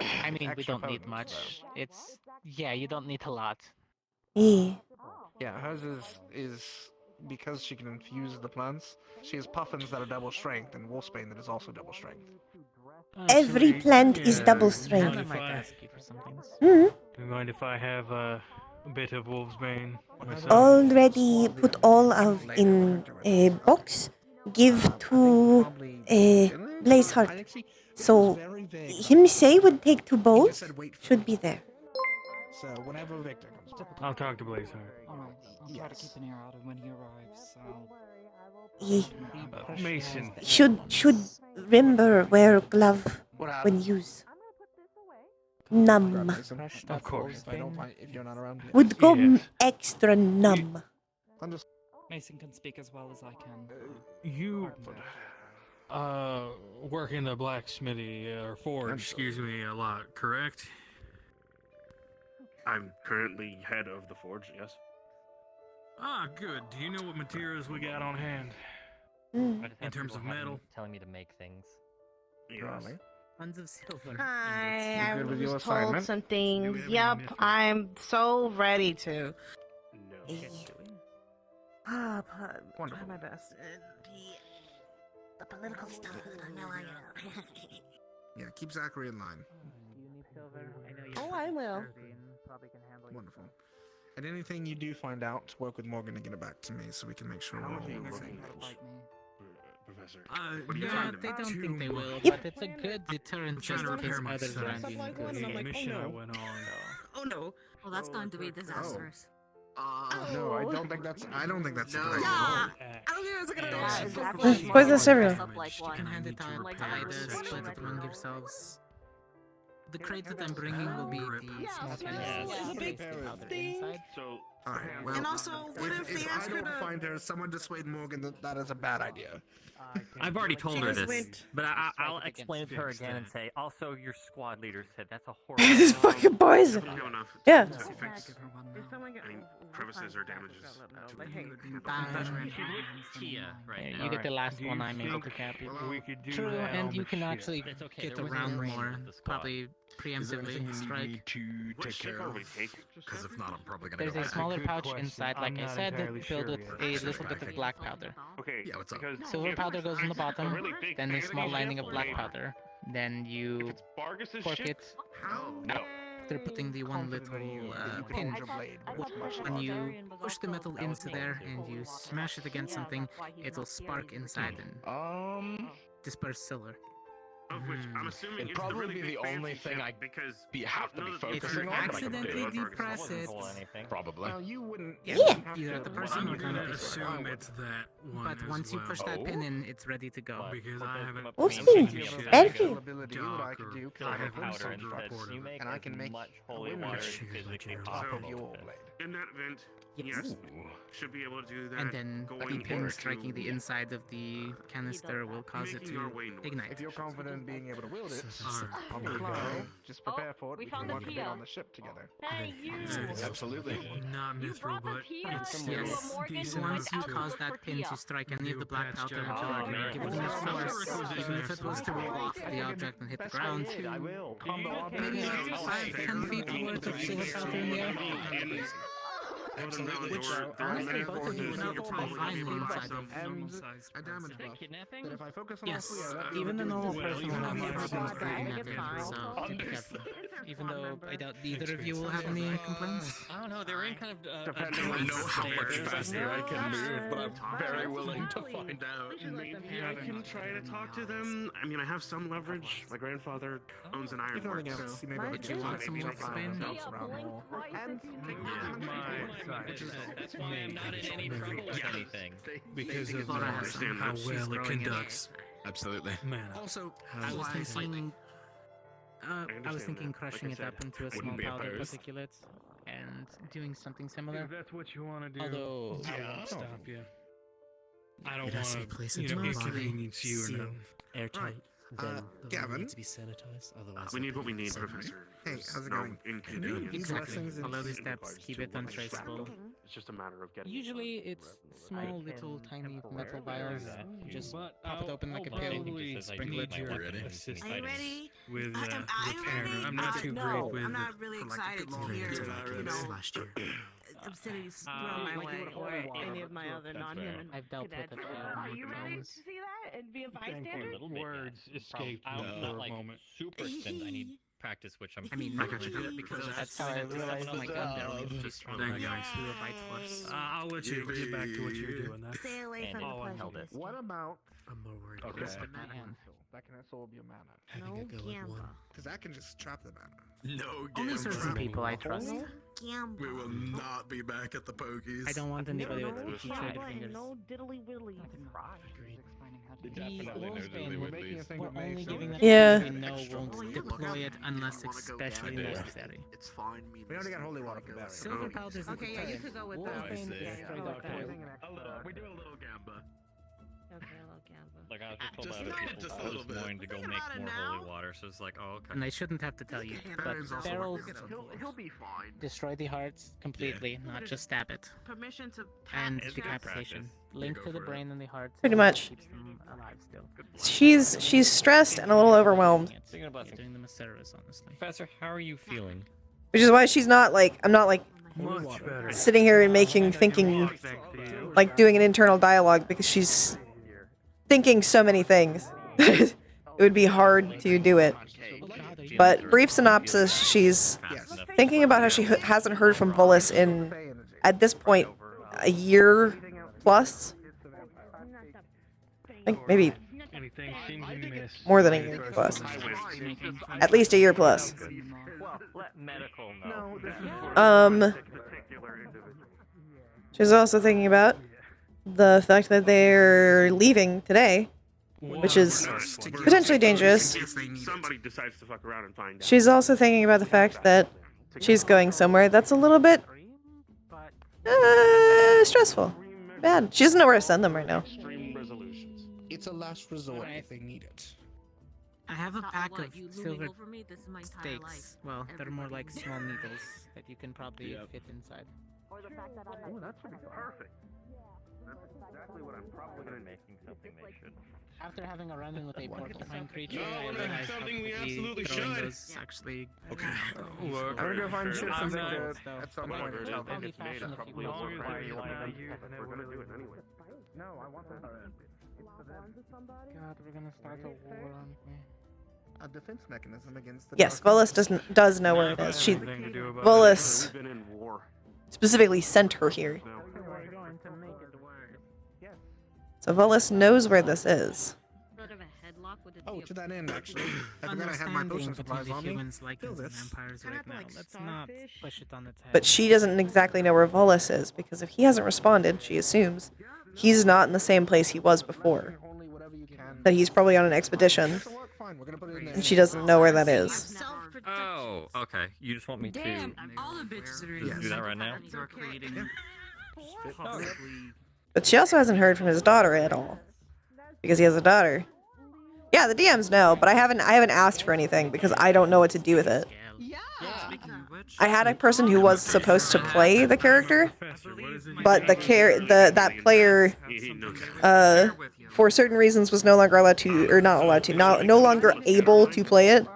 I mean, we don't need much. It's... yeah, you don't need a lot. Yeah. Yeah, hers is because she can infuse the plants. She has puffins that are double strength and wolfsbane that is also double strength. Every plant is double strength. I might ask you for some things. Mhm. Do you mind if I have a bit of wolfsbane myself? Already put all of in a box. Give to Blazeheart. So him say would take to both. Should be there. So whenever Victor comes, I'll talk to Blazeheart. Alright, I'll try to keep an ear out of when he arrives, so... Mason. Should remember wear glove when use. Numb. Of course. If you're not around, Would go extra numb. Mason can speak as well as I can. You work in the blacksmithy or forge, excuse me, a lot, correct? I'm currently head of the forge, yes. Ah, good. Do you know what materials we got on hand? In terms of metal? Telling me to make things. Yes. Tons of silver. Hi, good with I your was told assignment? some things. Yep, I'm so ready to. No. Try my best. The political stuff. I know. Yeah, keep Zachary in line. Oh, I will. Wonderful. And anything you do find out, work with Morgan to get it back to me so we can make sure we're all on the same page. Professor. No, they don't think they will, but it's a good deterrent just in case others around you The include. mission I went on. Oh no. Well, that's going to be disastrous. No, I don't think that's a good Yeah. idea. Poison cereal. You can hand it out to either split it among yourselves. The crate that I'm bringing will be the small canister with the powder inside. So, Alright, well, And also, what if they ask I her don't to... find her, someone dissuade Morgan that is a bad idea. I've already told her this, but I'll explain it to her again and say, also, your squad leader said that's a This horrible... fucking poison. we have enough Yeah. to fix any crevices or damages to right. You get the last one I'm able to cap. We could do True, that and on you the can ship. actually It's okay, get there was around no rain more. with the squad. Probably preemptively strike. What ship are we taking? Because if not, I'm probably gonna There's go a back. smaller good pouch question. inside, I'm like I not said, entirely filled sure with yet. a little bit of black powder. Okay, Yeah, what's up? because Silver if powder goes on the bottom, really big then a small ship lining of black or powder. Then you Bargus's cork ship? it. No. They're putting the one little pin. When you push the metal into there and you smash it against something, it'll spark inside and disperse silver. Of which I'm assuming It'd it's the probably really be big the only fancy thing ship I because have to be If focusing you on. but I can accidentally do it. depress it, Probably. Well, you wouldn't. yeah, either at the person I'm or gonna the assume it's that one. But as once you push well. that pin in, it's ready to go. Because I haven't. Ooh, seen Eddie. Availability, what I could do, I I haven't have soldier soldier report report, and I can make holy a water window is physically off possible of your with blade. in that event, Yes. yes, should be able to do that. And then the going pin into striking the inside of the canister will cause it making our to way north. ignite. If you're confident in being able to wield it, Alright. probably go. Just prepare for it. We can work a bit on the ship together. Hey, you! Absolutely. Not mithril, but Yes, decent yes. enough Once you to cause that pin to strike any of the black patch powder job. artillery, give it enough man. force, even if it was to roll off the object and hit the ground. Maybe like 5-10 feet worth of silver powder in the air. Which, honestly, both of you would know fine inside of normal size. A damage buff. But if I focus on Yes, all three, I even the normal person will have Well, problems you breathing know, that in, so be careful. Even though I doubt either of you will have any complaints. I don't know. They were in kind of. Depending on how much faster I can move, but I'm very willing to find out. Maybe I can try to talk to them. I mean, I have some leverage. My grandfather owns an If nothing ironworks. else, you may be able Did to you want use some it more to find explain? themselves around the wall. That's why I'm not in any trouble with anything. because of Laura has some. how She's well it growing it. conducts. Absolutely. Man, Also, How's I was it thinking. I was understand thinking that. crushing Like I it up said, into a small wouldn't be powder opposed. particulate and doing something similar. if that's what you want to do, Although, I won't stop you. I don't It has to be want placed to, into the body, inconvenience you or sealed, nothing. Airtight. Then Gavin. to be sanitized, otherwise. We need what we need, Professor. Hey, There's how's it no going? inconvenience. Exactly. Blessings and Follow the peace. steps, keep it untraceable. It's just a matter of getting. Usually it's small, little, tiny metal vials. You just But pop it open like a I'll pill, probably sprinkle it. need your Ready? assistance Are you ready? with I'm repair. ready. I'm not too no, great with I'm not really excited to hear, you know, obscenities thrown my way or any of my other non-human I've dealt with it Are you ready to times. see that and be a bystander? words escaped I'm me not for like a moment. super extended. I need practice, which I'm. I mean, I got you do it because that's how I realized my gun barrel was too strong. Thank I you. got to a bite force. I'll let you get back to what you're doing. That's Stay away from all I the held pleasure. What about I'm more worried okay. about the Okay. mana control? That can absorb your mana. having a go at one. Because that can just trap the mana. No Only game. certain people I trust. Gamble. We will not be back at the pokies. I don't want anybody No with itchy trigger fingers. no diddly willies. Agreed. Explaining how to The definitely knows Wolfsbane, only we're what these. only giving that Yeah. to we know won't deploy it unless especially necessary. It's fine. We already got holy water for that. Silver powders. Okay, yeah, you could go with Wolfsbane those. is Yeah, straight up okay. poison. We do a little gamba. Okay, little gamble. Like I was just told Just by a other little- people just a I little was bit. going to go Think make about it more now. holy water, so it's like, oh, okay. And I shouldn't have to tell you, but barrels He'll be fine. destroy the hearts completely, not just stab it. Permission to And It's good decapitation. practice. Link Go to the for it. brain and the heart. Pretty much. Keeps them alive still. She's stressed and a little overwhelmed, Speaking of blessings, Doing them a service, honestly. Professor, how are you feeling? which is why she's not like I'm not like much better. sitting here and thinking, like doing an internal dialogue because she's thinking so many things. It would be hard to do it. But brief synopsis: she's thinking about how she hasn't heard from Volus in, at this point, a year plus. I think maybe Anything seems amiss. more than a year plus. At least a year plus. Well, let medical know. She's also thinking about the fact that they're leaving today, which is potentially dangerous. Somebody decides to fuck around and find out. She's also thinking about the fact that she's going somewhere that's a little bit stressful. Bad. She doesn't know where to send them right now. Extreme resolutions. It's a last resort if they need it. I have a pack What, of you silver looming over me? This is my entire life. stakes. Well, they're more like Everybody. small needles that you can probably fit inside. Ooh, that should be perfect. That's exactly what I'm probably gonna making something they should. After having a run-in with a porcupine creature, No, I we're not realized how something we quickly absolutely throwing should. those actually. Okay. Look, I'm gonna go find sure. chips and I'm Victor not- at some I'm not point. very and tell good. them. If it's made, it probably As long won't as work. you want to use We're gonna do it anyway. No, I want that. God, we're gonna start a war, aren't we? a defense mechanism against the Yes, dark Volus does know where it is. Volus specifically sent her here. So Volus knows where this is. Oh, to that end, actually, I forgot I had my potion supplies on me. humans, Fill Lycans, and this. vampires right now. Let's not push it on its head. But she doesn't exactly know where Volus is, because if he hasn't responded, she assumes he's not in the same place he was before. That he's probably on an expedition. And she doesn't know where that is. Oh, okay. You just want me Damn, to all the bitches are just do that right now? But she also hasn't heard from his daughter at all. Because he has a daughter. Yeah, the DMs know, but I haven't asked for anything because I don't know what to do with it. I had a person who was supposed to play the character, but that player for certain reasons was no longer allowed to, or not allowed to, no longer able to play it.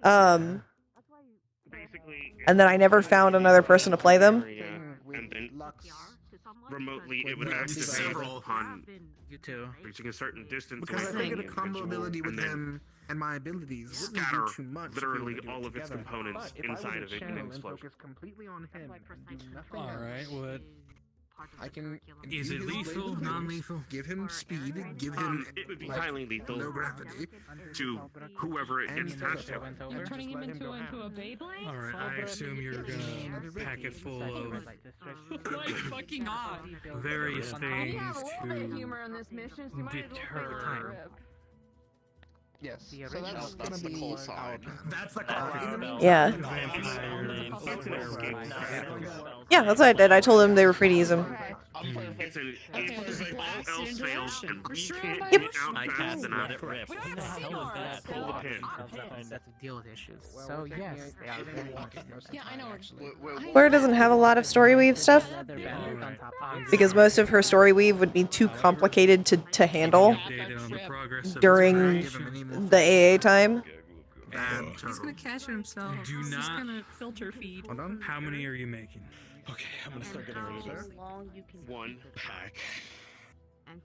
And then I never found another person to play them. And then remotely it would activate upon reaching a certain distance. Because I figured a combo ability with him and my abilities scatter too much. literally all of its components inside of it in an explosion. Completely on him. All right, what? I can. Is it lethal? Non-lethal? Give him speed. Give him. It would be like, highly lethal no gravity. to whoever it gets attached to. You're turning him into a Beyblade? All right, I assume you're gonna pack it full of Like fucking off. various things to Humor on this mission, so you might as well deter. Yes. So that's gonna be cold side. That's the coffee spell. Yeah. Yeah, that's what I did. I told them they were free to use them. It's an if all else fails and we can't Yep. get out I fast cast enough. Let It Rip. What the hell is that? Pull the pin. That's to deal with issues. So yes, they are very important. Yeah, I know. Fleur doesn't have a lot of story weave stuff because most of her story weave would be too complicated to handle during the AA time. He's gonna catch it himself. Do He's just not- gonna filter feed. How many are you making? Okay, I'm gonna start getting ready there. One pack.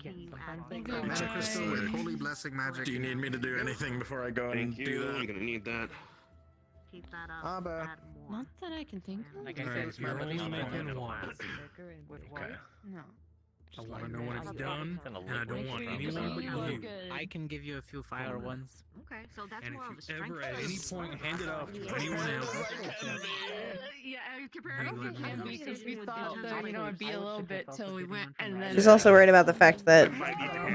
Magic crystal with holy blessing magic. Do you need me to do anything before I go and Thank you. do that? I'm gonna need that. Abba. Not that I can think of. Like I All said, right, it's you're not only really making one. Okay. No. I want to know when it's done, and I don't want anyone but you. I can give you a few fire ones. Okay, so that's And more of a if you strength. ever at any point hand it off to anyone else, Yeah, I don't think it can be because we thought that, it'd be a little bit till we went and then. She's also worried about the fact that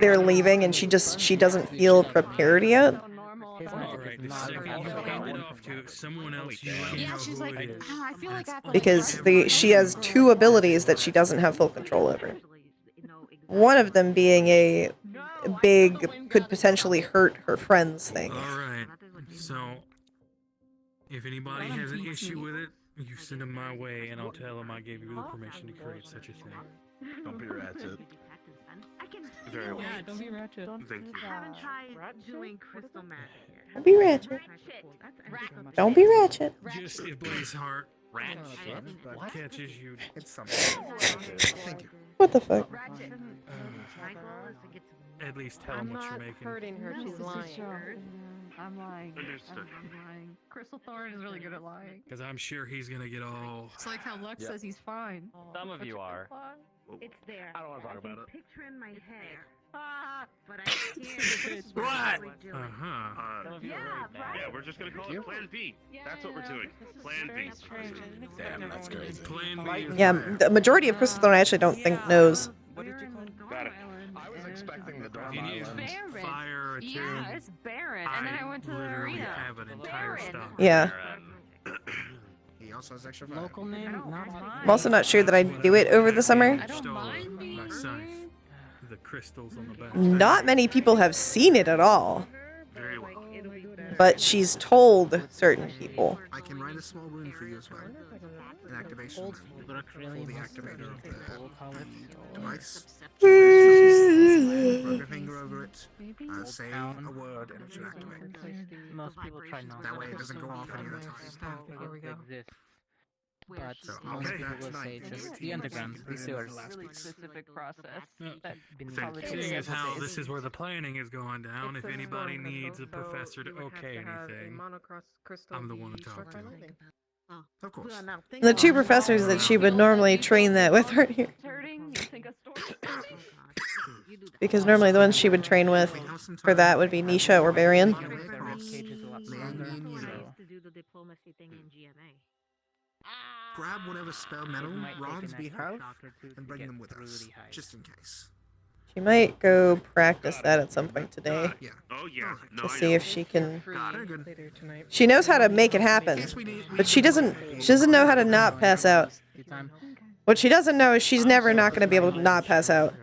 they're leaving and she doesn't feel prepared yet. all right, the second you hand it off to someone else, you let me know Yeah, she's who like, it is. I feel like I have to Because she has two abilities that she doesn't have full control over. One of them being a big, could potentially hurt her friends thing. All right, so if anybody has an issue with it, you send them my way, and I'll tell them I gave you the permission to create such a thing. Don't be ratchet. Very well. Yeah, don't be ratchet. Thank you. Haven't tried doing crystal magic here. Don't be ratchet. Don't be ratchet. Just if Blaze Heart catches you. It's something. Thank you. What the fuck? At least tell them what you're making. hurting her, she's lying. I'm lying. Understood. I'm lying. Crystal Thorn is really good at lying. Because I'm sure he's gonna get all. It's like how Lux says he's fine. Some of you are. It's there. I don't want to talk about it. Picture in my head. But I can't. What? Uh-huh. Yeah, right. Yeah, we're just gonna call it Plan B. That's what we're doing. Plan B. Damn, that's crazy. Plan B is Yeah, the majority of Crystal Thorn I actually don't think knows. Got it. I was expecting the Dorm It is Island. fire attune. Yeah, it's barren. And then I went to the literally arena. have an entire stock. Yeah. He also has extra Local name, not I'm also not sure that I'd do it over the summer. I don't mind being My scythe. The crystals on the back. Not many people have seen it at all, Very well. but she's told certain people. I can write a small rune for you as well. An activation. For the activator of the device. Rub your finger over it. Say a word and it should activate. Most people try not. That way it doesn't go off any other time. Here we go. but So, most okay. people will say just the underground, the sewers. Really specific process. That Beneath. Seeing as how this is where the planning is going down, if anybody needs a professor to okay anything, I'm the one to talk to. Of course. The two professors that she would normally train that with aren't here. Because normally the ones she would train with for that would be Nisha or Barian. Grab whatever spell metal rods we have and bring them with us, just in case. She might go practice that at some point today. Yeah. Oh yeah. No, To I see know. if she can. Very good. She knows how to make it happen, but she doesn't know how to not pass out. What she doesn't know is she's never not going to be able to not pass out.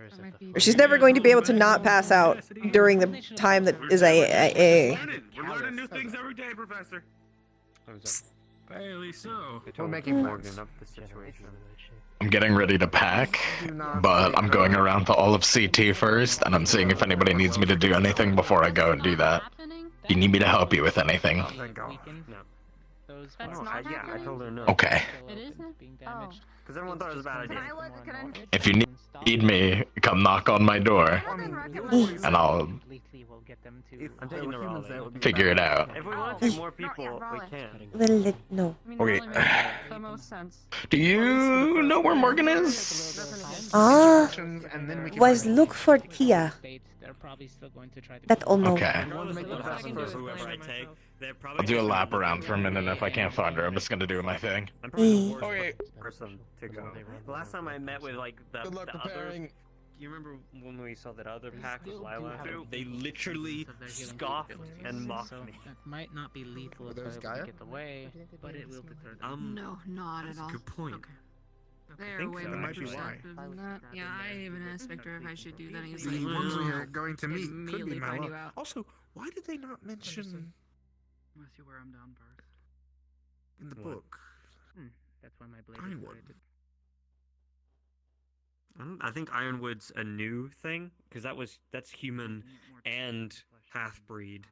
Or she's never going to be able to not pass out during the time that is a. We're learning new things every day, Professor. Barely so. We're making Morgan of the situation. I'm getting ready to pack, but I'm going around to all of CT first, and I'm seeing if anybody needs me to do anything before I go and do that. You need me to help you with anything? Yeah, I told her no. Okay. It isn't? Because everyone thought it was a bad idea. If you need me, come knock on my door, and I'll I'm taking the humans there. figure it out. If we want to take more people, we can. Well, no. Okay. The most sense. Do you know where Morgan is? Was look for Tia. That all know. Okay. Whoever I take, they're probably I'll do a lap around for a minute, and if I can't find her, I'm just gonna do my thing. I'm probably the Okay. worst person to go. The last time I met with like the other. You remember when we saw that other pack with Lilac? They literally scoffed and mocked me. That might not be lethal if I get away, but it will deter them. No, not at all. Good point. They're think way so, more actually. perceptive than that. Yeah, I even asked Victor if I should do that. He's The like, ones we are going to meet could immediately be my find luck. you out. Also, why did they not mention Unless you wear them down first. in the book? That's why my blade Ironwood. I think Ironwood's a new thing because that's human and half breed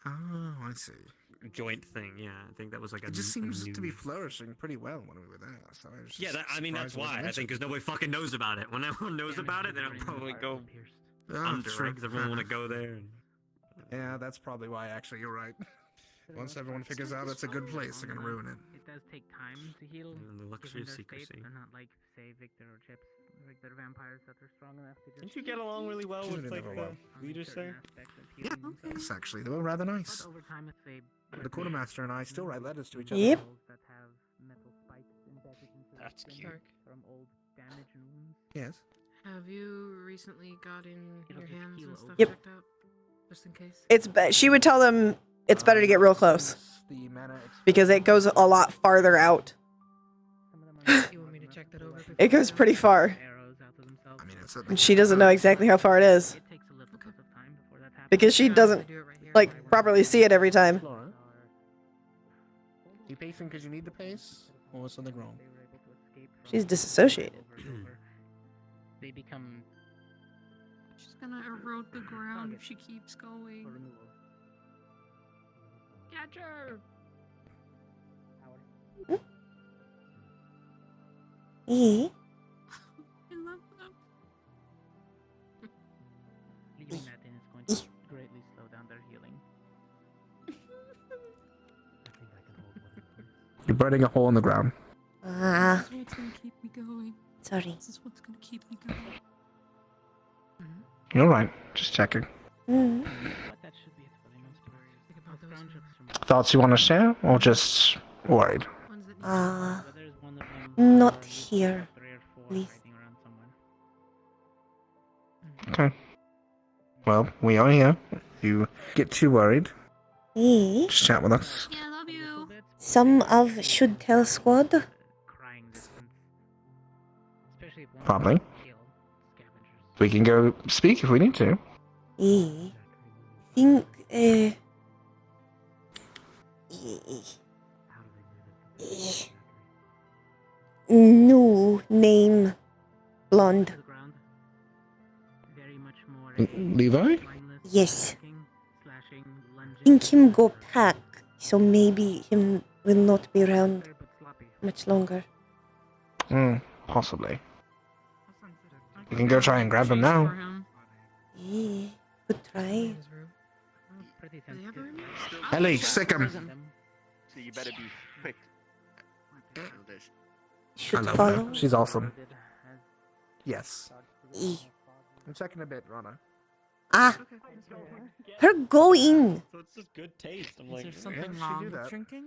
Oh, I see. joint thing. Yeah, I think that was like a. It just seems new... to be flourishing pretty well when we were there. So I was just Yeah, I mean that's surprised it wasn't why I think because nobody fucking knows about it. When everyone knows about it, then it'll probably go under, true. right? Because everyone want to go there. And... Yeah, that's probably why. Actually, you're right. Once everyone figures out it's a good place, they're gonna ruin it. It does take time to heal. And the luxury given of their state. secrecy. They're not like, say, Victor or Chips. Like, they're vampires that are strong enough to just... Didn't you get along really well with like never the will. leaders there? Yeah, yes, actually, they were rather nice. Over time, if they... The quartermaster and I still write letters to each other. Yep. that have metal spikes embedded into their That's skin cute. from old damage and wounds. Yes. Have you recently gotten your just hands heal and stuff over. Yep. checked out? Just in case? She would tell them it's better to get real close. The mana Because it goes a lot farther out. You want me to check that over? before It goes you go? pretty far. I mean, it's And she doesn't know exactly how far it is. Because she doesn't, like, properly see it every time. Laura, you pacing because you need the pace, or was something wrong? She's disassociated. They become... She's gonna erode the ground if she keeps going. Catch her! Eh? I love them. Leaving that in is going to greatly slow down their healing. You're burning a hole in the ground. Ah, This is what's gonna keep me going. sorry. This is what's gonna keep me going. You're right. Just checking. Mm. But that should be it for the most part. Think about those Friendships from... Thoughts you want to share, or just worried? ones that need Ah, But there's one of them... not here, 3 or 4 please. hiding around somewhere. Okay. Well, we are here. If you get too worried, Eh? just chat with us. Yeah, I love you. Some of should tell squad. Crying distance. Especially if one Probably. kill scavengers. We can go speak if we need to. Eh? Think, new name. Blonde. To the ground. Very much more... Levi? mindless, Yes. kicking, slashing, lunging, Think him go pack, so maybe him will not be around. but sloppy. much longer. Possibly. You can go try and grab him now. Yeah, good try. Ellie, sick him. So you better be quick. Should I love follow. her. She's awesome. Yes. I'm checking a bit, Rana. Ah, her go in. So it's just good taste. I'm Is like, there yeah, something she wrong do with that. drinking?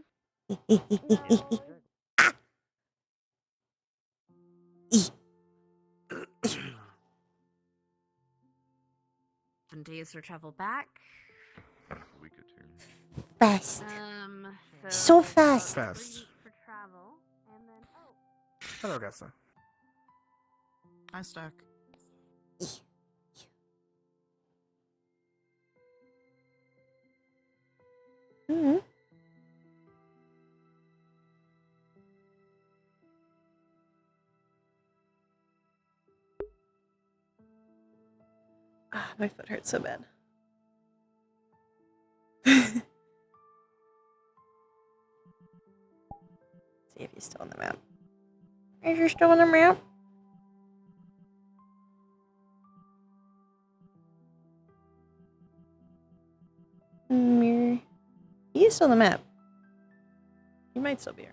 And days or travel back. Week or two. Fast. So So fast. Fast. for travel, and then Hello, Gessa. I stuck. Hmm. Ah, my foot hurts so bad. See if he's still on the map. Is he still on the map? Mirror. He is still on the map. He might still be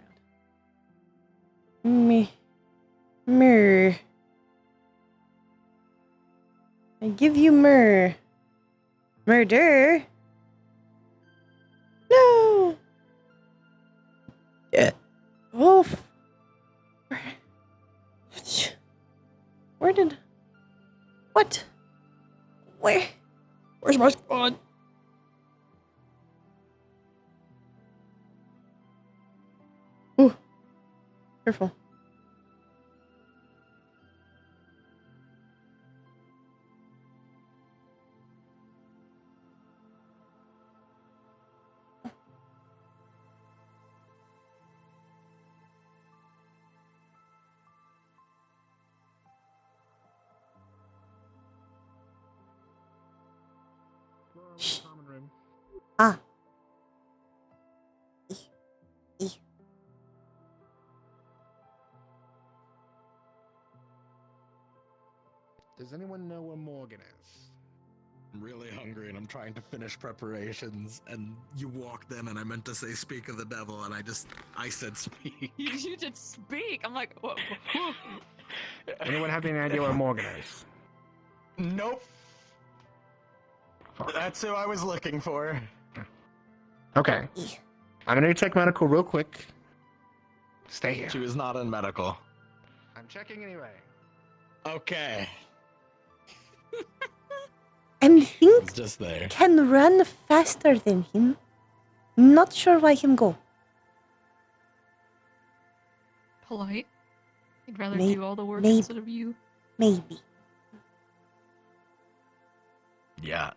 around. Mirror. I give you myrrh. Murder? No! Yeah. Wolf. Where did... What? Where? Where's my spawn? Ooh. Careful. Common room. Ah. Does anyone know where Morgan is? I'm really hungry and I'm trying to finish preparations, and you walked in and I meant to say speak of the devil, and I said speak. You did speak. I'm like, whoa. Anyone have any idea where Morgan is? Nope. That's who I was looking for. Okay. I'm gonna check medical real quick. Stay here. She was not in medical. I'm checking anyway. Okay. And think It's just there. can run faster than him. Not sure why him go. Polite. I'd rather May- do all the work maybe. instead of you. Maybe. Yeah.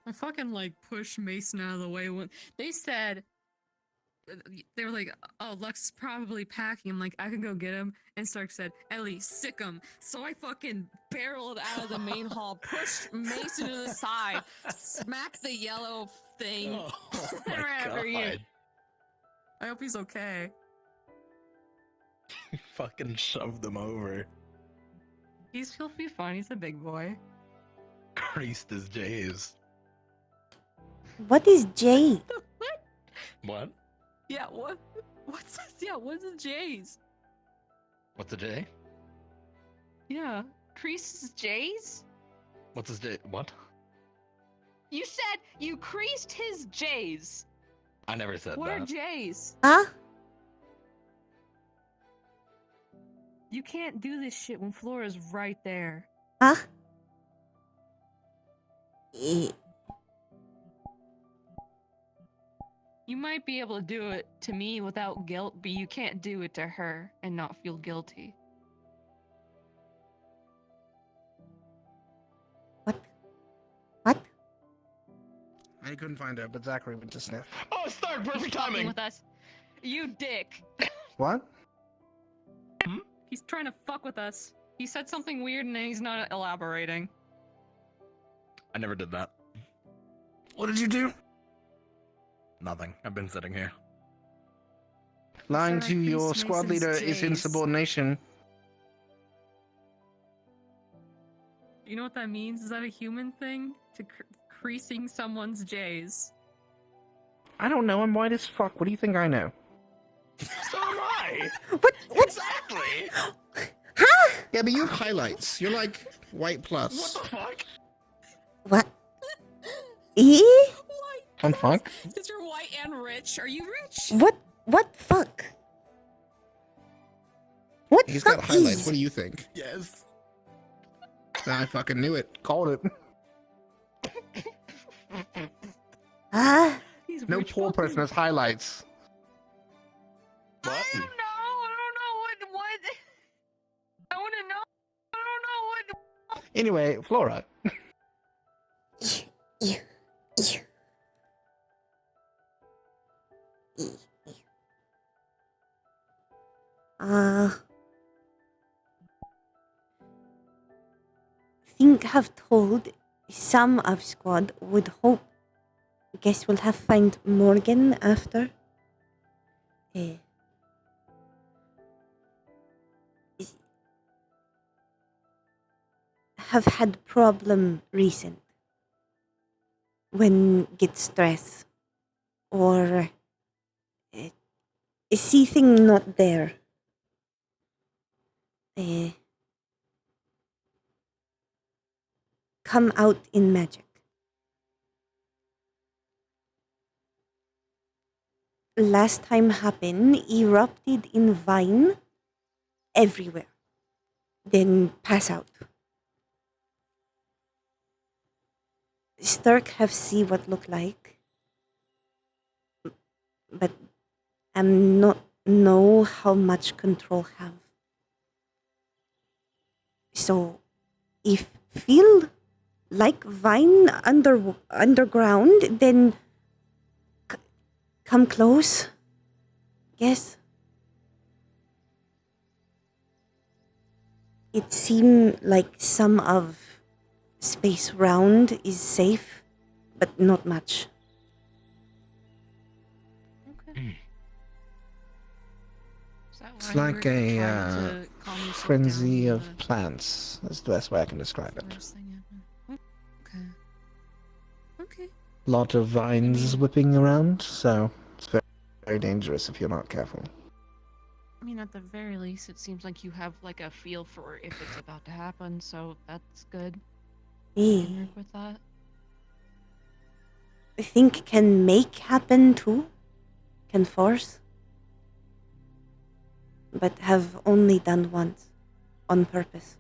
I fucking like pushed Mason out of the way when they said they were like, "Oh, Lux is probably packing." I'm like, "I can go get him." And Stark said, "Ellie, sick him." So I fucking barreled out of the main hall, pushed Mason to the side, smacked the yellow thing, and ran after you. I hope he's okay. Fucking shoved them over. He'll be fine. He's a big boy. Creased his J's. What is Jay? What? Yeah. What? What's the J's? What's a J? Yeah. Creases J's? What's his J? What? You said you creased his J's. I never said What that. are J's? Huh? You can't do this shit when Flora's right there. Huh? You might be able to do it to me without guilt, but you can't do it to her and not feel guilty. I couldn't find her, but Zachary went to sniff. Oh, Stark, He's perfect fucking timing. with us. You dick. What? He's trying to fuck with us. He said something weird and then he's not elaborating. I never did that. What did you do? Nothing. I've been sitting here. Lying Sir, to your Priest squad Mason's leader is J's. insubordination. You know what that means? Is that a human thing? To creasing someone's J's. I don't know. I'm white as fuck. What do you think I know? So am I. What? Exactly. Huh? Yeah, but you have highlights. You're like white plus. What the fuck? What? E? I'm fuck. Because you're white and rich. Are you rich? What fuck? What He's got highlights. fuckies? What do you think? Yes. I fucking knew it. Called it. Huh? No poor person has highlights. What? I don't know what. I want to know. I don't know what. Anyway, Flora. Think have told some of squad would hope. Guess we'll have find Morgan after. Have had problem recent when get stress or see thing not there. Come out in magic. Last time happened, erupted in vine everywhere. Then pass out. Stark have see what look like. But I'm not know how much control have. So if feel like vine underground, then come close. Guess. It seem like some of space round is safe, but not much. It's like a frenzy of plants. That's the best way I can describe it. Okay. Okay. Lot of vines whipping around, so it's very, very dangerous if you're not careful. I mean, at the very least, it seems like you have like a feel for if it's about to happen, so that's good. You can work with that. I think can make happen too. Can force. But have only done once. On purpose.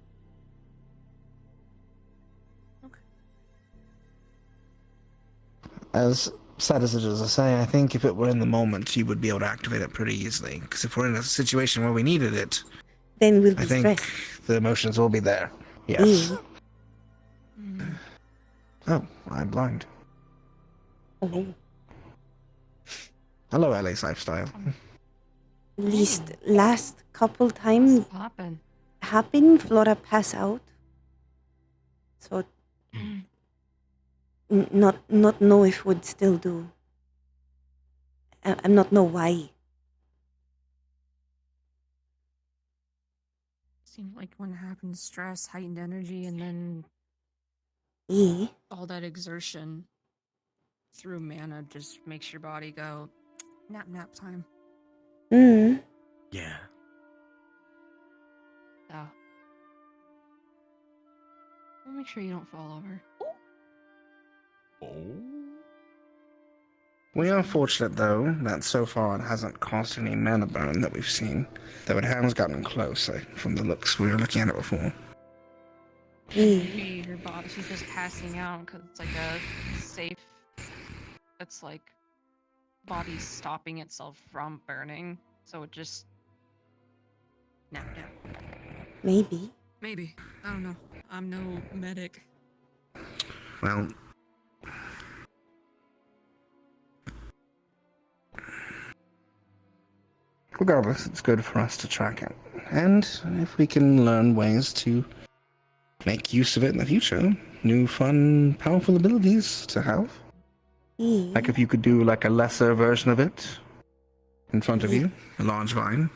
As sad as it is to say, I think if it were in the moment, you would be able to activate it pretty easily. Because if we're in a situation where we needed it, then we'll be I think stressed. the emotions will be there. Yes. Oh, I'm blind. Oh. Hello, LA's lifestyle. At least last couple times happen, Flora pass out. So not know if would still do. I'm not know why. Seems like when it happens, stress, heightened energy, and then all that exertion through mana just makes your body go nap time. Yeah. So I'll make sure you don't fall over. We are fortunate, though, that so far it hasn't caused any mana burn that we've seen. Though it has gotten closer from the looks we were looking at it before. Maybe her body, she's just passing out because it's like a safe. It's like body stopping itself from burning, so it just nap. Maybe. Maybe. I don't know. I'm no medic. Well, regardless, it's good for us to track it. And if we can learn ways to make use of it in the future, new, fun, powerful abilities to have. Like if you could do like a lesser version of it in front of you, a large vine.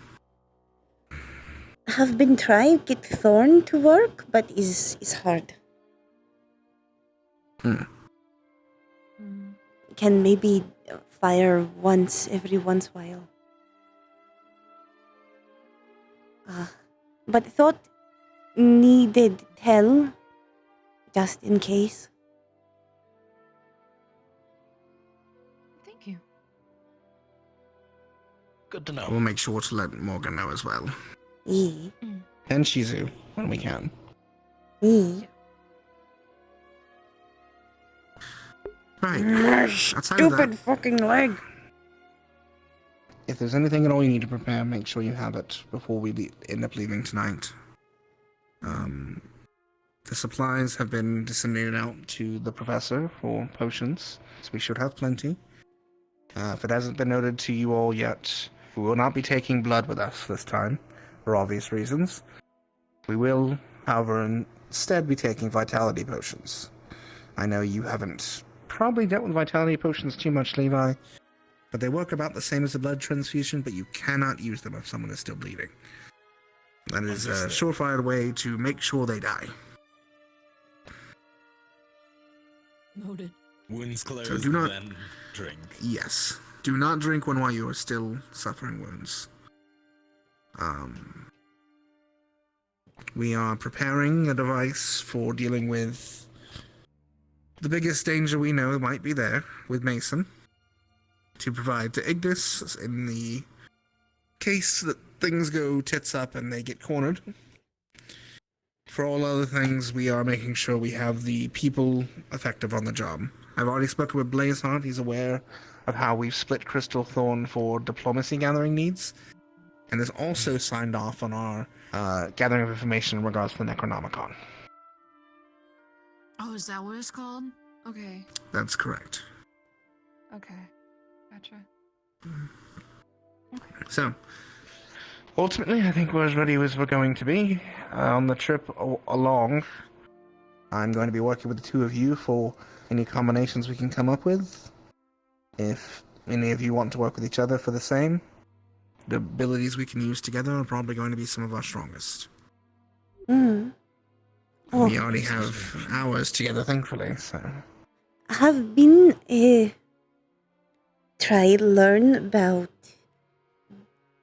Have been trying get thorn to work, but is hard. Can maybe fire every once while. But thought needed tell just in case. Thank you. Good to know. We'll make sure to let Morgan know as well. Yeah. And Shizu when we can. Right. Outside of that, Stupid fucking leg. if there's anything at all you need to prepare, make sure you have it before we end up leaving tonight. The supplies have been disseminated out to the professor for potions, so we should have plenty. If it hasn't been noted to you all yet, we will not be taking blood with us this time, for obvious reasons. We will, however, instead be taking vitality potions. I know you haven't probably dealt with vitality potions too much, Levi, but they work about the same as a blood transfusion, but you cannot use them if someone is still bleeding. That is a surefire way to make sure they die. Noted. Wounds closed, So do not then drink. Yes. Do not drink one while you are still suffering wounds. We are preparing a device for dealing with the biggest danger we know might be there with Mason, to provide to Ignis in the case that things go tits up and they get cornered. For all other things, we are making sure we have the people effective on the job. I've already spoken with Blazeheart. He's aware of how we've split Crystal Thorn for diplomacy gathering needs, and has also signed off on our gathering of information in regards to the Necronomicon. Oh, is that what it's called? Okay. That's correct. Okay. Gotcha. So, ultimately, I think we're as ready as we're going to be. On the trip along, I'm going to be working with the two of you for any combinations we can come up with. If any of you want to work with each other for the same, the abilities we can use together are probably going to be some of our strongest. Oh. We already have hours together, thankfully, so... Have been learn about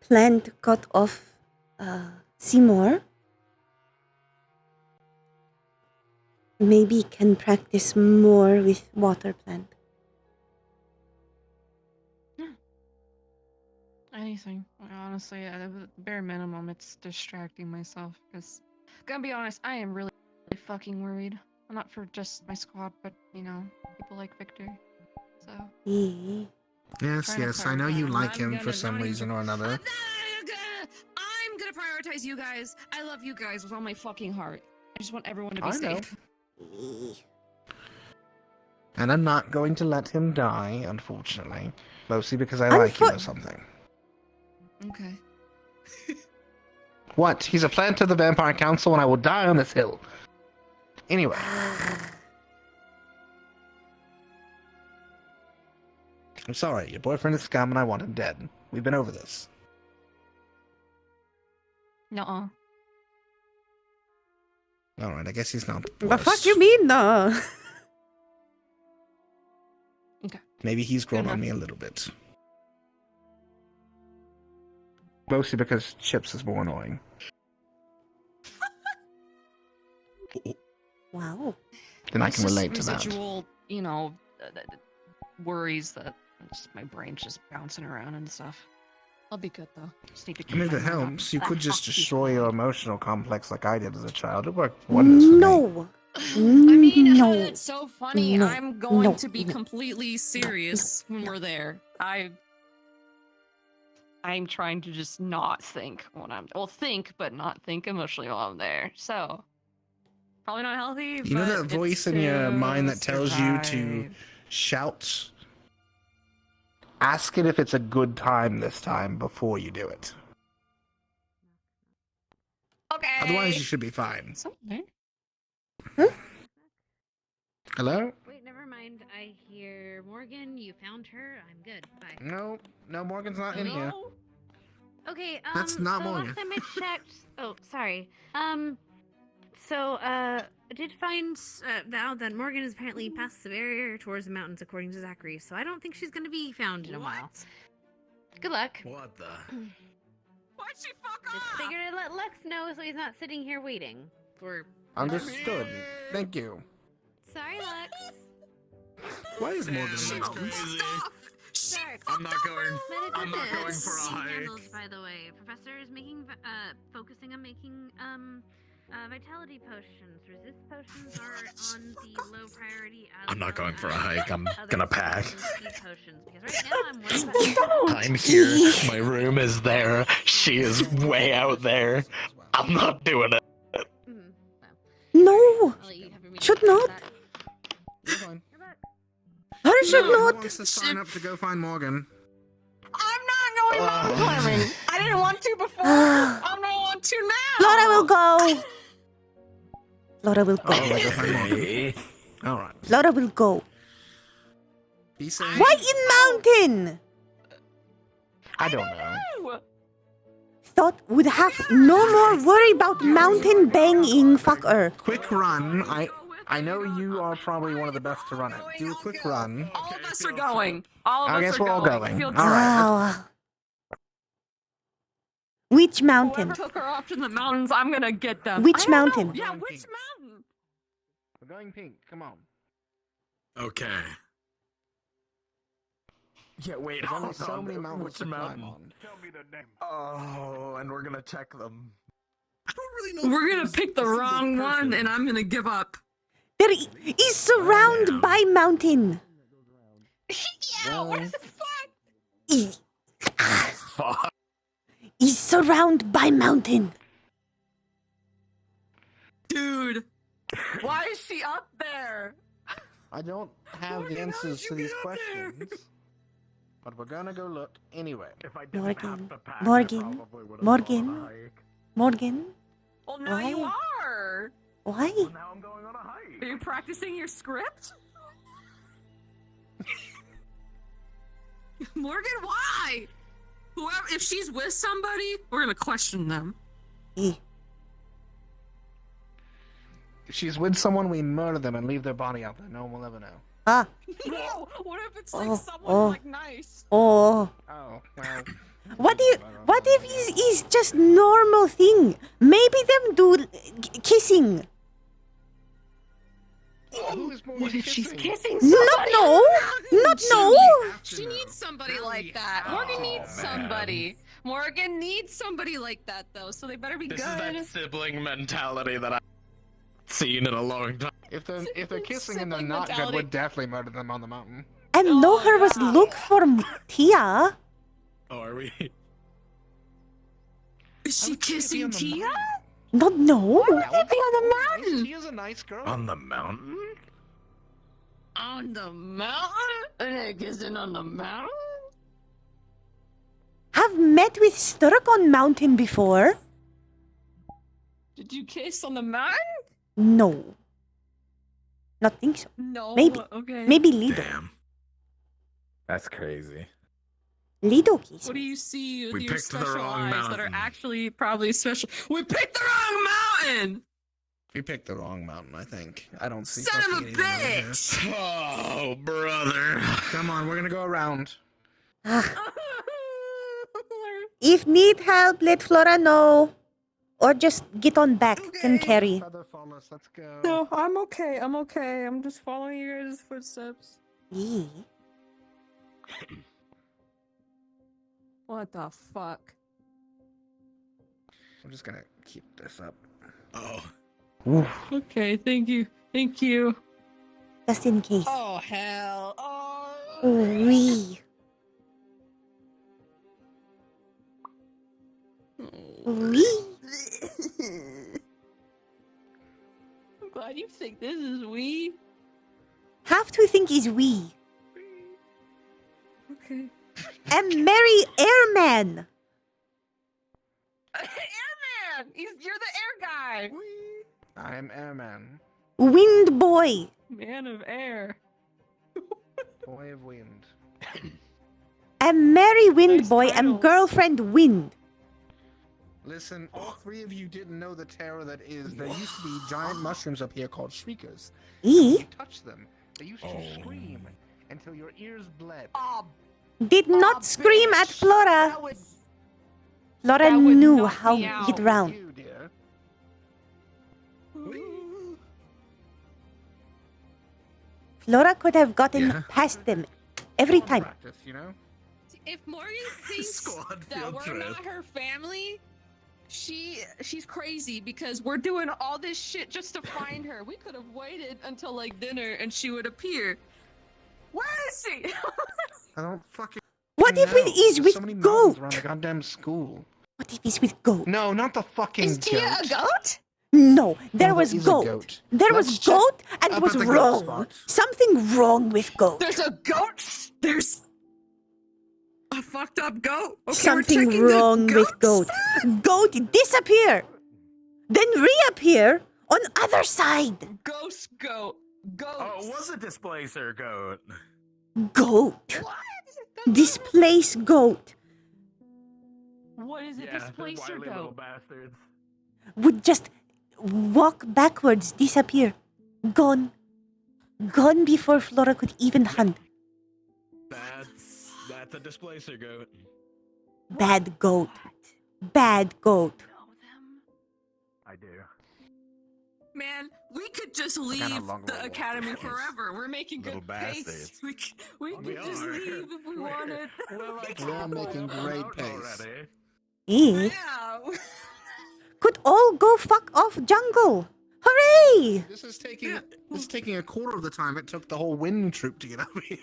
plant cut off Seymour. Maybe can practice more with water plant. Anything. Honestly, at the bare minimum, it's distracting myself. Because, gonna be honest, I am really fucking worried. Not for just my squad, but, you know, people like Victor. So. Yes, I know you like him for some reason or another. I'm gonna prioritize you guys. I love you guys with all my fucking heart. I just want everyone to be I know. safe. And I'm not going to let him die, unfortunately. Mostly because I like him or something. Okay. What? He's a plant of the Vampire Council and I will die on this hill. Anyway. I'm sorry, your boyfriend is scum and I want him dead. We've been over this. Nuh-uh. Alright, I guess he's not The fuck you mean, no? Okay. Maybe he's grown on me a little bit. Mostly because Chips is more annoying. Wow. Then I can relate to that. Residual, you know, worries that my brain's just bouncing around and stuff. I'll be good though. Just need to And keep if my it mind on- helps, you could just destroy your emotional complex like I did as a child. It worked wonders for me. No. I mean, no. it's so funny. No. I'm going No. to be completely serious when we're there. I'm trying to just not think when think, but not think emotionally while I'm there. So probably not healthy. You know but that voice it's in your to mind that tells you to survive. shout? Ask it if it's a good time this time before you do it. Okay. Otherwise, you should be fine. Something. Hello? Wait, never mind. mind. I hear Morgan. You found her. I'm good. Bye. No, Morgan's not in here. Okay. That's not so Morgan. last time I checked. Oh, sorry. So I did find out that Morgan has apparently passed the barrier towards the mountains, according to Zachary. So I don't think she's going to be found in a while. Good luck. What the? Why'd she fuck Just off? figured I'd let Lex know so he's not sitting here waiting for. Understood. Thank you. Sorry, Lex. Why is Morgan in the mountains? Sorry. I'm not going for a hike. Candles, by the way. Professor is making focusing on making vitality potions. Resist potions are on the low priority. I'm not going for a hike. I'm gonna pack. Potions, because right now I'm worried about. I'm here. My room is there. She is way out there. I'm not doing it. No! Should not! You're fine. Her should Who not! wants to sign up to go find Morgan? I'm not going mountain climbing. I didn't want to before. I'm not want to now. Flora will go! Flora will go. Okay. Alright. Flora will go. He's saying. Why in mountain? I don't know. Thought would have no more worry about mountain banging fucker. Quick run. I know you are probably one of the best to run it. Do a quick run. All of us are going. All of I us guess are we're all going. going. Feel All right. Wow. Which mountain? Whoever took her off to the mountains, I'm gonna get them. Which I don't know. mountain? Yeah, which mountain? We're going pink. Come on. Okay. Yeah, wait, There's only hold so on. many mountains Which to climb mountain? on. Oh, and we're gonna check them. I don't really know. We're gonna pick the wrong one, and I'm gonna give up. There is surrounded by mountain. Yeah, what the fuck? Fuck. Is surrounded by mountain. Dude, why is she up there? I don't have the answers to these questions. But we're gonna go look anyway. If I Morgan. Morgan. Morgan. Morgan. Well, now Why? you are. Why? Now I'm going on a hike. Are you practicing your script? Morgan, why? Whoever, if she's with somebody, we're gonna question them. If she's with someone, we murder them and leave their body out there. No one will ever know. Ah. No. What if it's like Oh, someone oh. like nice? Oh. Oh, well. What if is just normal thing? Maybe them do kissing. What if she's kissing Not no. Not no. She needs somebody like that. Morgan needs somebody. Morgan needs somebody like that though, so they better be This good. is that sibling mentality that I've seen in a long time. If they're kissing and they're Sibling not good, mentality. we'd definitely murder them on the mountain. And know her was look for Tia. Oh, are we? Is she kissing Tia? Not no. Why would they be on the mountain? Tia's a nice girl. On the mountain? On the mountain? And they're kissing on the mountain? Have met with Sturk on mountain before. Did you kiss on the mountain? No. Not think so. No. Maybe. Okay. Maybe Lido. Damn. That's crazy. Lido kiss. What do you see with We your picked the special wrong eyes that are mountain. actually probably special? We picked the wrong mountain! We picked the wrong mountain, I think. I don't see. Son of a fucking anyone over here. bitch! Oh, brother. Come on, we're gonna go around. If need help, let Flora know. Or just get on back and carry. Feather fall us, let's go. No, I'm okay. I'm okay. I'm just following your guys' footsteps. Yeah. What the fuck? I'm just gonna keep this up. Oh. Okay, thank you. Thank you. Just in case. Oh, hell. Oh. Wee. Wee. I'm glad you think this is weed. Have to think is we. Okay. And Merry Airman. Airman! You're the air guy! I am Airman. Wind Boy. Man of air. Boy of wind. I'm Mary Wind Boy. I'm girlfriend Wind. Listen, all three of you didn't know the terror that is. There used to be giant mushrooms up here called shriekers. When you touch them, they used to scream until your ears bled. Did not scream at Flora. Flora knew how to get round. Flora could have gotten past them every time. Practice, you know? If Morgan thinks that we're not her family, she's crazy because we're doing all this shit just to find her. We could have waited until like dinner and she would appear. Where is she? I don't fucking. What if it is There's with so many goat? mountains around the goddamn school. What if it's with goat? No, not the fucking Is goat. Tia a goat? No, there was is a goat. goat. There Let's was check goat and up it was at the goat wrong. spot. Something wrong with goat. There's a goat. There's a fucked up goat. Okay, Something we're checking the wrong with goat. Goat disappear, then reappear on other side. Ghost goat. Goat. Oh, it was a displacer goat. Goat. Displace goat. What is a displacer wily little goat? bastards. Would just walk backwards, disappear, gone, gone before Flora could even hunt. That's a displacer goat. Bad goat. Bad goat. I do. Man, we could just got a leave long the roll. academy forever. We're making Little good pace. bastards. We could just are. leave if we wanted. We're making great pace. Eh? Could all go fuck off jungle. Hooray! This is taking a quarter of the time it took the whole wind troop to get up here.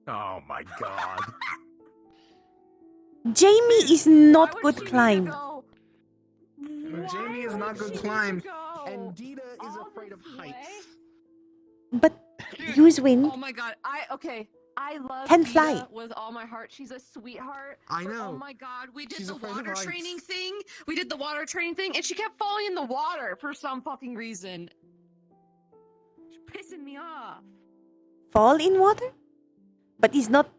Oh my god. Jamie is not good climb. Jamie is not good climb, and Dita is afraid of heights. But use wind. Oh my god, I love Can Dita fly. with all my heart. She's a sweetheart. I But know. oh my god, we did She's the afraid of water heights. training thing. We did the water training thing, and she kept falling in the water for some fucking reason. She's pissing me off. Fall in water? But is not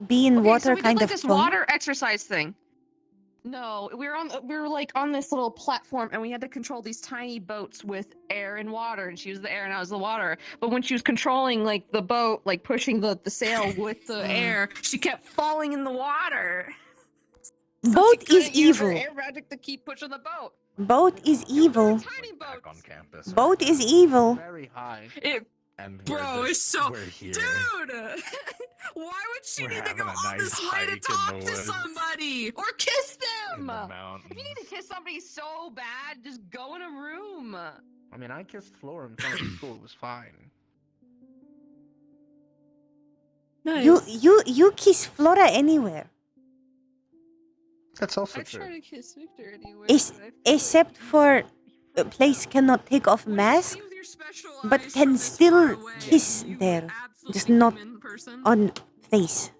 be in water so we kind did, of like, this fun? water exercise thing. No, we were like on this little platform, and we had to control these tiny boats with air and water, and she was the air and I was the water. But when she was controlling like the boat, like pushing the sail with the air, she kept falling in the water. Boat is Couldn't use her evil. air magic to keep pushing the boat. Boat is evil. Tiny boat. On campus. Boat is evil. Very high. And Bro, it's so we're here. dude. Why would she We're need to go having a all this nice way to hike in talk the to woods. somebody or kiss them? In the If mountains. you need to kiss somebody so bad, just go in a room. I mean, I kissed Flora in front of the school. It was fine. You kiss Flora anywhere. That's also I true. try to kiss Victor anyway. Except for a place cannot take off mask, but can still kiss there, just not on face.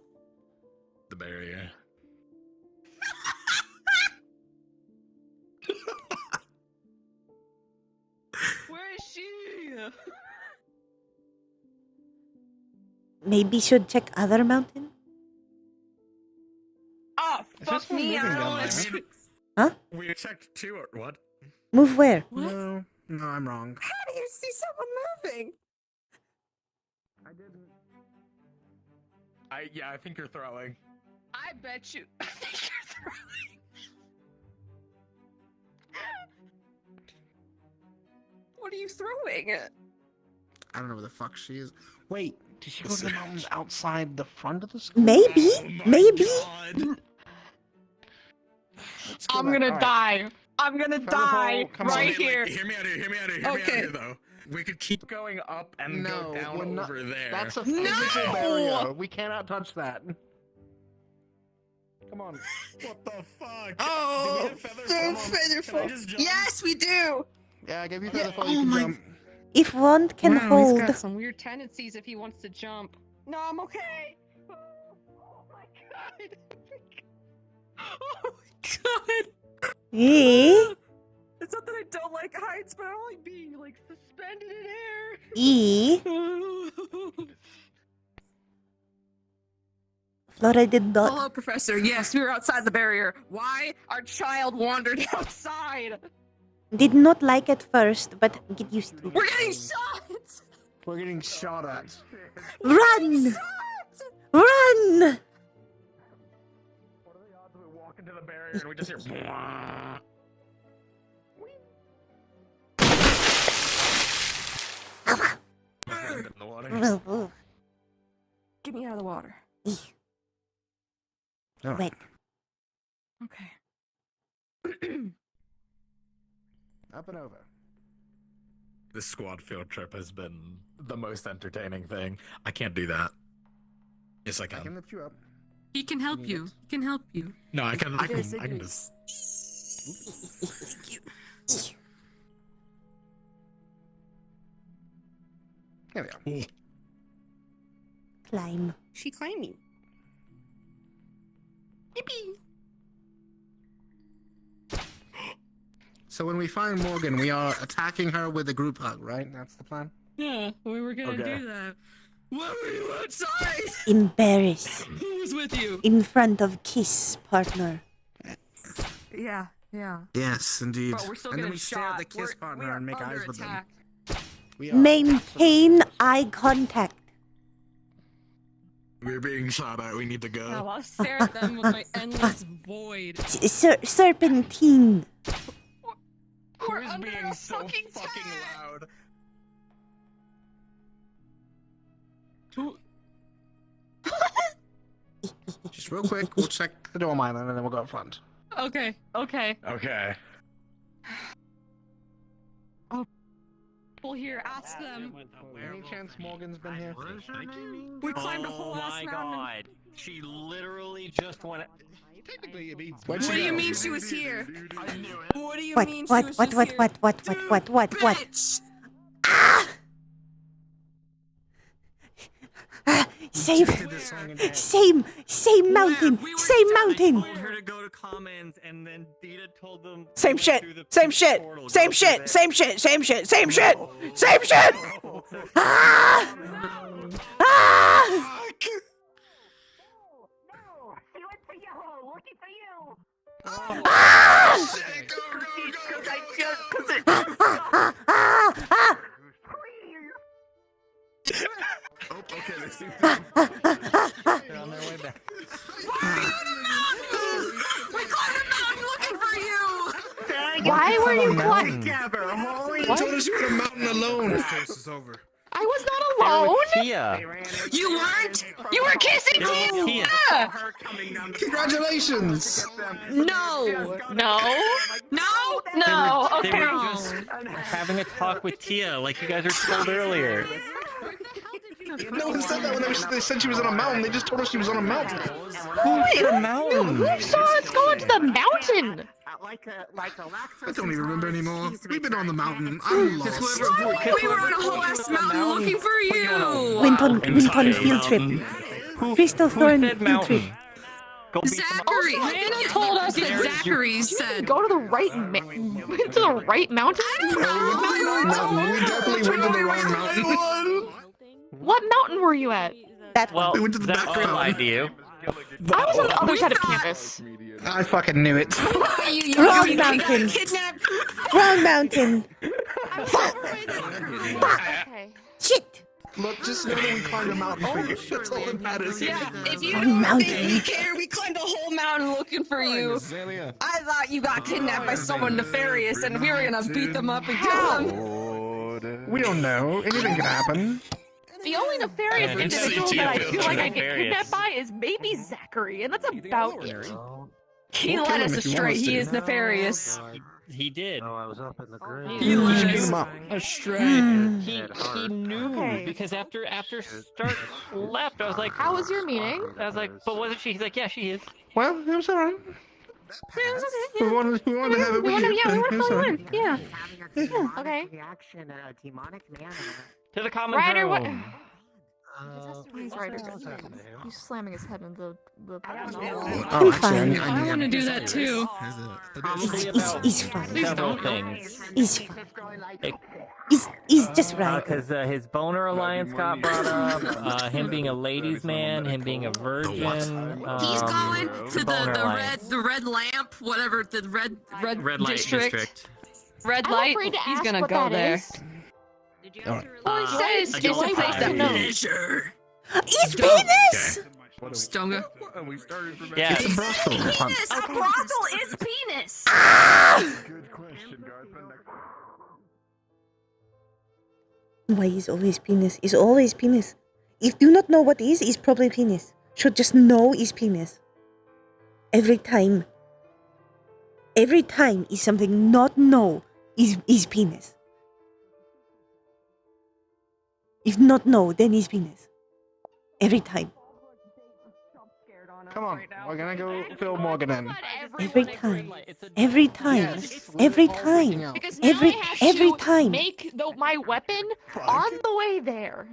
The barrier. Where is she? Maybe should check other mountain. Oh, fuck me! I don't want to. Huh? We checked two or what? Move where? No, I'm wrong. How do you see someone moving? I didn't. I think you're throwing. I bet you. I think you're throwing. What are you throwing? I don't know where the fuck she is. Wait, did she go to the mountains outside the front of the school? Maybe, maybe. I'm gonna die. I'm gonna First of die all, come right on, here. Hear me out here. Hear me out here. Hear me out here, though. We could keep going up and go down over there. That's a physical barrier. We cannot touch that. Come on. What the fuck? Oh, Do we have feather? Can I just jump? Yes, we do. Yeah, I gave you feather fall. You can jump. If one can Wow, hold. He's got some weird tendencies if he wants to jump. No, I'm okay. Oh my god. Oh my god. Eh? It's not that I don't like heights, but I don't like being like suspended in air. E. Flora did not. Hello, Professor. Yes, we were outside the barrier. Why? Our child wandered outside. Did not like at first, but get used to it. We're getting shot. We're getting shot at. Run! Run! Walk into the barrier and we just hear. Get me out of the water. Oh. Wait. Okay. Up and over. This squad field trip has been the most entertaining thing. I can't do that. Yes, I I can can. lift you up. He can help you. He can help you. No, I can. I Yes, can. it I can is. just. Here we are. Climb. She climbing. Yippee! So when we find Morgan, we are attacking her with a group hug, right? That's the plan? Yeah, we were gonna Okay. do that. Why were you outside? Embarrass. Who was with you? In front of Kiss, partner. Yeah. Yes, indeed. Bro, we're still And then getting we stare at the shot. kiss partner and make eyes with them. We are Maintain eye contact. We're being shot at. We need to go. Now I'll stare at them with my endless void. Serpentine. Who's being so fucking loud? Just real quick, we'll check the door miner and then we'll go up front. Okay. Okay. Okay. People here, ask them. Any chance Morgan's been here? We climbed a whole ass my mountain. god. She literally just went. Technically, it means. Where'd What she do you go? mean she was here? What do you What? mean What? she was What? just What? here? What? What? Bitch! Same mountain. Same mountain. I told her to go to commons, and then Dita told them. to Same go shit. through the Same shit. portal, Same go through shit. there. Same shit. Same shit. Same shit. Same shit. Ah! Ah! Ah! Oh, okay, let's see. They're on their way back. We climbed a mountain looking for you! Why were you mountain. climbing? You told us you were in a mountain alone. This case is over. I was not alone. Tia. You weren't? You were kissing There was Tia. Tia. Congratulations. No. No. No. They No. were, they Okay. were just having a talk with Tia, like you guys were told earlier. No one said that when they said she was on a mountain. They just told us she was on a mountain. Who said a mountain? Who saw us go into the mountain? I don't even remember anymore. We've been on the mountain. I'm lost. We were on a whole ass mountain looking for you! Went on field trip. Crystal Thorn said field trip. mountain? Go beat them up. Zachary! Hannah told us that There's your- Zachary said. Go to the right to the right mountain? No, we definitely went to the wrong mountain. What mountain were you at? That Well, We went to the Zachary back lied to you. I was on the other side of campus. I fucking knew it. Wrong mountain. Wrong mountain. Okay. Shit. Look, just know that we climbed a mountain for you. That's all that matters. Yeah, if you Wrong don't mountain. think we care, we climbed a whole mountain looking for you. I thought you got kidnapped by someone nefarious and we were gonna beat them up and kill them. We don't know. Anything can happen. The only nefarious Yeah, individual it's that I CT feel like I get nefarious. kidnapped by is maybe Zachary, and that's about it. He We'll led kill us him if you astray. want us He to. is nefarious. He did. I was up in the grave. He We should beat was him up. astray. He knew Okay. because after Stark left, I was like, How was your meeting? I was like, but wasn't she? He's like, yeah, she is. Well, it was alright. Yeah, it was okay. We wanted to have it We with wanted, you. yeah, we It want to was fill you alright. in. Yeah. Having a Okay. reaction in a demonic manner. To the common Ryder, what? room. He's right. He's slamming his head into the Oh, actually, I want to do that too. He's fine. Please Several don't. things. He's fine. He's just right. Because his boner alliance got brought up. Him being a ladies' man. Him being a virgin. He's going to boner the alliance. red lamp, whatever the red Red light district. Red I'm light. afraid to He's ask gonna what go that there. is. All he says I is don't a place that know. finisher. His penis! Stonga. Yeah. It's a brothel. Penis. A brothel is penis. Good question, Garth. Why is always penis? Is always penis. If do not know what is probably penis. Should just know is penis. Every time. Every time is something not know is penis. If not know, then is penis. Every time. Come on, we're gonna go fill Morgan in. Every time. Every time. Yes, Every all time. freaking out. Because now Every I have every to time. make my weapon on the way there.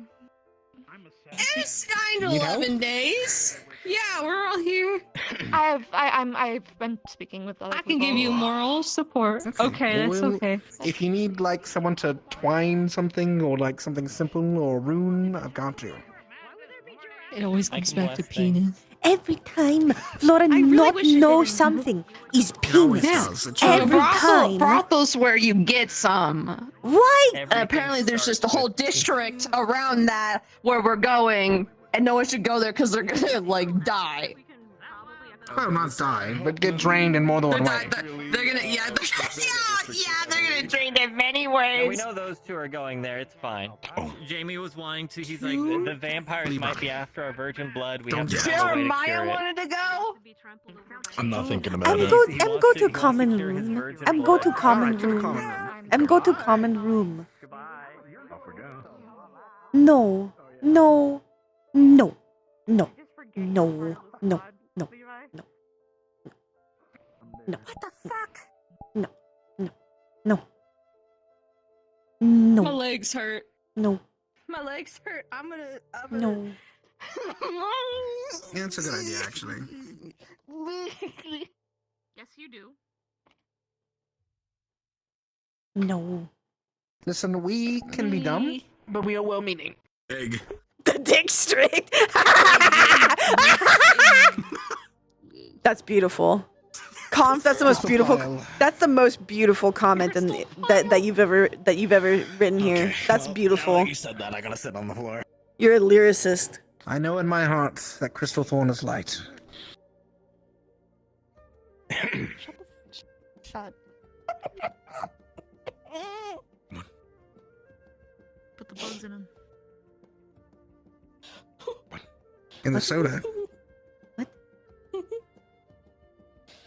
It's Need help? 9-11 days. Yeah, we're all here. I've been speaking with other I can people. give you moral support. Okay, that's Well, okay. If you need like someone to twine something or like something simple or rune, I've got you. It always I comes can back to bless things. penis. Every time Flora really not wish it know didn't. something is always penis. does. It's Every time. Brothel's where you get some. Why? Apparently, there's just a whole district around that where we're going, and no one should go there because they're gonna like die. Well, not die, but get drained in more than one way. They're gonna, yeah, they're gonna drain in many Yeah, ways. we know those two are going there. It's fine. Jamie was wanting to. He's like, The vampires might be after our virgin blood. We have to find a way to Jeremiah cure it. wanted to go. I'm not thinking about I'm it. go. He I'm wants go to- to he wants common to cure his room. virgin I'm go to blood. common Alright, to the room. common room. I'm go to common room. Off we go. No. No. No. No. No. No. No. No. No. What the fuck? No. No. No. No. My legs hurt. No. My legs hurt. I'm gonna. No. Yeah, it's a good idea, actually. Yes, you do. No. Listen, we can be dumb, but we are well-meaning. Egg. The district. That's beautiful. Conf, that's the most beautiful. That's the most beautiful comment in, that you've ever written here. That's beautiful. You said that. I gotta sit on the floor. You're a lyricist. I know in my heart that Crystal Thorn is light. Shut. Put the bugs in him. In the soda.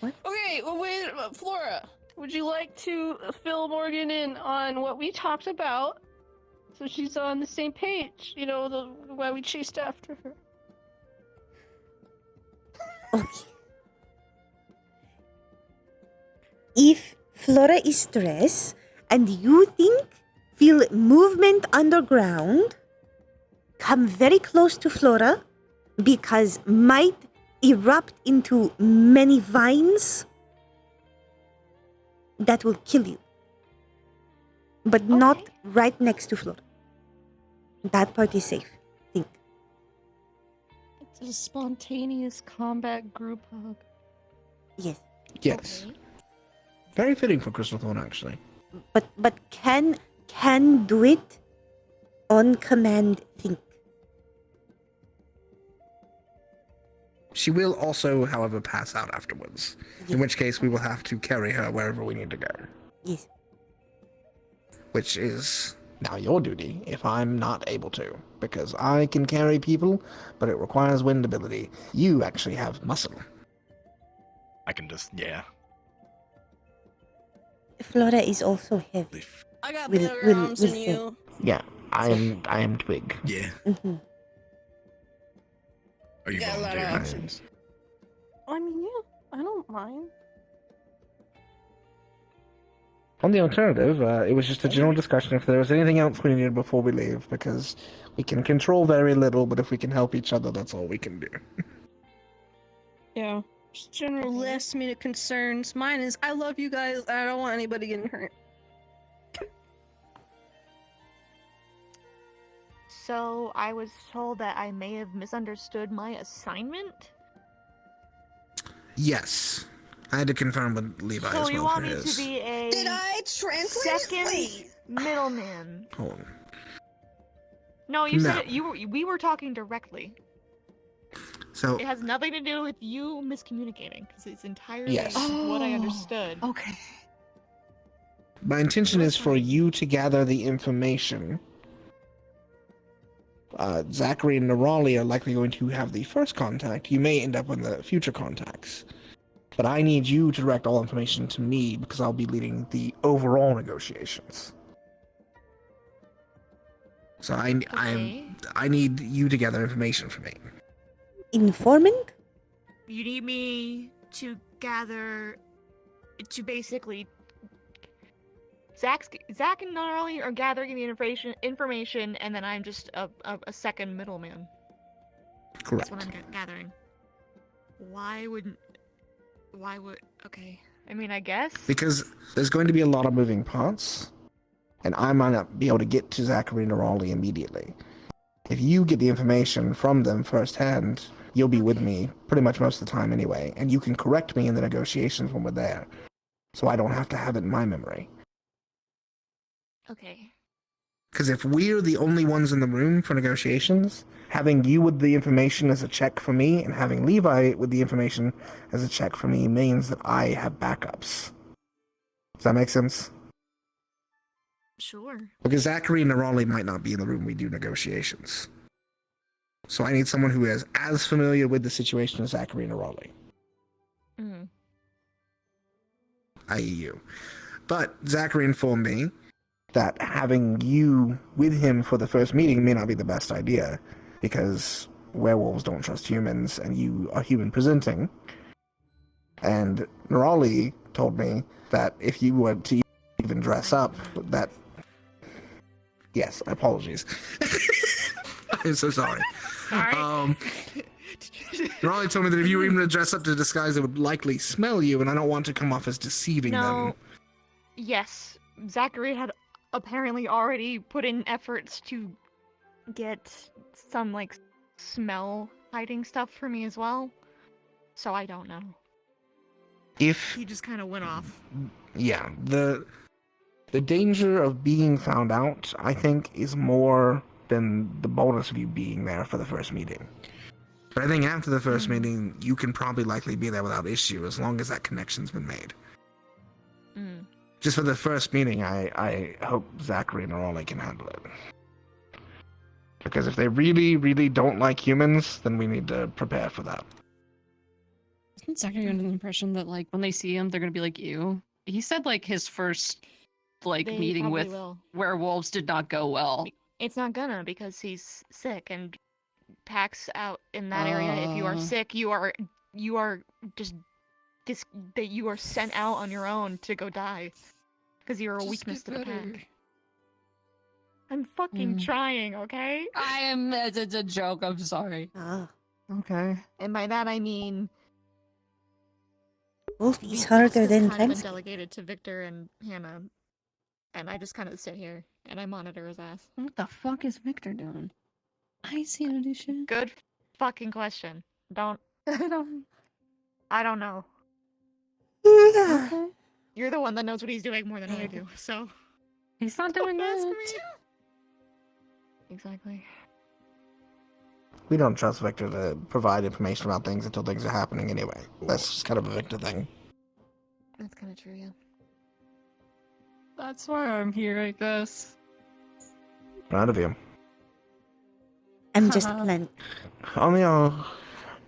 Okay, well, wait, Flora, would you like to fill Morgan in on what we talked about, so she's on the same page? You know, the why we chased after her. Okay. If Flora is stressed and you feel movement underground, come very close to Flora because might erupt into many vines that will kill you. But not right next to Flora. That part is safe. Think. It's a spontaneous combat group hug. Yes. Yes. Very fitting for Crystal Thorn, actually. But can do it on command. Think. She will also, however, pass out afterwards. In which case, we will have to carry her wherever we need to go. Yes. Which is now your duty if I'm not able to. Because I can carry people, but it requires wind ability. You actually have muscle. I can just, yeah. Flora is also heavy. I got Will- better will- arms will than say. you. Yeah, I am twig. Yeah. Mm-hmm. Are you Yeah, a lot of volunteering? options. I mean, yeah, I don't mind. On the alternative, it was just a general discussion if there was anything else we needed before we leave, because we can control very little, but if we can help each other, that's all we can do. Yeah. Just general last minute concerns. Mine is I love you guys. I don't want anybody getting hurt. So I was told that I may have misunderstood my assignment. Yes. I had to confirm with Levi So as you well want for me his. to be a Did I translate it? second Wait. middleman? Hold on. No, you said No. it, we were talking directly. So It has nothing to do with you miscommunicating, because it's entirely Yes. what I Oh, understood. Okay. my intention is for you to gather the information. Zachary and Nerali are likely going to have the first contact. You may end up with the future contacts. But I need you to direct all information to me because I'll be leading the overall negotiations. So I need you to gather information for me. Informant? You need me to gather, to basically, Zach and Gnarly are gathering the information, and then I'm just a second middleman. Correct. That's what I'm gathering. Why would? Okay. I mean, I guess. Because there's going to be a lot of moving parts, and I might not be able to get to Zachary and Nerali immediately. If you get the information from them firsthand, you'll be with me pretty much most of the time anyway, and you can correct me in the negotiations when we're there, so I don't have to have it in my memory. Okay. Because if we're the only ones in the room for negotiations, having you with the information as a check for me, and having Levi with the information as a check for me means that I have backups. Does that make sense? Sure. Because Zachary and Nerali might not be in the room we do negotiations. So I need someone who is as familiar with the situation as Zachary and Nerali. Mm. I.e. you. But Zachary informed me that having you with him for the first meeting may not be the best idea, because werewolves don't trust humans, and you are human presenting. And Nerali told me that if you were to even dress up, that... Yes, apologies. I'm so sorry. Nerali told me that if you were even to dress up to disguise, it would likely smell you, and I don't want to come off as deceiving them. Yes. Zachary had apparently already put in efforts to get some, like, smell hiding stuff for me as well. So I don't know. If... He just kind of went off. Yeah, the danger of being found out, I think, is more than the bonus of you being there for the first meeting. But I think after the first meeting, you can probably likely be there without issue, as long as that connection's been made. Mm. Just for the first meeting, I hope Zachary and Nerali can handle it. Because if they really, really don't like humans, then we need to prepare for that. Isn't Zachary under the impression that, like, when they see him, they're gonna be like, ew? He said, like, his first, like, They meeting probably with will. werewolves did not go well. It's not gonna, because he's sick and packs out in that area. If you are sick, you are just that you are sent out on your own to go die, because you're a weakness to the pack. I'm fucking trying, okay? I am. It's a joke. I'm sorry. Okay. And by that I mean, Wolf is these harder tasks than have kind of been Transky. delegated to Victor and Hannah, and I just kind of sit here and I monitor his ass. What the fuck is Victor doing? I see him do shit. Good fucking question. I don't know. Okay. You're the one that knows what he's doing more than I do, so. He's not doing that. Exactly. We don't trust Victor to provide information about things until things are happening anyway. That's just kind of a Victor thing. That's kind of true, yeah. That's why I'm here, I guess. Proud of you. I'm just blunt.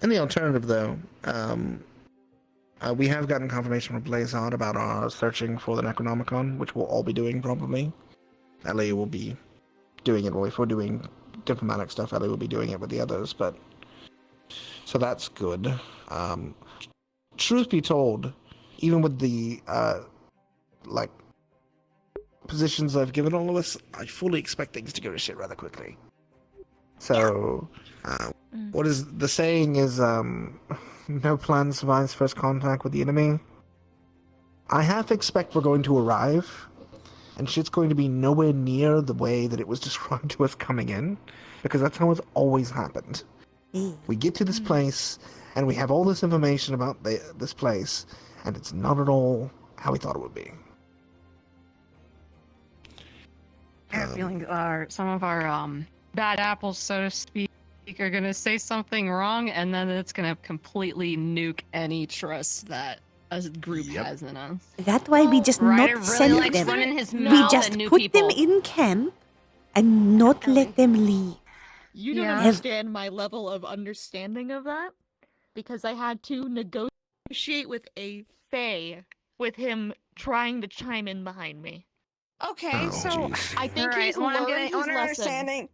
In the alternative, though, we have gotten confirmation from Blazon about our searching for the Necronomicon, which we'll all be doing probably. Ellie will be doing it, well, if we're doing diplomatic stuff, Ellie will be doing it with the others, but... So that's good. Truth be told, even with the, positions I've given all of us, I fully expect things to go to shit rather quickly. So, what is the saying is, no plan survives first contact with the enemy. I half expect we're going to arrive, and shit's going to be nowhere near the way that it was described to us coming in, because that's how it's always happened. We get to this place, and we have all this information about this place, and it's not at all how we thought it would be. I have a feeling some of our bad apples, so to speak, are gonna say something wrong, and then it's gonna completely nuke any trust that a group has in us. That's why we just Ryder not really send likes them. running his We mouth just at new put them people. in camp and not let them leave. You don't Yeah. understand my level of understanding of that, because I had to negotiate with a Fae with him trying to chime in behind me. Okay, so I think Alright, he's what I'm learned getting, his what I'm lesson. understanding.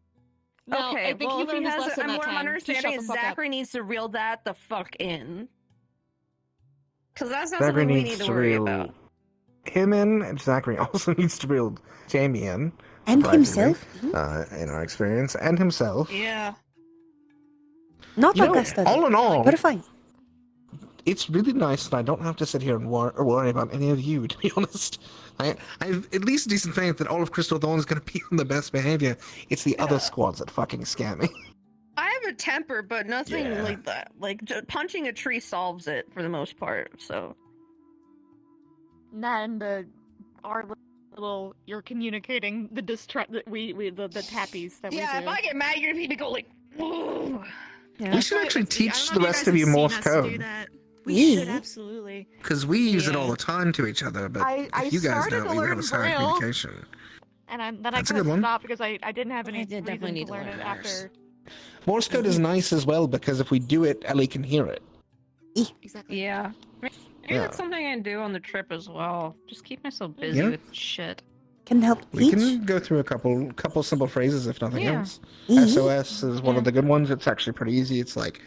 No, Okay, I think well, he if learned he his has, lesson that what I'm time. He understanding shut is the fuck up. Zachary needs to reel that the fuck in. Because that's not Zachary something we needs need to to worry reel about. him in, and Zachary also needs to reel Jamie in. And surprisingly, himself. in our experience, and himself. Yeah. Not You know, Augusta. all in all, We're fine. it's really nice that I don't have to sit here and worry about any of you, to be honest. I have at least decent faith that all of Crystal Dawn is going to be on the best behavior. It's the other squads that fucking scare me. I have a temper, but nothing Yeah. like that. Like, punching a tree solves it for the most part, so. And our little, you're communicating the distress that the tappies that we do. Yeah, if I get mad, you're gonna be go like, whoa. We should actually teach the rest of you Morse code. We should absolutely. Because we use it all the time to each other, but I if you guys started don't, to we learn have a silent Braille. communication. And then I That's a kind good of one. stopped because I didn't have any did definitely reason need to to learn learn it after. Morse code is nice as well, because if we do it, Ellie can hear it. Exactly. Yeah. Maybe Yeah. that's something I can do on the trip as well. Just keep myself busy Yeah. with shit. Can help We teach. can go through a couple simple phrases, if nothing Yeah. else. Mhm. SOS is one Yeah. of the good ones. It's actually pretty easy. It's like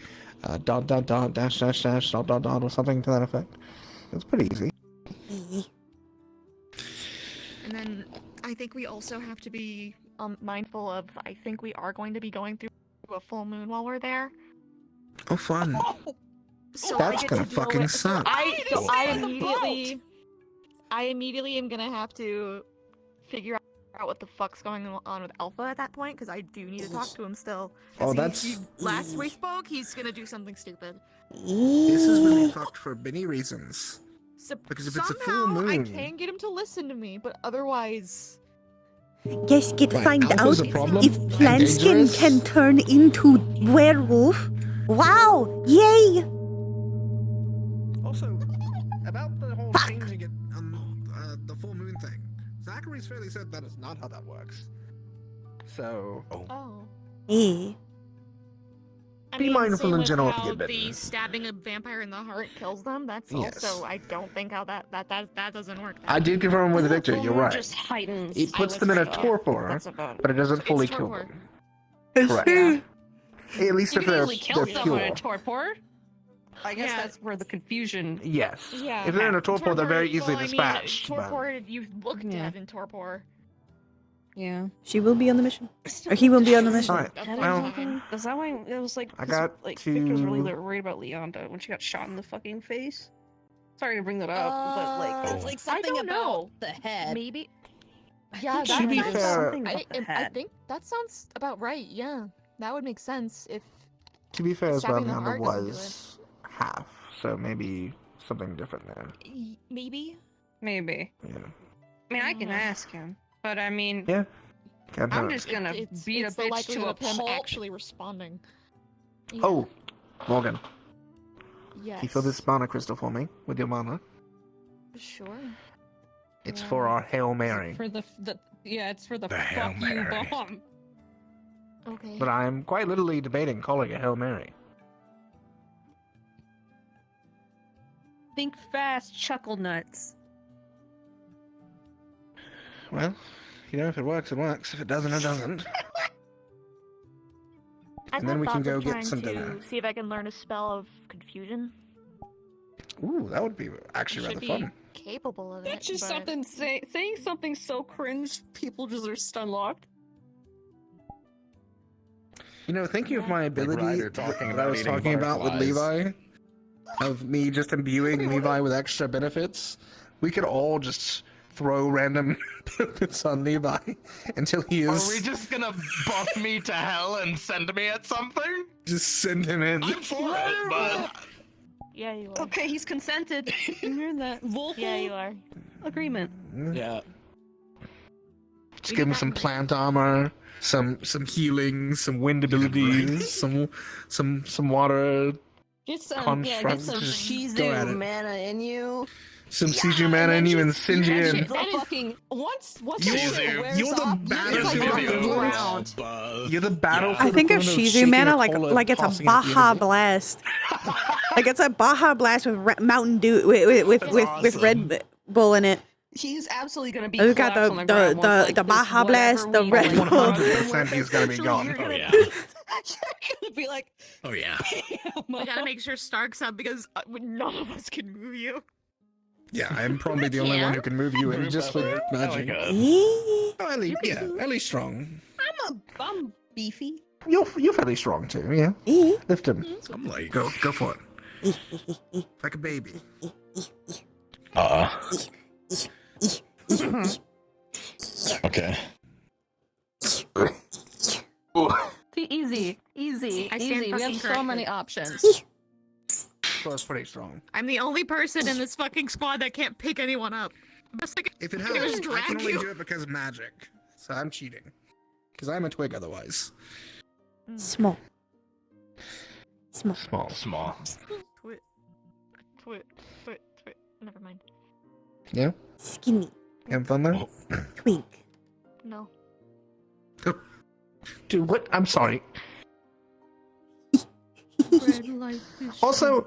dot dot dot dash dash dash dot dot dot or something to that effect. It's pretty easy. And then I think we also have to be mindful of. I think we are going to be going through a full moon while we're there. Oh, fun. So That's I get gonna to deal fucking with, suck. I immediately am gonna have to figure out what the fuck's going on with Alpha at that point, because I do need to talk to him still. Oh, 'Cause that's- last we spoke, he's gonna do something stupid. This is really fucked for many reasons. So Because if it's a full somehow I moon- can get him to listen to me, but otherwise. Guess get Right, find Alpha's out a problem if and Planskin dangerous. can turn into werewolf. Wow! Yay! Also, about the whole changing it the full moon thing, Zachary's fairly said that is not how that works. So, Oh. Eh. Be mindful same in with general if you how get bitten. the stabbing a vampire in the heart kills them. That's Yes. also I don't think how that doesn't work. I did confirm with Victor, Full you're moon right. just heightens It puts them in a torpor, That's about it. but it doesn't fully kill torpor. them. Correct. At least You if can they're easily kill someone in a pure. torpor. I guess that's where the confusion. Yes. Yeah. If they're in a torpor, they're very easily well, dispatched. I mean, but- torpor, you looked at in torpor. Yeah. She will be on the mission. Or he will be on the mission. Alright, well, Is that why it was like? I 'cause, got like Victor's really to- worried about Leonda when she got shot in the fucking face. Sorry to bring that up, but like it's like something I don't know. about the head. Maybe. Yeah, To be that sounds. fair- I think that sounds about right. Yeah, that would make sense if. To be fair as well, Stabbing the Leander heart doesn't do was half, so maybe something different there. Maybe. Maybe. Yeah. I mean, I can ask him, but I mean, Yeah. Can't I'm hurt. just gonna It's beat the a bitch likelihood to a of him pulp. actually responding. Yeah. Oh, Morgan, Yes. can you fill this mana crystal for me with your mana? Sure. It's for our Hail Mary. For the yeah, it's for the, The Hail fuck you Mary. bomb. Okay. But I'm quite literally debating calling it Hail Mary. Think fast, chuckle nuts. Well, you know, if it works, it works. If it doesn't, it doesn't. I've And then had we can thoughts go of get trying some to dinner. see if I can learn a spell of confusion. Ooh, that would be actually Should rather be fun. capable of it. That's just but- something saying something so cringe. People just are stun locked. You know, thinking of my ability Ryder talking that I about was eating talking about with butterflies. Levi, of me just imbuing Levi with extra benefits, we could all just throw random benefits on Levi until he is. Are we just gonna buff me to hell and send me at something? Just send him in. I'm for it, but Yeah, you are. Okay, he's consented. You hear that? Vocal Yeah, you are. agreement. Yeah. Just give him some plant armor, some healing, some wind abilities, some water. Get some, construct. get some Just go at Shizu it. mana in you. Some Siju mana in you and send you in. Fucking once You're- that shit wears you're the off, you're just like on the ground. You're the battlefield. I think of equivalent Shizu shaking mana a like cola like it's a tossing it at the Baja enemy. Blast. Like it's a Baja Blast with Mountain Dew with Red Bull in it. He's absolutely gonna be. We've got collapsed on the ground once, like, the this Baja Blast, the whatever Red we Bull. 100% he's gonna be gone. You're gonna, yeah. you're gonna be like, Oh yeah. We gotta make sure Stark's up because none of us can move you. Yeah, I'm probably the only one who can move you in just with magic. Eee. Oh, at least, yeah, at least strong. I'm beefy. You're fairly strong too, yeah. Eee. Lift him. I'm like, Go for it. Like a baby. Okay. Easy. I stand We have fucking so corrected. many options. So it's pretty strong. I'm the only person in this fucking squad that can't pick anyone up. Best I can If it do is helps, I drag can only you. do it because of magic. So I'm cheating. Because I'm a twig otherwise. Small. Small. Twit. Never mind. Yeah? Skinny. Having fun there? Twink. No. Dude, what? I'm sorry. Red light is Also,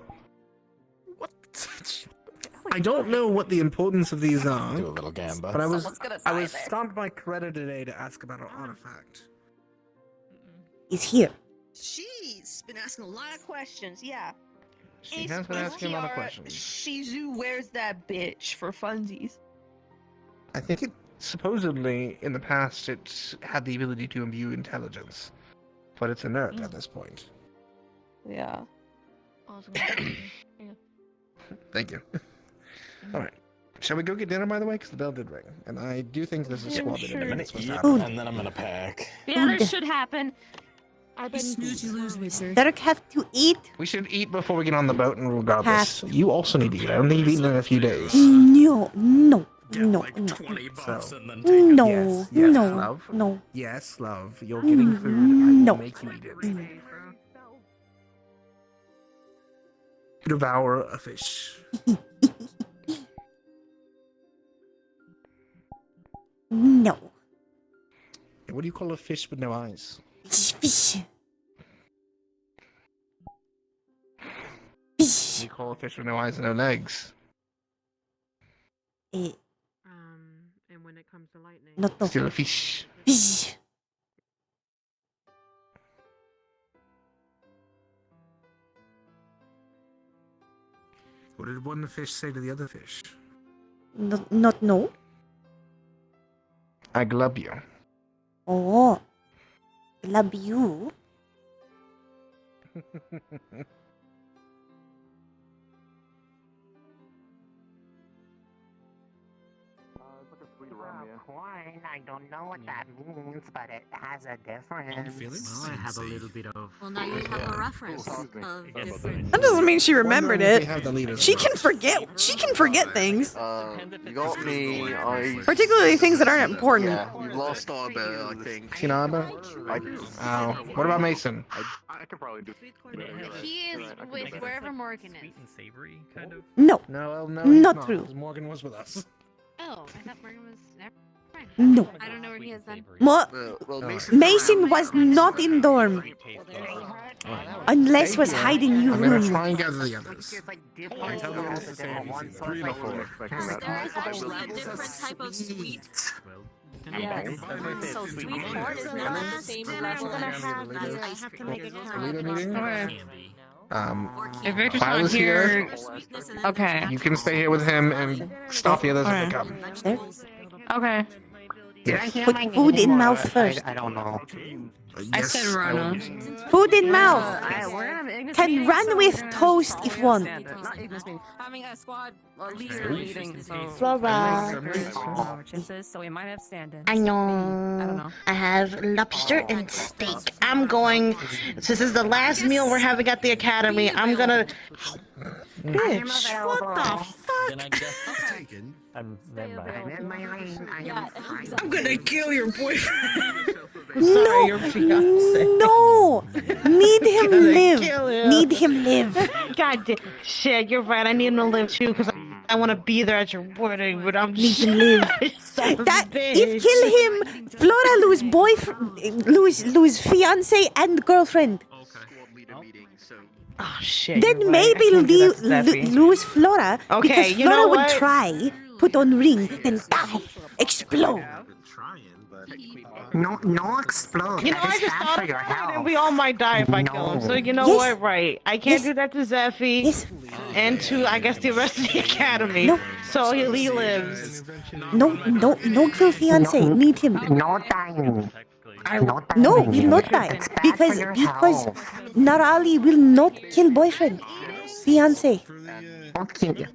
I don't know what the importance of these are, Do a little gamba. but I was Someone's gonna die there. stopped by Coretta today to ask about an artifact. Is here. She's been asking a lot of questions. Yeah. She has been asking a lot of questions. Shizu, where's that bitch for funsies? I think it supposedly in the past it had the ability to imbue intelligence, but it's inert at this point. Yeah. Thank you. All right. Shall we go get dinner, by the way? Because the bell did ring. And I do think this is squad dinner. I'm gonna That's supposed eat, to happen. and then I'm gonna pack. Yeah, that should happen. I've been Derek have to eat. We should eat before we get on the boat, and regardless. You also need to eat. I don't think you've eaten in a few days. No. $20 So- and then take it. No. Yes, No. love. No. Yes, love. You're getting food. I No. will make you eat it. Devour a fish. No. What do you call a fish with no eyes? Fish. What do you call a fish with no eyes and no legs? Eh, And when it comes to lightning, not no. Still a fish. Fish. What did one fish say to the other fish? Not no. I glub you. Oh. Love you. Corn, I don't know what that means, but it has a difference. Well, I have a little bit of. Well, now you have a reference of different. That doesn't mean she remembered Wondering if it. we have the leaders. She can forget. She can forget things, You got me. particularly things that aren't important. Yeah, you lost Arbor, I think. You know Arbor? Oh. What about Mason? I could probably do. He is with wherever Morgan is. and savory, kind of. No. No, Not he's true. 'cause Morgan was with us. Oh, I thought Morgan was there. Fine. No. I don't know where he is then. What? Well, Mason was not in dorm. Unless was hiding you I'm gonna room. try and gather the others. I tell them it's the different ones. So I wasn't expecting There that. is actually a different type of sweet. Yes. So sweet corn is not the same level as I have to make a count. Leader meeting? Okay. If Victor's Kyle not is here, okay. You can stay here with him and stop the others when they come. Okay. Did I hear Put my food name in or mouth first. I don't know. I said Rona. Food in mouth. We're gonna have Ignis Can meeting, run so with we're gonna toast have if one. Not Ignis meeting. Having a squad leader meeting, so Flora. so we might have stand-ins. I I don't know. know. I have lobster and steak. I'm going. This is the last meal we're having at the academy. I'm gonna. Bitch, what the fuck? I'm gonna kill your boyfriend. No, your fiance. no. Need him Gonna live. kill him. Need him live. God damn. Shit, you're right. I need him to live too because I want to be there at your wedding, but I'm need him live. That if kill him, Flora lose boyfriend, lose fiance and girlfriend. Oh shit. Then you're right. maybe I can't do that to Zeffy. lose Flora Okay, because you Flora know would what? try, put on ring, then die, explode. No explode. You know, That I is just bad thought for your about it, health. and we all might die if I kill him. So you know Yes. what? Right. I can't do that to Zeffy. And to, I guess, the rest of the academy. No. So he lives. No kill fiance. Need him. No dying. No, will not die because Narali will not kill boyfriend, fiance. Okay.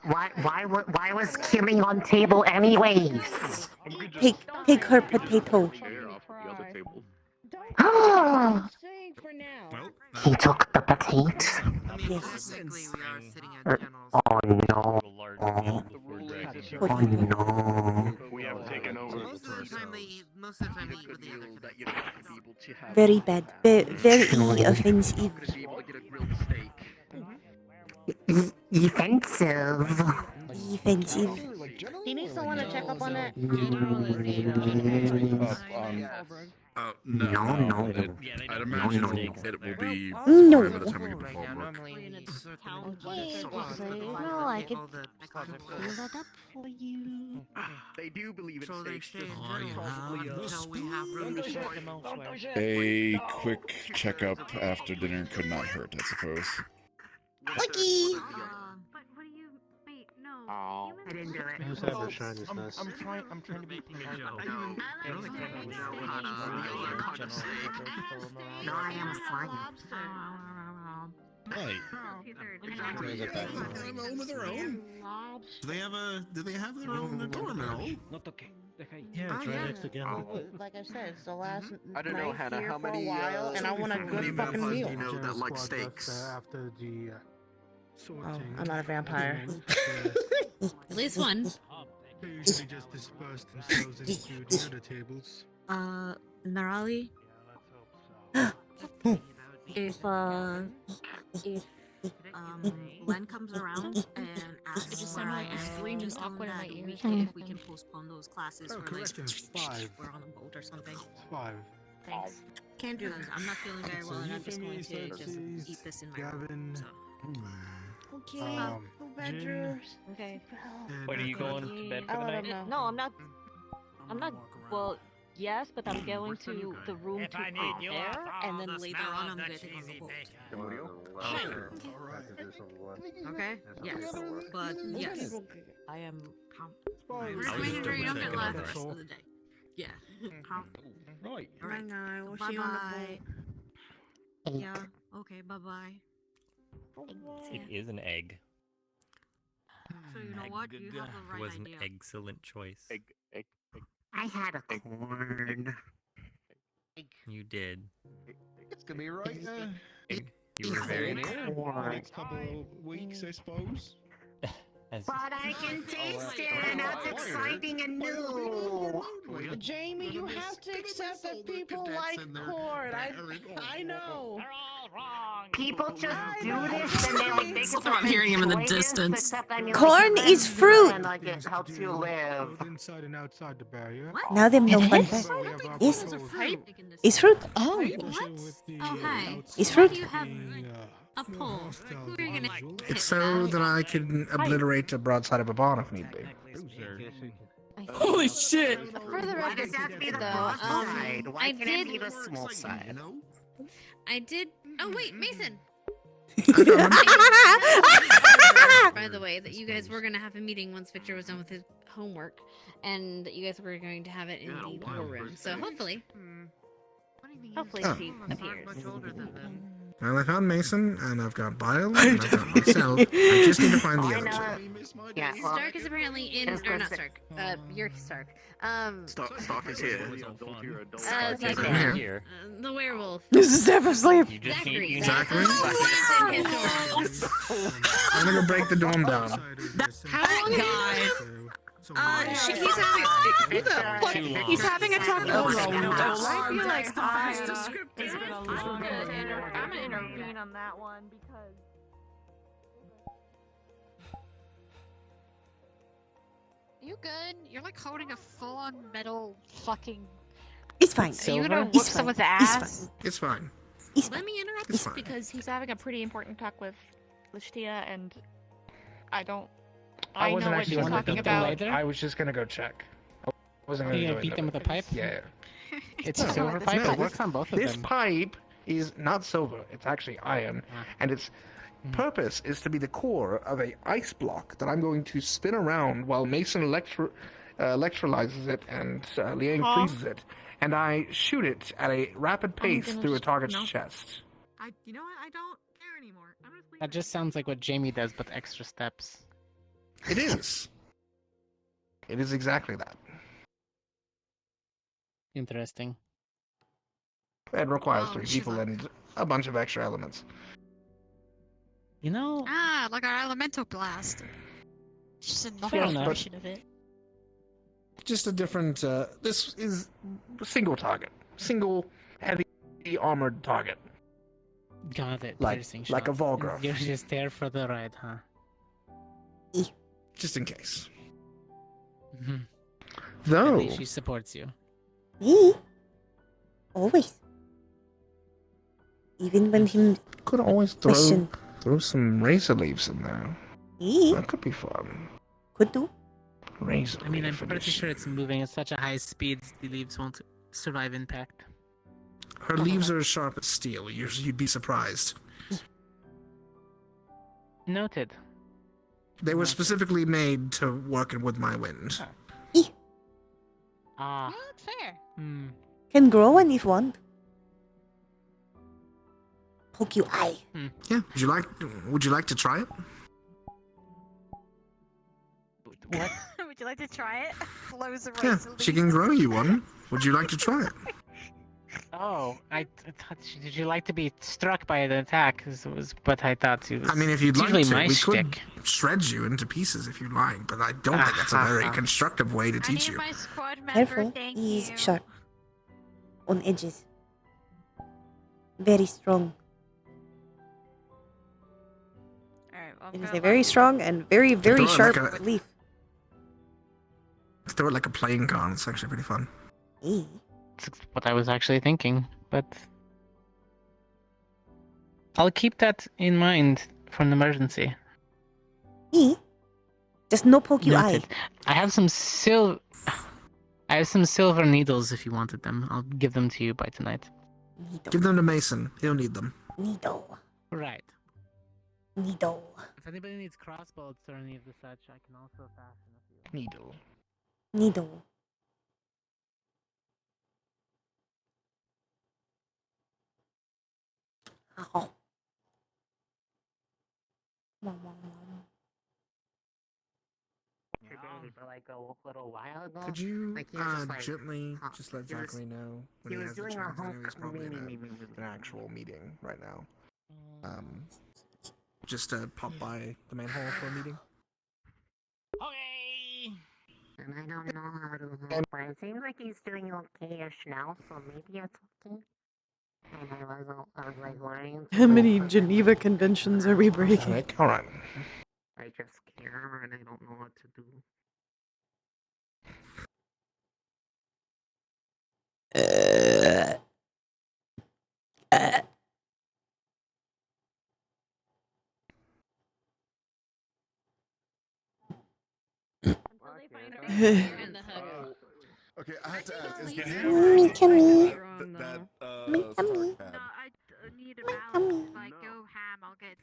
Why was killing on table anyways? Take her potato. He took the potato. Yes. Oh no. Oh no. We have taken over. Very bad. Very offensive. Offensive. Offensive. He needs someone to check up on that. No. I'd imagine it will be No. by the time we get to Fallbrook. No, I can pull that up for you. They do believe in steaks. A quick checkup after dinner could not hurt, I suppose. Lucky. I didn't do it. Who's ever shine his nest? I'm trying to be polite. No, I am fine. Right. Do they have their own doorbell? Yeah, it's right next to Gavin. Like I said, it's the last I don't know, night Hannah, here how for a many, while, and I want a good fucking meal. You know that like steaks. After the I'm not a vampire. At least one. they usually just disperse themselves into the other tables. Narali? If Len comes around and asks It just for sounded like a you're screaming just tell him awkward in that my we ears. can- if we can postpone those classes Oh, for like correction, 5. we're on a boat or something. 5. Thanks. Can't do this. I'm not feeling very well, and I'm just going to just eat this in my room. Gavin. So. Okay. Jen, Okay. Wait, are you going to bed for I'll the let night? him know. No, I'm not. I'm not. Well, yes, but I'm going to the room to prepare, and then later on I'm getting on the boat. Okay. Yes, but yes, I am. Where's my Henry? You don't get left. The rest of the day. Yeah. Right. All right. I will Bye see you on the bye. boat. Yeah. Okay. Bye bye. It is an egg. So you know what? You have the right Was an idea. excellent choice. I had a corn. You did. It's gonna be right. You were very Next couple of weeks, I suppose. But I can taste it, and that's exciting and new. Jamie, you have to accept that people like corn. I know. People just do this, and they like make it Somehow I'm hearing him in the distance. Corn is fruit. And like it helps you live. both inside and outside the barrier. Now them no fun is? fact. We have our Yes. proposal. It's fruit. Oh. With the, Oh, hi. It's outside fruit. Why do you have being, a pole? Who are you gonna hit? It's so that I can obliterate the broadside of a barn if need be. Holy shit! For the Why does record, it have to be the though, broad side? Why I can't it be did. the small side? I did. Oh wait, Mason. By the way, that you guys were going to have a meeting once Victor was done with his homework, and that you guys were going to have it in the war room. So hopefully she appears. Well, I found Mason, and I've got Bile, and I've got myself. I just need to find the other two. Yeah, Stark is apparently in, or not Stark. You're Stark. Stark is here. Zachary, the werewolf. This is half asleep. Zachary. Zachary? I'm gonna go break the dome down. How long? He's having a talk. I feel like I'm gonna intervene on that one because. You good? You're like holding a full-on metal fucking. It's fine. Are you gonna It's whoop fine. someone's It's ass? It's fine. Let me interrupt It's fine. because he's having a pretty important talk with Lishtia, and I don't. I I wasn't know what actually she's gonna talking beat about. I was just gonna go check. I wasn't gonna You go gonna beat into them it. with a pipe? Yeah. It's a silver pipe. It works on both of This them. pipe is not silver. It's actually iron, and its purpose is to be the core of a ice block that I'm going to spin around while Mason electrolyzes it and Liang freezes it, and I shoot it at a rapid pace through a target's chest. You know what? I don't care anymore. I'm gonna That just sounds like what Jamie does, but extra steps. It is. It is exactly that. Interesting. It requires 3 people and a bunch of extra elements. You know. Like our elemental blast. Just a Fair normal enough. version of it. Just a different. This is a single target, single heavy armored target. Got it. Like Piercing a shot. Volgraf. You're just there for the ride, huh? Just in case. Mhm. Though. At least she supports you. Me? Always. Even when him Could always question. throw some razor leaves in there. Me? That could be fun. Could do. Razor I mean, I'm leaf pretty edition. sure it's moving at such a high speed the leaves won't survive impact. Her leaves are as sharp as steel. You'd be surprised. Noted. They were specifically made to work with my wind. Ah. That's fair. Hmm. Can grow one if want. Poke you eye. Yeah. Would you like to try it? What? Would you like to try it? Flows of Yeah. razor She leaves. can grow you one. Would you like to try it? Oh, I thought. Did you like to be struck by an attack? But I thought it was. I mean, if you'd it's like usually to, my we shtick. could shred you into pieces if you'd like, but I don't think that's a very constructive way to teach you. My squad member, Careful. thank He's you. sharp. On edges. Very strong. Alright, It is a very strong and very, very Throw it sharp like a- leaf. Throw it like a playing card. It's actually pretty fun. That's what I was actually thinking, but I'll keep that in mind for an emergency. Just no poke you eye. Noted. I have some silver needles if you wanted them. I'll give them to you by tonight. Give them to Mason. He'll need them. Needle. Right. Needle. If anybody needs crossbows or any of the such, I can also fashion a few. Needle. Needle. Ow. But like a little while ago. Could you like, he was just, like, gently just let he was- Zachary know when he he was has the doing a chance? I whole know he's probably in me. an actual meeting right now. Just to pop by the main hall for a meeting. And I don't know how to help, but it seems like he's doing okay-ish now, so maybe it's okay. And I was like learning. How many Geneva conventions are we breaking? All right. I just care and I don't know what to do. Okay, I have to ask, is the Me tummy. that Me tummy. I need a balance. If I go ham, I'll get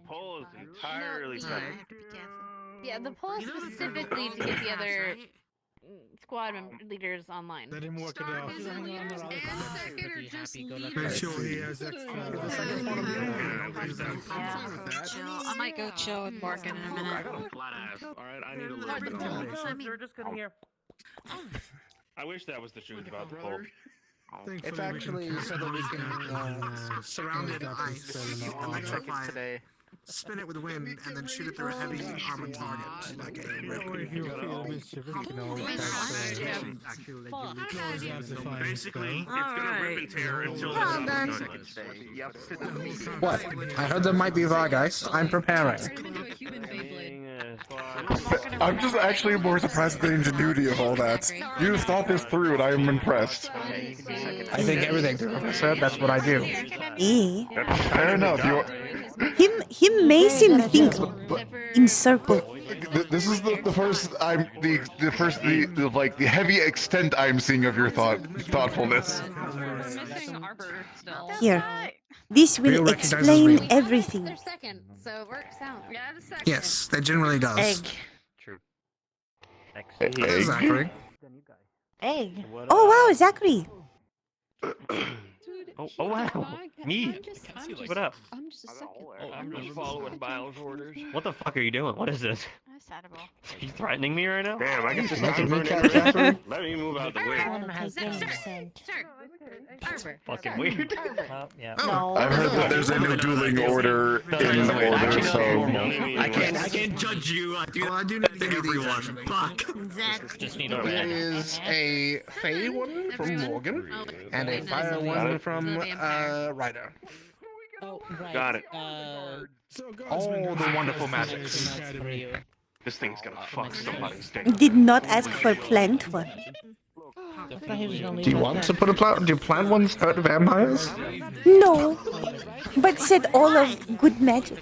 Poll is entirely separate. Yeah, the poll specifically to get the other squad leaders online. Let him work it out. Make Make sure sure he he has has extra. extra. The second one of I might go chill with Morgan in a minute. Flat ass. All right, I need a Alright, little then bit. tell them they're just gonna hear. I wish that was the truth about the poll. It's actually so that we can surrounded ice, electrify it, spin it with wind, and then shoot it through a heavy armored target like a Basically, it's gonna rip and tear until Well done. What? I heard there might be Vargeist. I'm preparing. I'm just actually more surprised at the ingenuity of all that. You have thought this through, and I am impressed. I think everything through, Professor. That's what I do. Fair enough. Him Mason thinks in circle. This is the first the heavy extent I'm seeing of your thoughtfulness. Here, this will Real recognizes explain real. everything. They're second, so it works out. Yeah, the second. Yes, that generally does. Egg. True. Egg? Zachary. Egg. Oh wow, Zachary. Oh wow. Me. What up? I'm just a second. I'm just following Miles' orders. What the fuck are you doing? What is this? Understandable. Are you threatening me right now? Damn, I guess this is That's a burning recap, right. Zachary. Let me move out the way. Fucking weird. Yeah. I've heard that there's a new dueling order in the order, so I can't judge you. I do not think everyone. Fuck. Just need a There red. is a Fey one from Morgan and a Fire one from Ryder. Got it. All the wonderful magics. This thing's gonna fuck somebody's day. Did not ask for plant one. Do you want to put a plant? Do plant ones hurt vampires? No, but said all of good magic.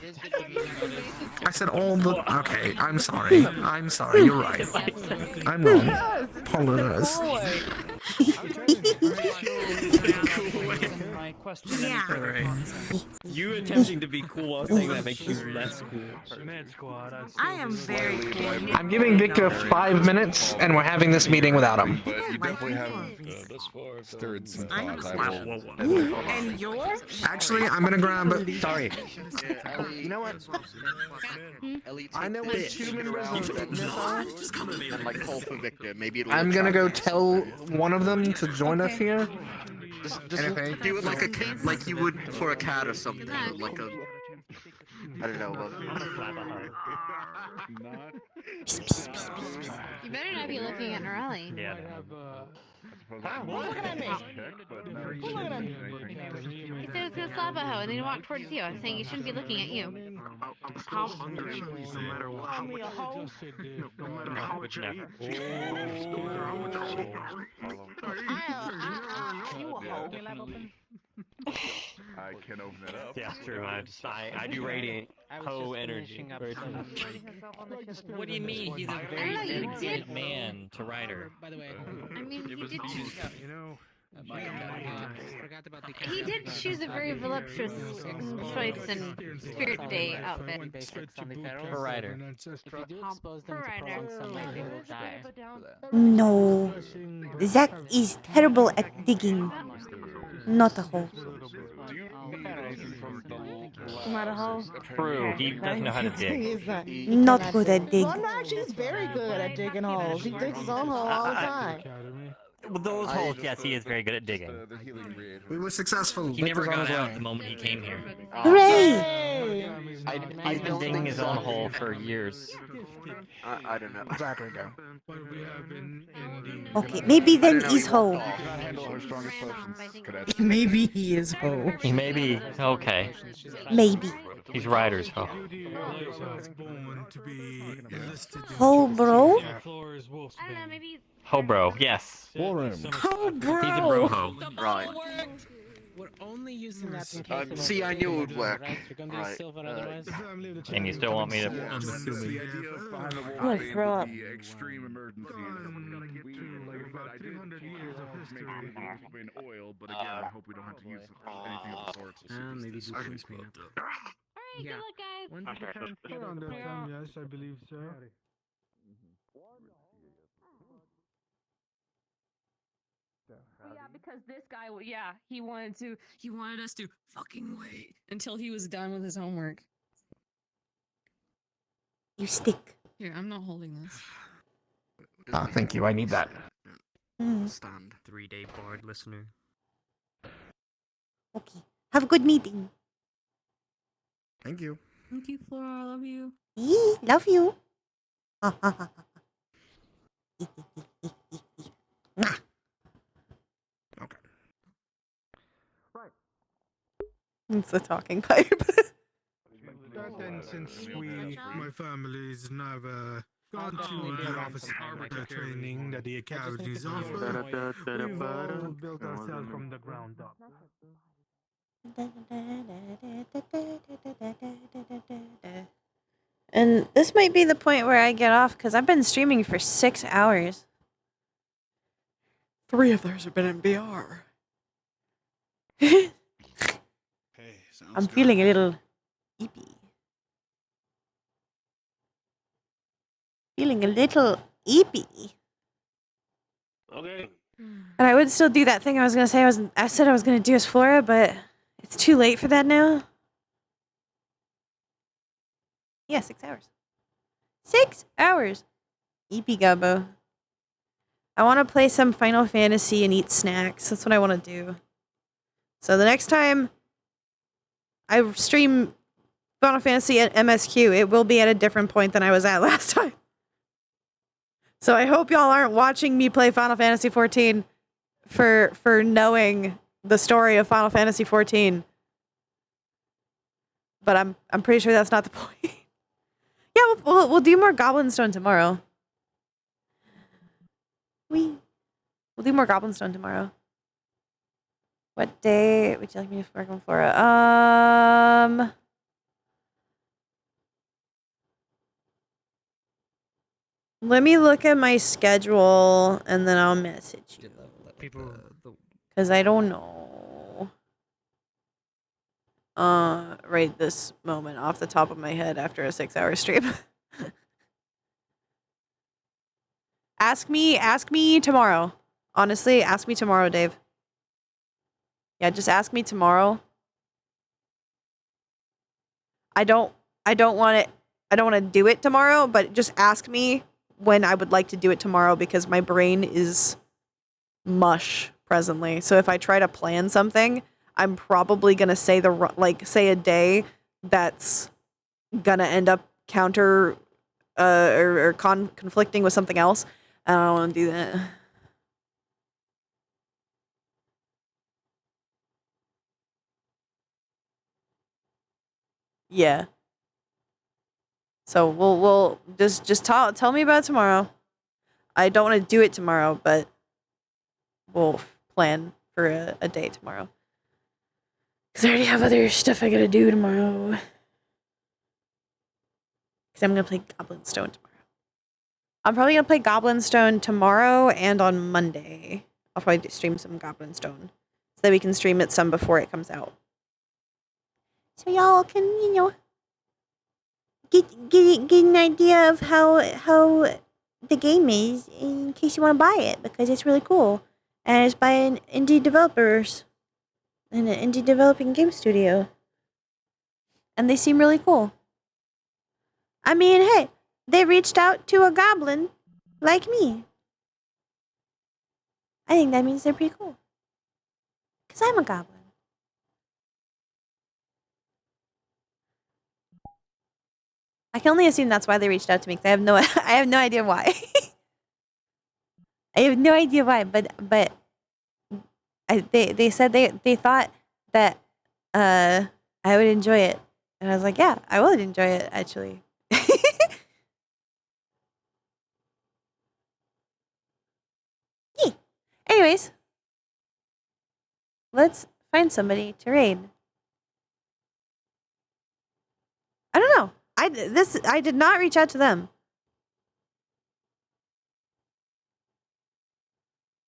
I said all the. Okay, I'm sorry. I'm sorry. You're right. I'm wrong. Apologize. Yeah. You attempting to be cool while saying that makes you less cool. I am very cool. I'm giving Victor 5 minutes, and we're having this meeting without him. but you definitely have stirred some thoughts. I will. And yours? Actually, I'm gonna grab. Sorry. You know what? I know where 2 members of Fitness are. And like call for Victor. Maybe it'll I'm gonna go tell one of them to join us here. just And if they- do it like a cat, like you would for a cat or something. Like a. I don't know. You better not be looking at Norelli. Yeah. Look at me. He said it's gonna slap a hoe and then he walked towards you. I'm saying you shouldn't be looking at you. I'm hungry, no matter what. No matter how much I can open it up. Yeah, true. I do radiant hoe energy. What do you mean? He's a I very don't know, you dedicated did- man to Ryder. By the way, I mean, he did choose. You know. forgot about the He did choose a very voluptuous choice and Spirit Day outfit. For Ryder. For Ryder. No, Zach is terrible at digging. Not a hole. Not a hole. True. He doesn't know how to dig. Not good at dig. Well, no, actually, he's very good at digging holes. He digs his own hole all the time. Well, those holes, yes, he is very good at digging. We were successful. He never got out the moment he came here. Hooray! He's been digging his own hole for years. I don't know. Exactly, go. Okay, maybe then is hole. Maybe he is hoe. He may be okay. Maybe. He's Ryder's hoe. Hoe, bro? I don't know, maybe. Ho bro, yes. War room. Hoe, bro? He's a bro ho. Right. We're only using that in case. See, I knew it would work. You're gonna Right. do silver otherwise. And you still want me to? I'm assuming. I'm gonna throw up. Extreme emergency. I did in oil, but again, I hope we don't have to use anything of the sort. Maybe do cleanup. Good luck, guys. Around that time, yes, I believe so. Yeah, because this guy, he wanted us to fucking wait until he was done with his homework. You stick. Here, I'm not holding this. Ah, thank you. I need that. Stand. 3-day board listener. Okay. Have a good meeting. Thank you. Thank you, Flora. I love you. Love you. Okay. It's the talking pipe. And since my family's never gone to the office training that the academies offer, we've all built ourselves from the ground up. And this might be the point where I get off because I've been streaming for 6 hours. 3 of those have been in VR. I'm feeling a little eepy. Feeling a little eepy. Okay. And I would still do that thing I was gonna say. I said I was gonna do as Flora, but it's too late for that now. Yeah, 6 hours. 6 hours. Eepy gubbo. I want to play some Final Fantasy and eat snacks. That's what I want to do. So the next time I stream Final Fantasy at MSQ, it will be at a different point than I was at last time. So I hope y'all aren't watching me play Final Fantasy 14 for knowing the story of Final Fantasy 14. But I'm pretty sure that's not the point. Yeah, we'll do more Goblin Stone tomorrow. We'll do more Goblin Stone tomorrow. What day would you like me to work on Flora? Let me look at my schedule and then I'll message you. Because I don't know. Right this moment off the top of my head after a 6-hour stream. Ask me tomorrow. Honestly, ask me tomorrow, Dave. Yeah, just ask me tomorrow. I don't want to do it tomorrow, but just ask me when I would like to do it tomorrow because my brain is mush presently. So if I try to plan something, I'm probably going to say say a day that's going to end up counter or conflicting with something else. I don't want to do that. Yeah. So we'll just tell me about tomorrow. I don't want to do it tomorrow, but we'll plan for a day tomorrow. Because I already have other stuff I gotta do tomorrow. Because I'm gonna play Goblin Stone tomorrow. I'm probably gonna play Goblin Stone tomorrow and on Monday. I'll probably stream some Goblin Stone. So that we can stream it some before it comes out. So y'all can, get an idea of how the game is in case you want to buy it because it's really cool and it's by an indie developers and an indie developing game studio and they seem really cool. I mean, hey, they reached out to a goblin like me. I think that means they're pretty cool because I'm a goblin. I can only assume that's why they reached out to me because I have no idea why. I have no idea why, but they said they thought that I would enjoy it, and I was like, yeah, I would enjoy it actually. Yeah. Anyways, let's find somebody to raid. I don't know. I did not reach out to them.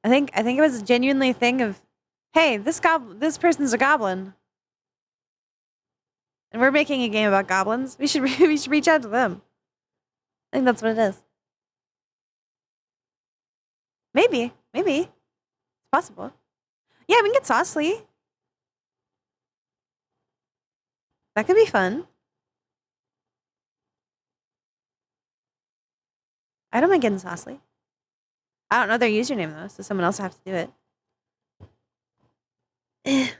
I think it was genuinely a thing of, hey, this person's a goblin. And we're making a game about goblins. We should we should reach out to them. I think that's what it is. Maybe. It's possible. Yeah, we can get Saucely. That could be fun. I don't mind getting Saucely. I don't know their username though, so someone else will have to do it.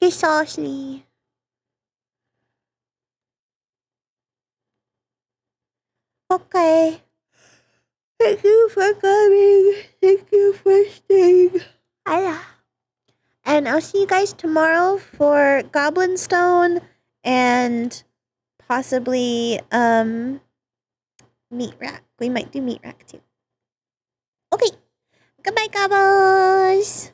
Get Saucely. Okay. Thank you for coming. Thank you for staying. And I'll see you guys tomorrow for Goblin Stone and possibly Meat Rack. We might do Meat Rack too. Okay. Goodbye, Gobbles.